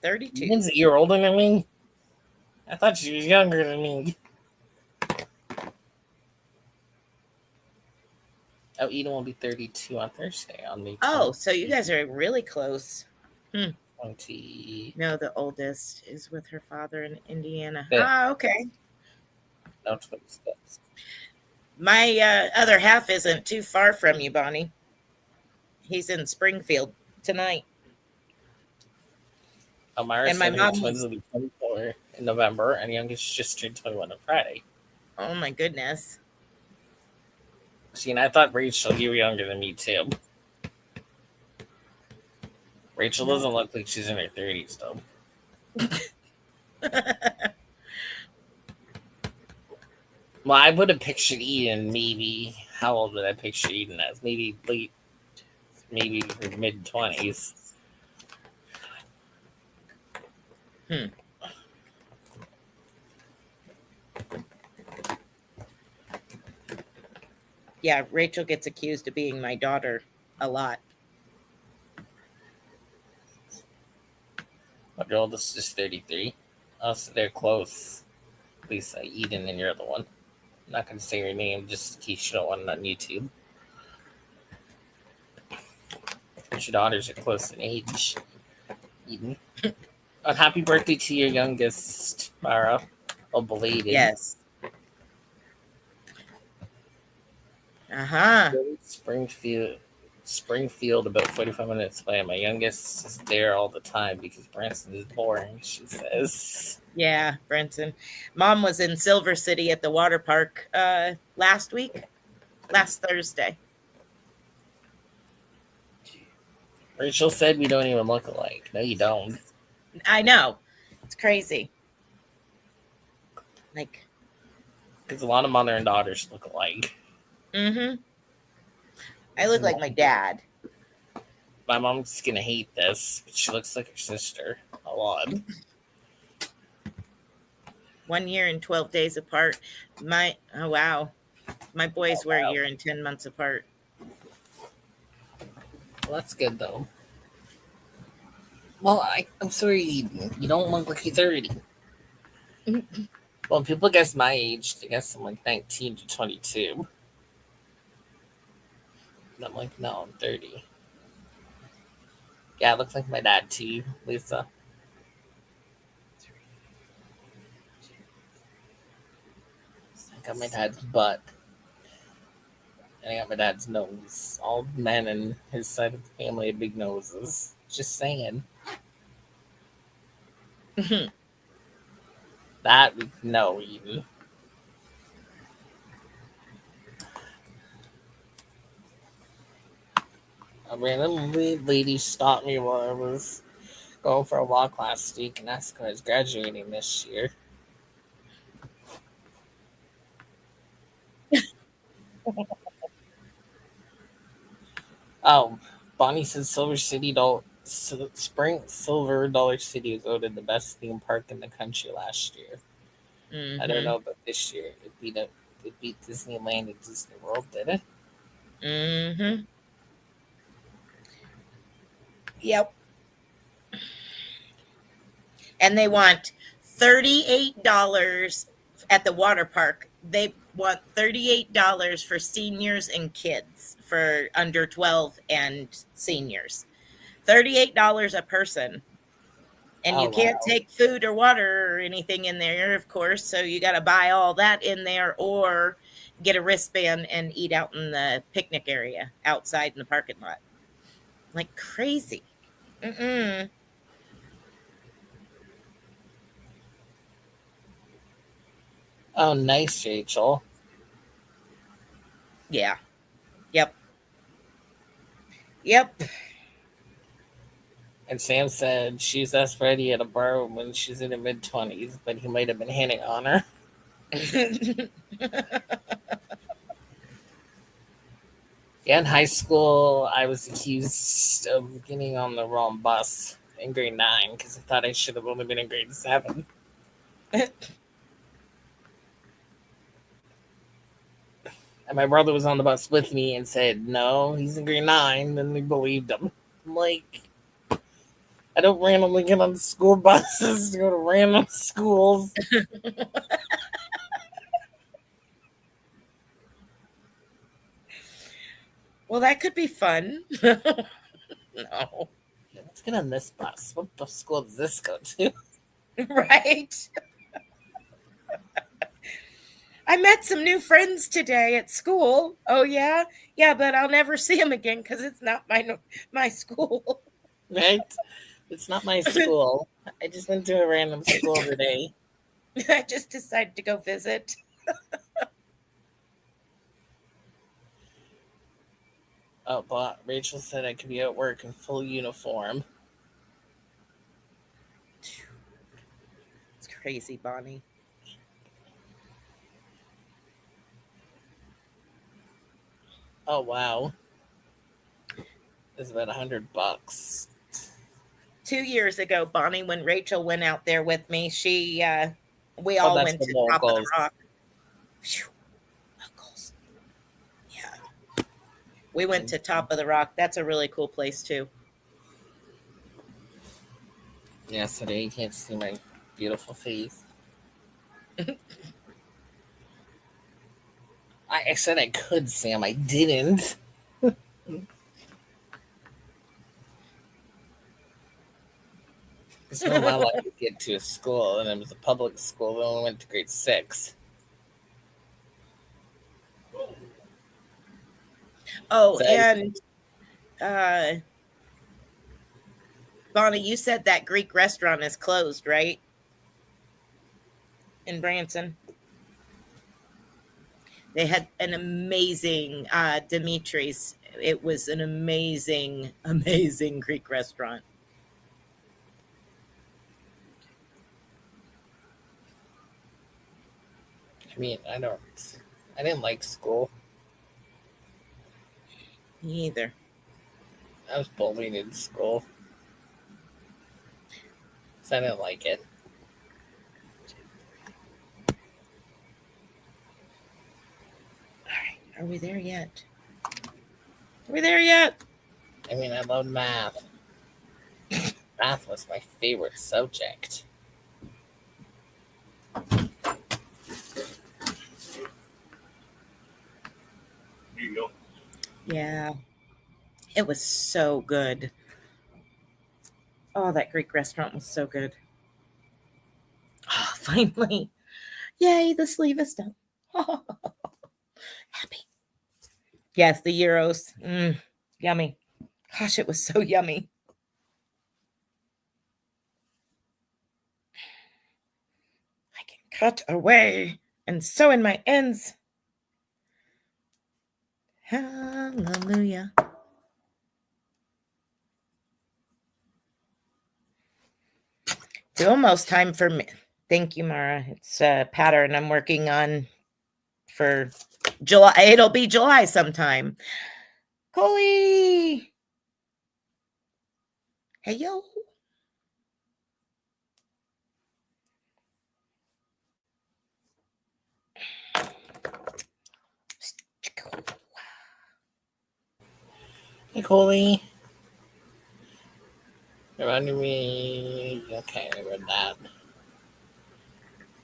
32. Eden's a year older than me? I thought she was younger than me. Oh, Eden will be 32 on Thursday on May 20. Oh, so you guys are really close. 20. No, the oldest is with her father in Indiana. Yeah. Ah, okay. No, 26. My other half isn't too far from you, Bonnie. He's in Springfield tonight. Amara And my said her mom twins was, will be 24 in November, and youngest just turned 21 on Friday. oh my goodness. See, and I thought Rachel, you were younger than me too. Rachel No. doesn't look like she's in her 30s, though. Well, I would have pictured Eden maybe. How old did I picture Eden as? Maybe late, maybe her mid 20s. Yeah, Rachel gets accused of being my daughter a lot. Your oldest is 33. Oh, so they're close. Lisa, Eden, and your other one. I'm not going to say your name just in case you don't want it on YouTube. But your daughters are close in age, Eden. And happy birthday to your youngest, Mara. Oh, belated. Yes. Uh-huh. Springfield, about 45 minutes away. My youngest is there all the time because Branson is boring, she says. Yeah, Brenton. Mom was in Silver City at the water park last week, last Thursday. Rachel said we don't even look alike. No, you don't. I know. It's crazy. Like, Because a lot of mother and daughters look alike. mm-hmm. I look like my dad. My mom's gonna hate this, but she looks like her sister a lot. 1 year and 12 days apart. Oh wow. My boys were a year and 10 months apart. Well, that's good though. Well, I'm sorry, you don't look like you're 30. Well, people guess my age, they guess I'm like 19 to 22. And I'm like, no, I'm 30. Yeah, I look like my dad too, Lisa. I got my dad's butt. And I got my dad's nose. All men in his side of the family have big noses. Just saying. That we know, even. A random lady stopped me while I was going for a walk last week and asked if I was graduating this year. Oh, Bonnie said Silver Dollar City was voted the best theme park in the country last year. I don't Mm-hmm. know about this year. It beat Disneyland and Disney World, did it? Mm-hmm. Yep. And they want $38 at the water park. They want $38 for seniors and kids, for under 12 and seniors. $38 a person. And Oh you can't wow. take food or water or anything in there, of course. So you got to buy all that in there or get a wristband and eat out in the picnic area outside in the parking lot. Like crazy. Mm-mm. Oh, nice, Rachel. Yeah. Yep. Yep. And Sam said she's asked Freddie at a bar when she's in her mid-20s, but he might have been hitting on her. Yeah, in high school, I was accused of getting on the wrong bus in grade 9 because I thought I should have only been in grade 7. And my brother was on the bus with me and said, no, he's in grade 9. And we believed him. I'm like, I don't randomly get on school buses to go to random schools. Well, that could be fun. No. Let's get on this bus. What bus school does this go to? Right? I met some new friends today at school. Oh yeah, yeah, but I'll never see them again because it's not my school. Right? It's not my school. I just went to a random school today. I just decided to go visit. Oh, but Rachel said I could be at work in full uniform. It's crazy, Bonnie. Oh wow, it's about $100. 2 years ago, Bonnie, when Rachel went out there with me, we Oh, all that's went the to Top of the locals. Rock. Phew, locals. Yeah, we went to Top of the Rock. That's a really cool place too. Yesterday, you can't see my beautiful face. I said I could, Sam. I didn't. Because all my life I get to a school, and it was a public school. We only went to grade 6. Oh, So and uh Bonnie, you said that Greek restaurant is closed, right? In Branson. They had an amazing Dimitri's. It was an amazing, amazing Greek restaurant. I mean, I didn't like school. Me either. I was bullied in school, so I didn't like it. All right, are we there yet? Are we there yet? I mean, I loved math. Math was my favorite subject. Here you go. Yeah, it was so good. Oh, that Greek restaurant was so good. Oh, finally. Yay, the sleeve is done. Oh, happy. Yes, the Euros. Yummy. Gosh, it was so yummy. I can cut away and sew in my ends. Hallelujah. It's almost time for me. Thank you, Mara. It's a pattern I'm working on for July. It'll be July sometime. Coley. Hey, yo. Hey, Coley. Reminded me. Okay, I read that.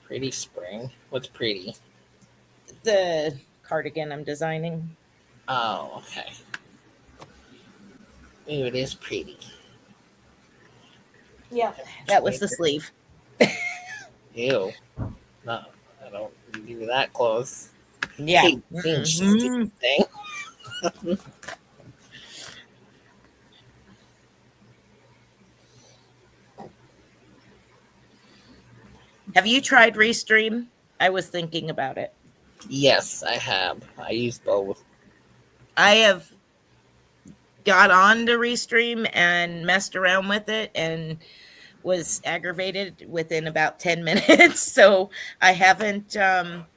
Pretty spring. What's pretty? The cardigan I'm designing. Oh, okay. Ooh, it is pretty. Yeah. That was the sleeve. Ew. No, I don't do that close. Yeah. Hey, same stupid thing. Have you tried Restream? I was thinking about it. Yes, I have. I use both. I have got on to Restream and messed around with it and was aggravated within about 10 minutes. So I haven't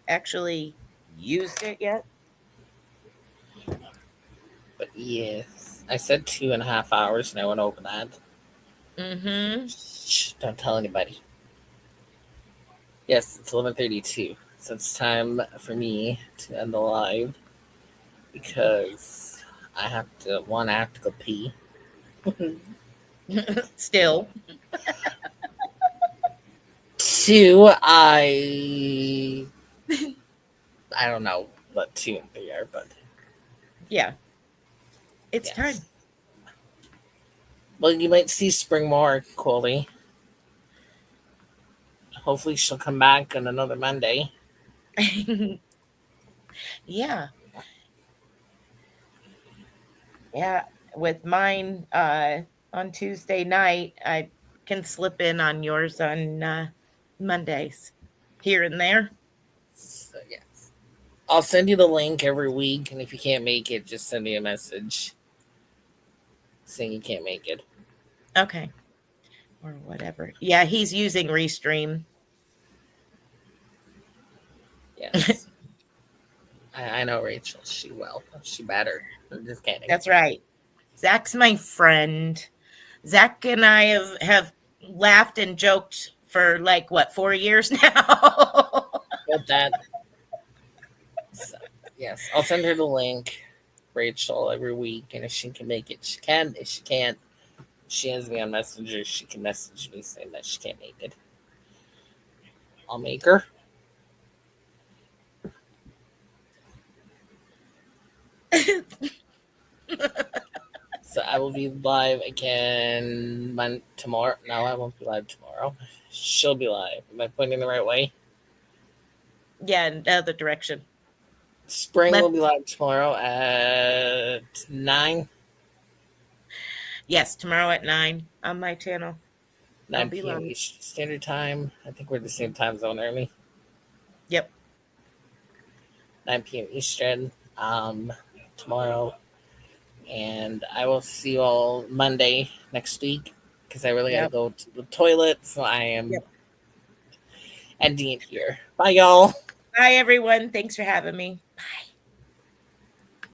actually used it yet. But yes, I said 2.5 hours, and I went over that. Mm-hmm. Shh, don't tell anybody. Yes, it's 11:32, so it's time for me to end the live because I have to go pee. Still. Two, I don't know what 2 and 3 are, but Yeah. It's yes. time. Well, you might see Spring more, Coley. Hopefully, she'll come back on another Monday. Yeah. Yeah. With mine on Tuesday night, I can slip in on yours on Mondays here and there. So, yes. I'll send you the link every week, and if you can't make it, just send me a message saying you can't make it. Okay. Or whatever. Yeah, he's using Restream. Yes. I know Rachel. She will. She better. I'm just kidding. That's right. Zach's my friend. Zach and I have laughed and joked for like what 4 years now. But that, so, yes, I'll send her the link, Rachel, every week, and if she can make it, she can. If she can't, she has me on Messenger. She can message me saying that she can't make it. I'll make her. So I will be live again tomorrow. No, I won't be live tomorrow. She'll be live. Am I pointing the right way? Yeah, in the other direction. Spring will Left. be live tomorrow at 9, Yes, tomorrow at 9 on my channel. I'll 9 be p.m. live. Eastern Standard Time. I think we're the same time zone, Ernie. Yep. 9 p.m. Eastern tomorrow. And I will see you all Monday next week because I really got to Yep. go to the toilet. So I am Yep. ending it here. Bye, y'all. Bye, everyone. Thanks for having me.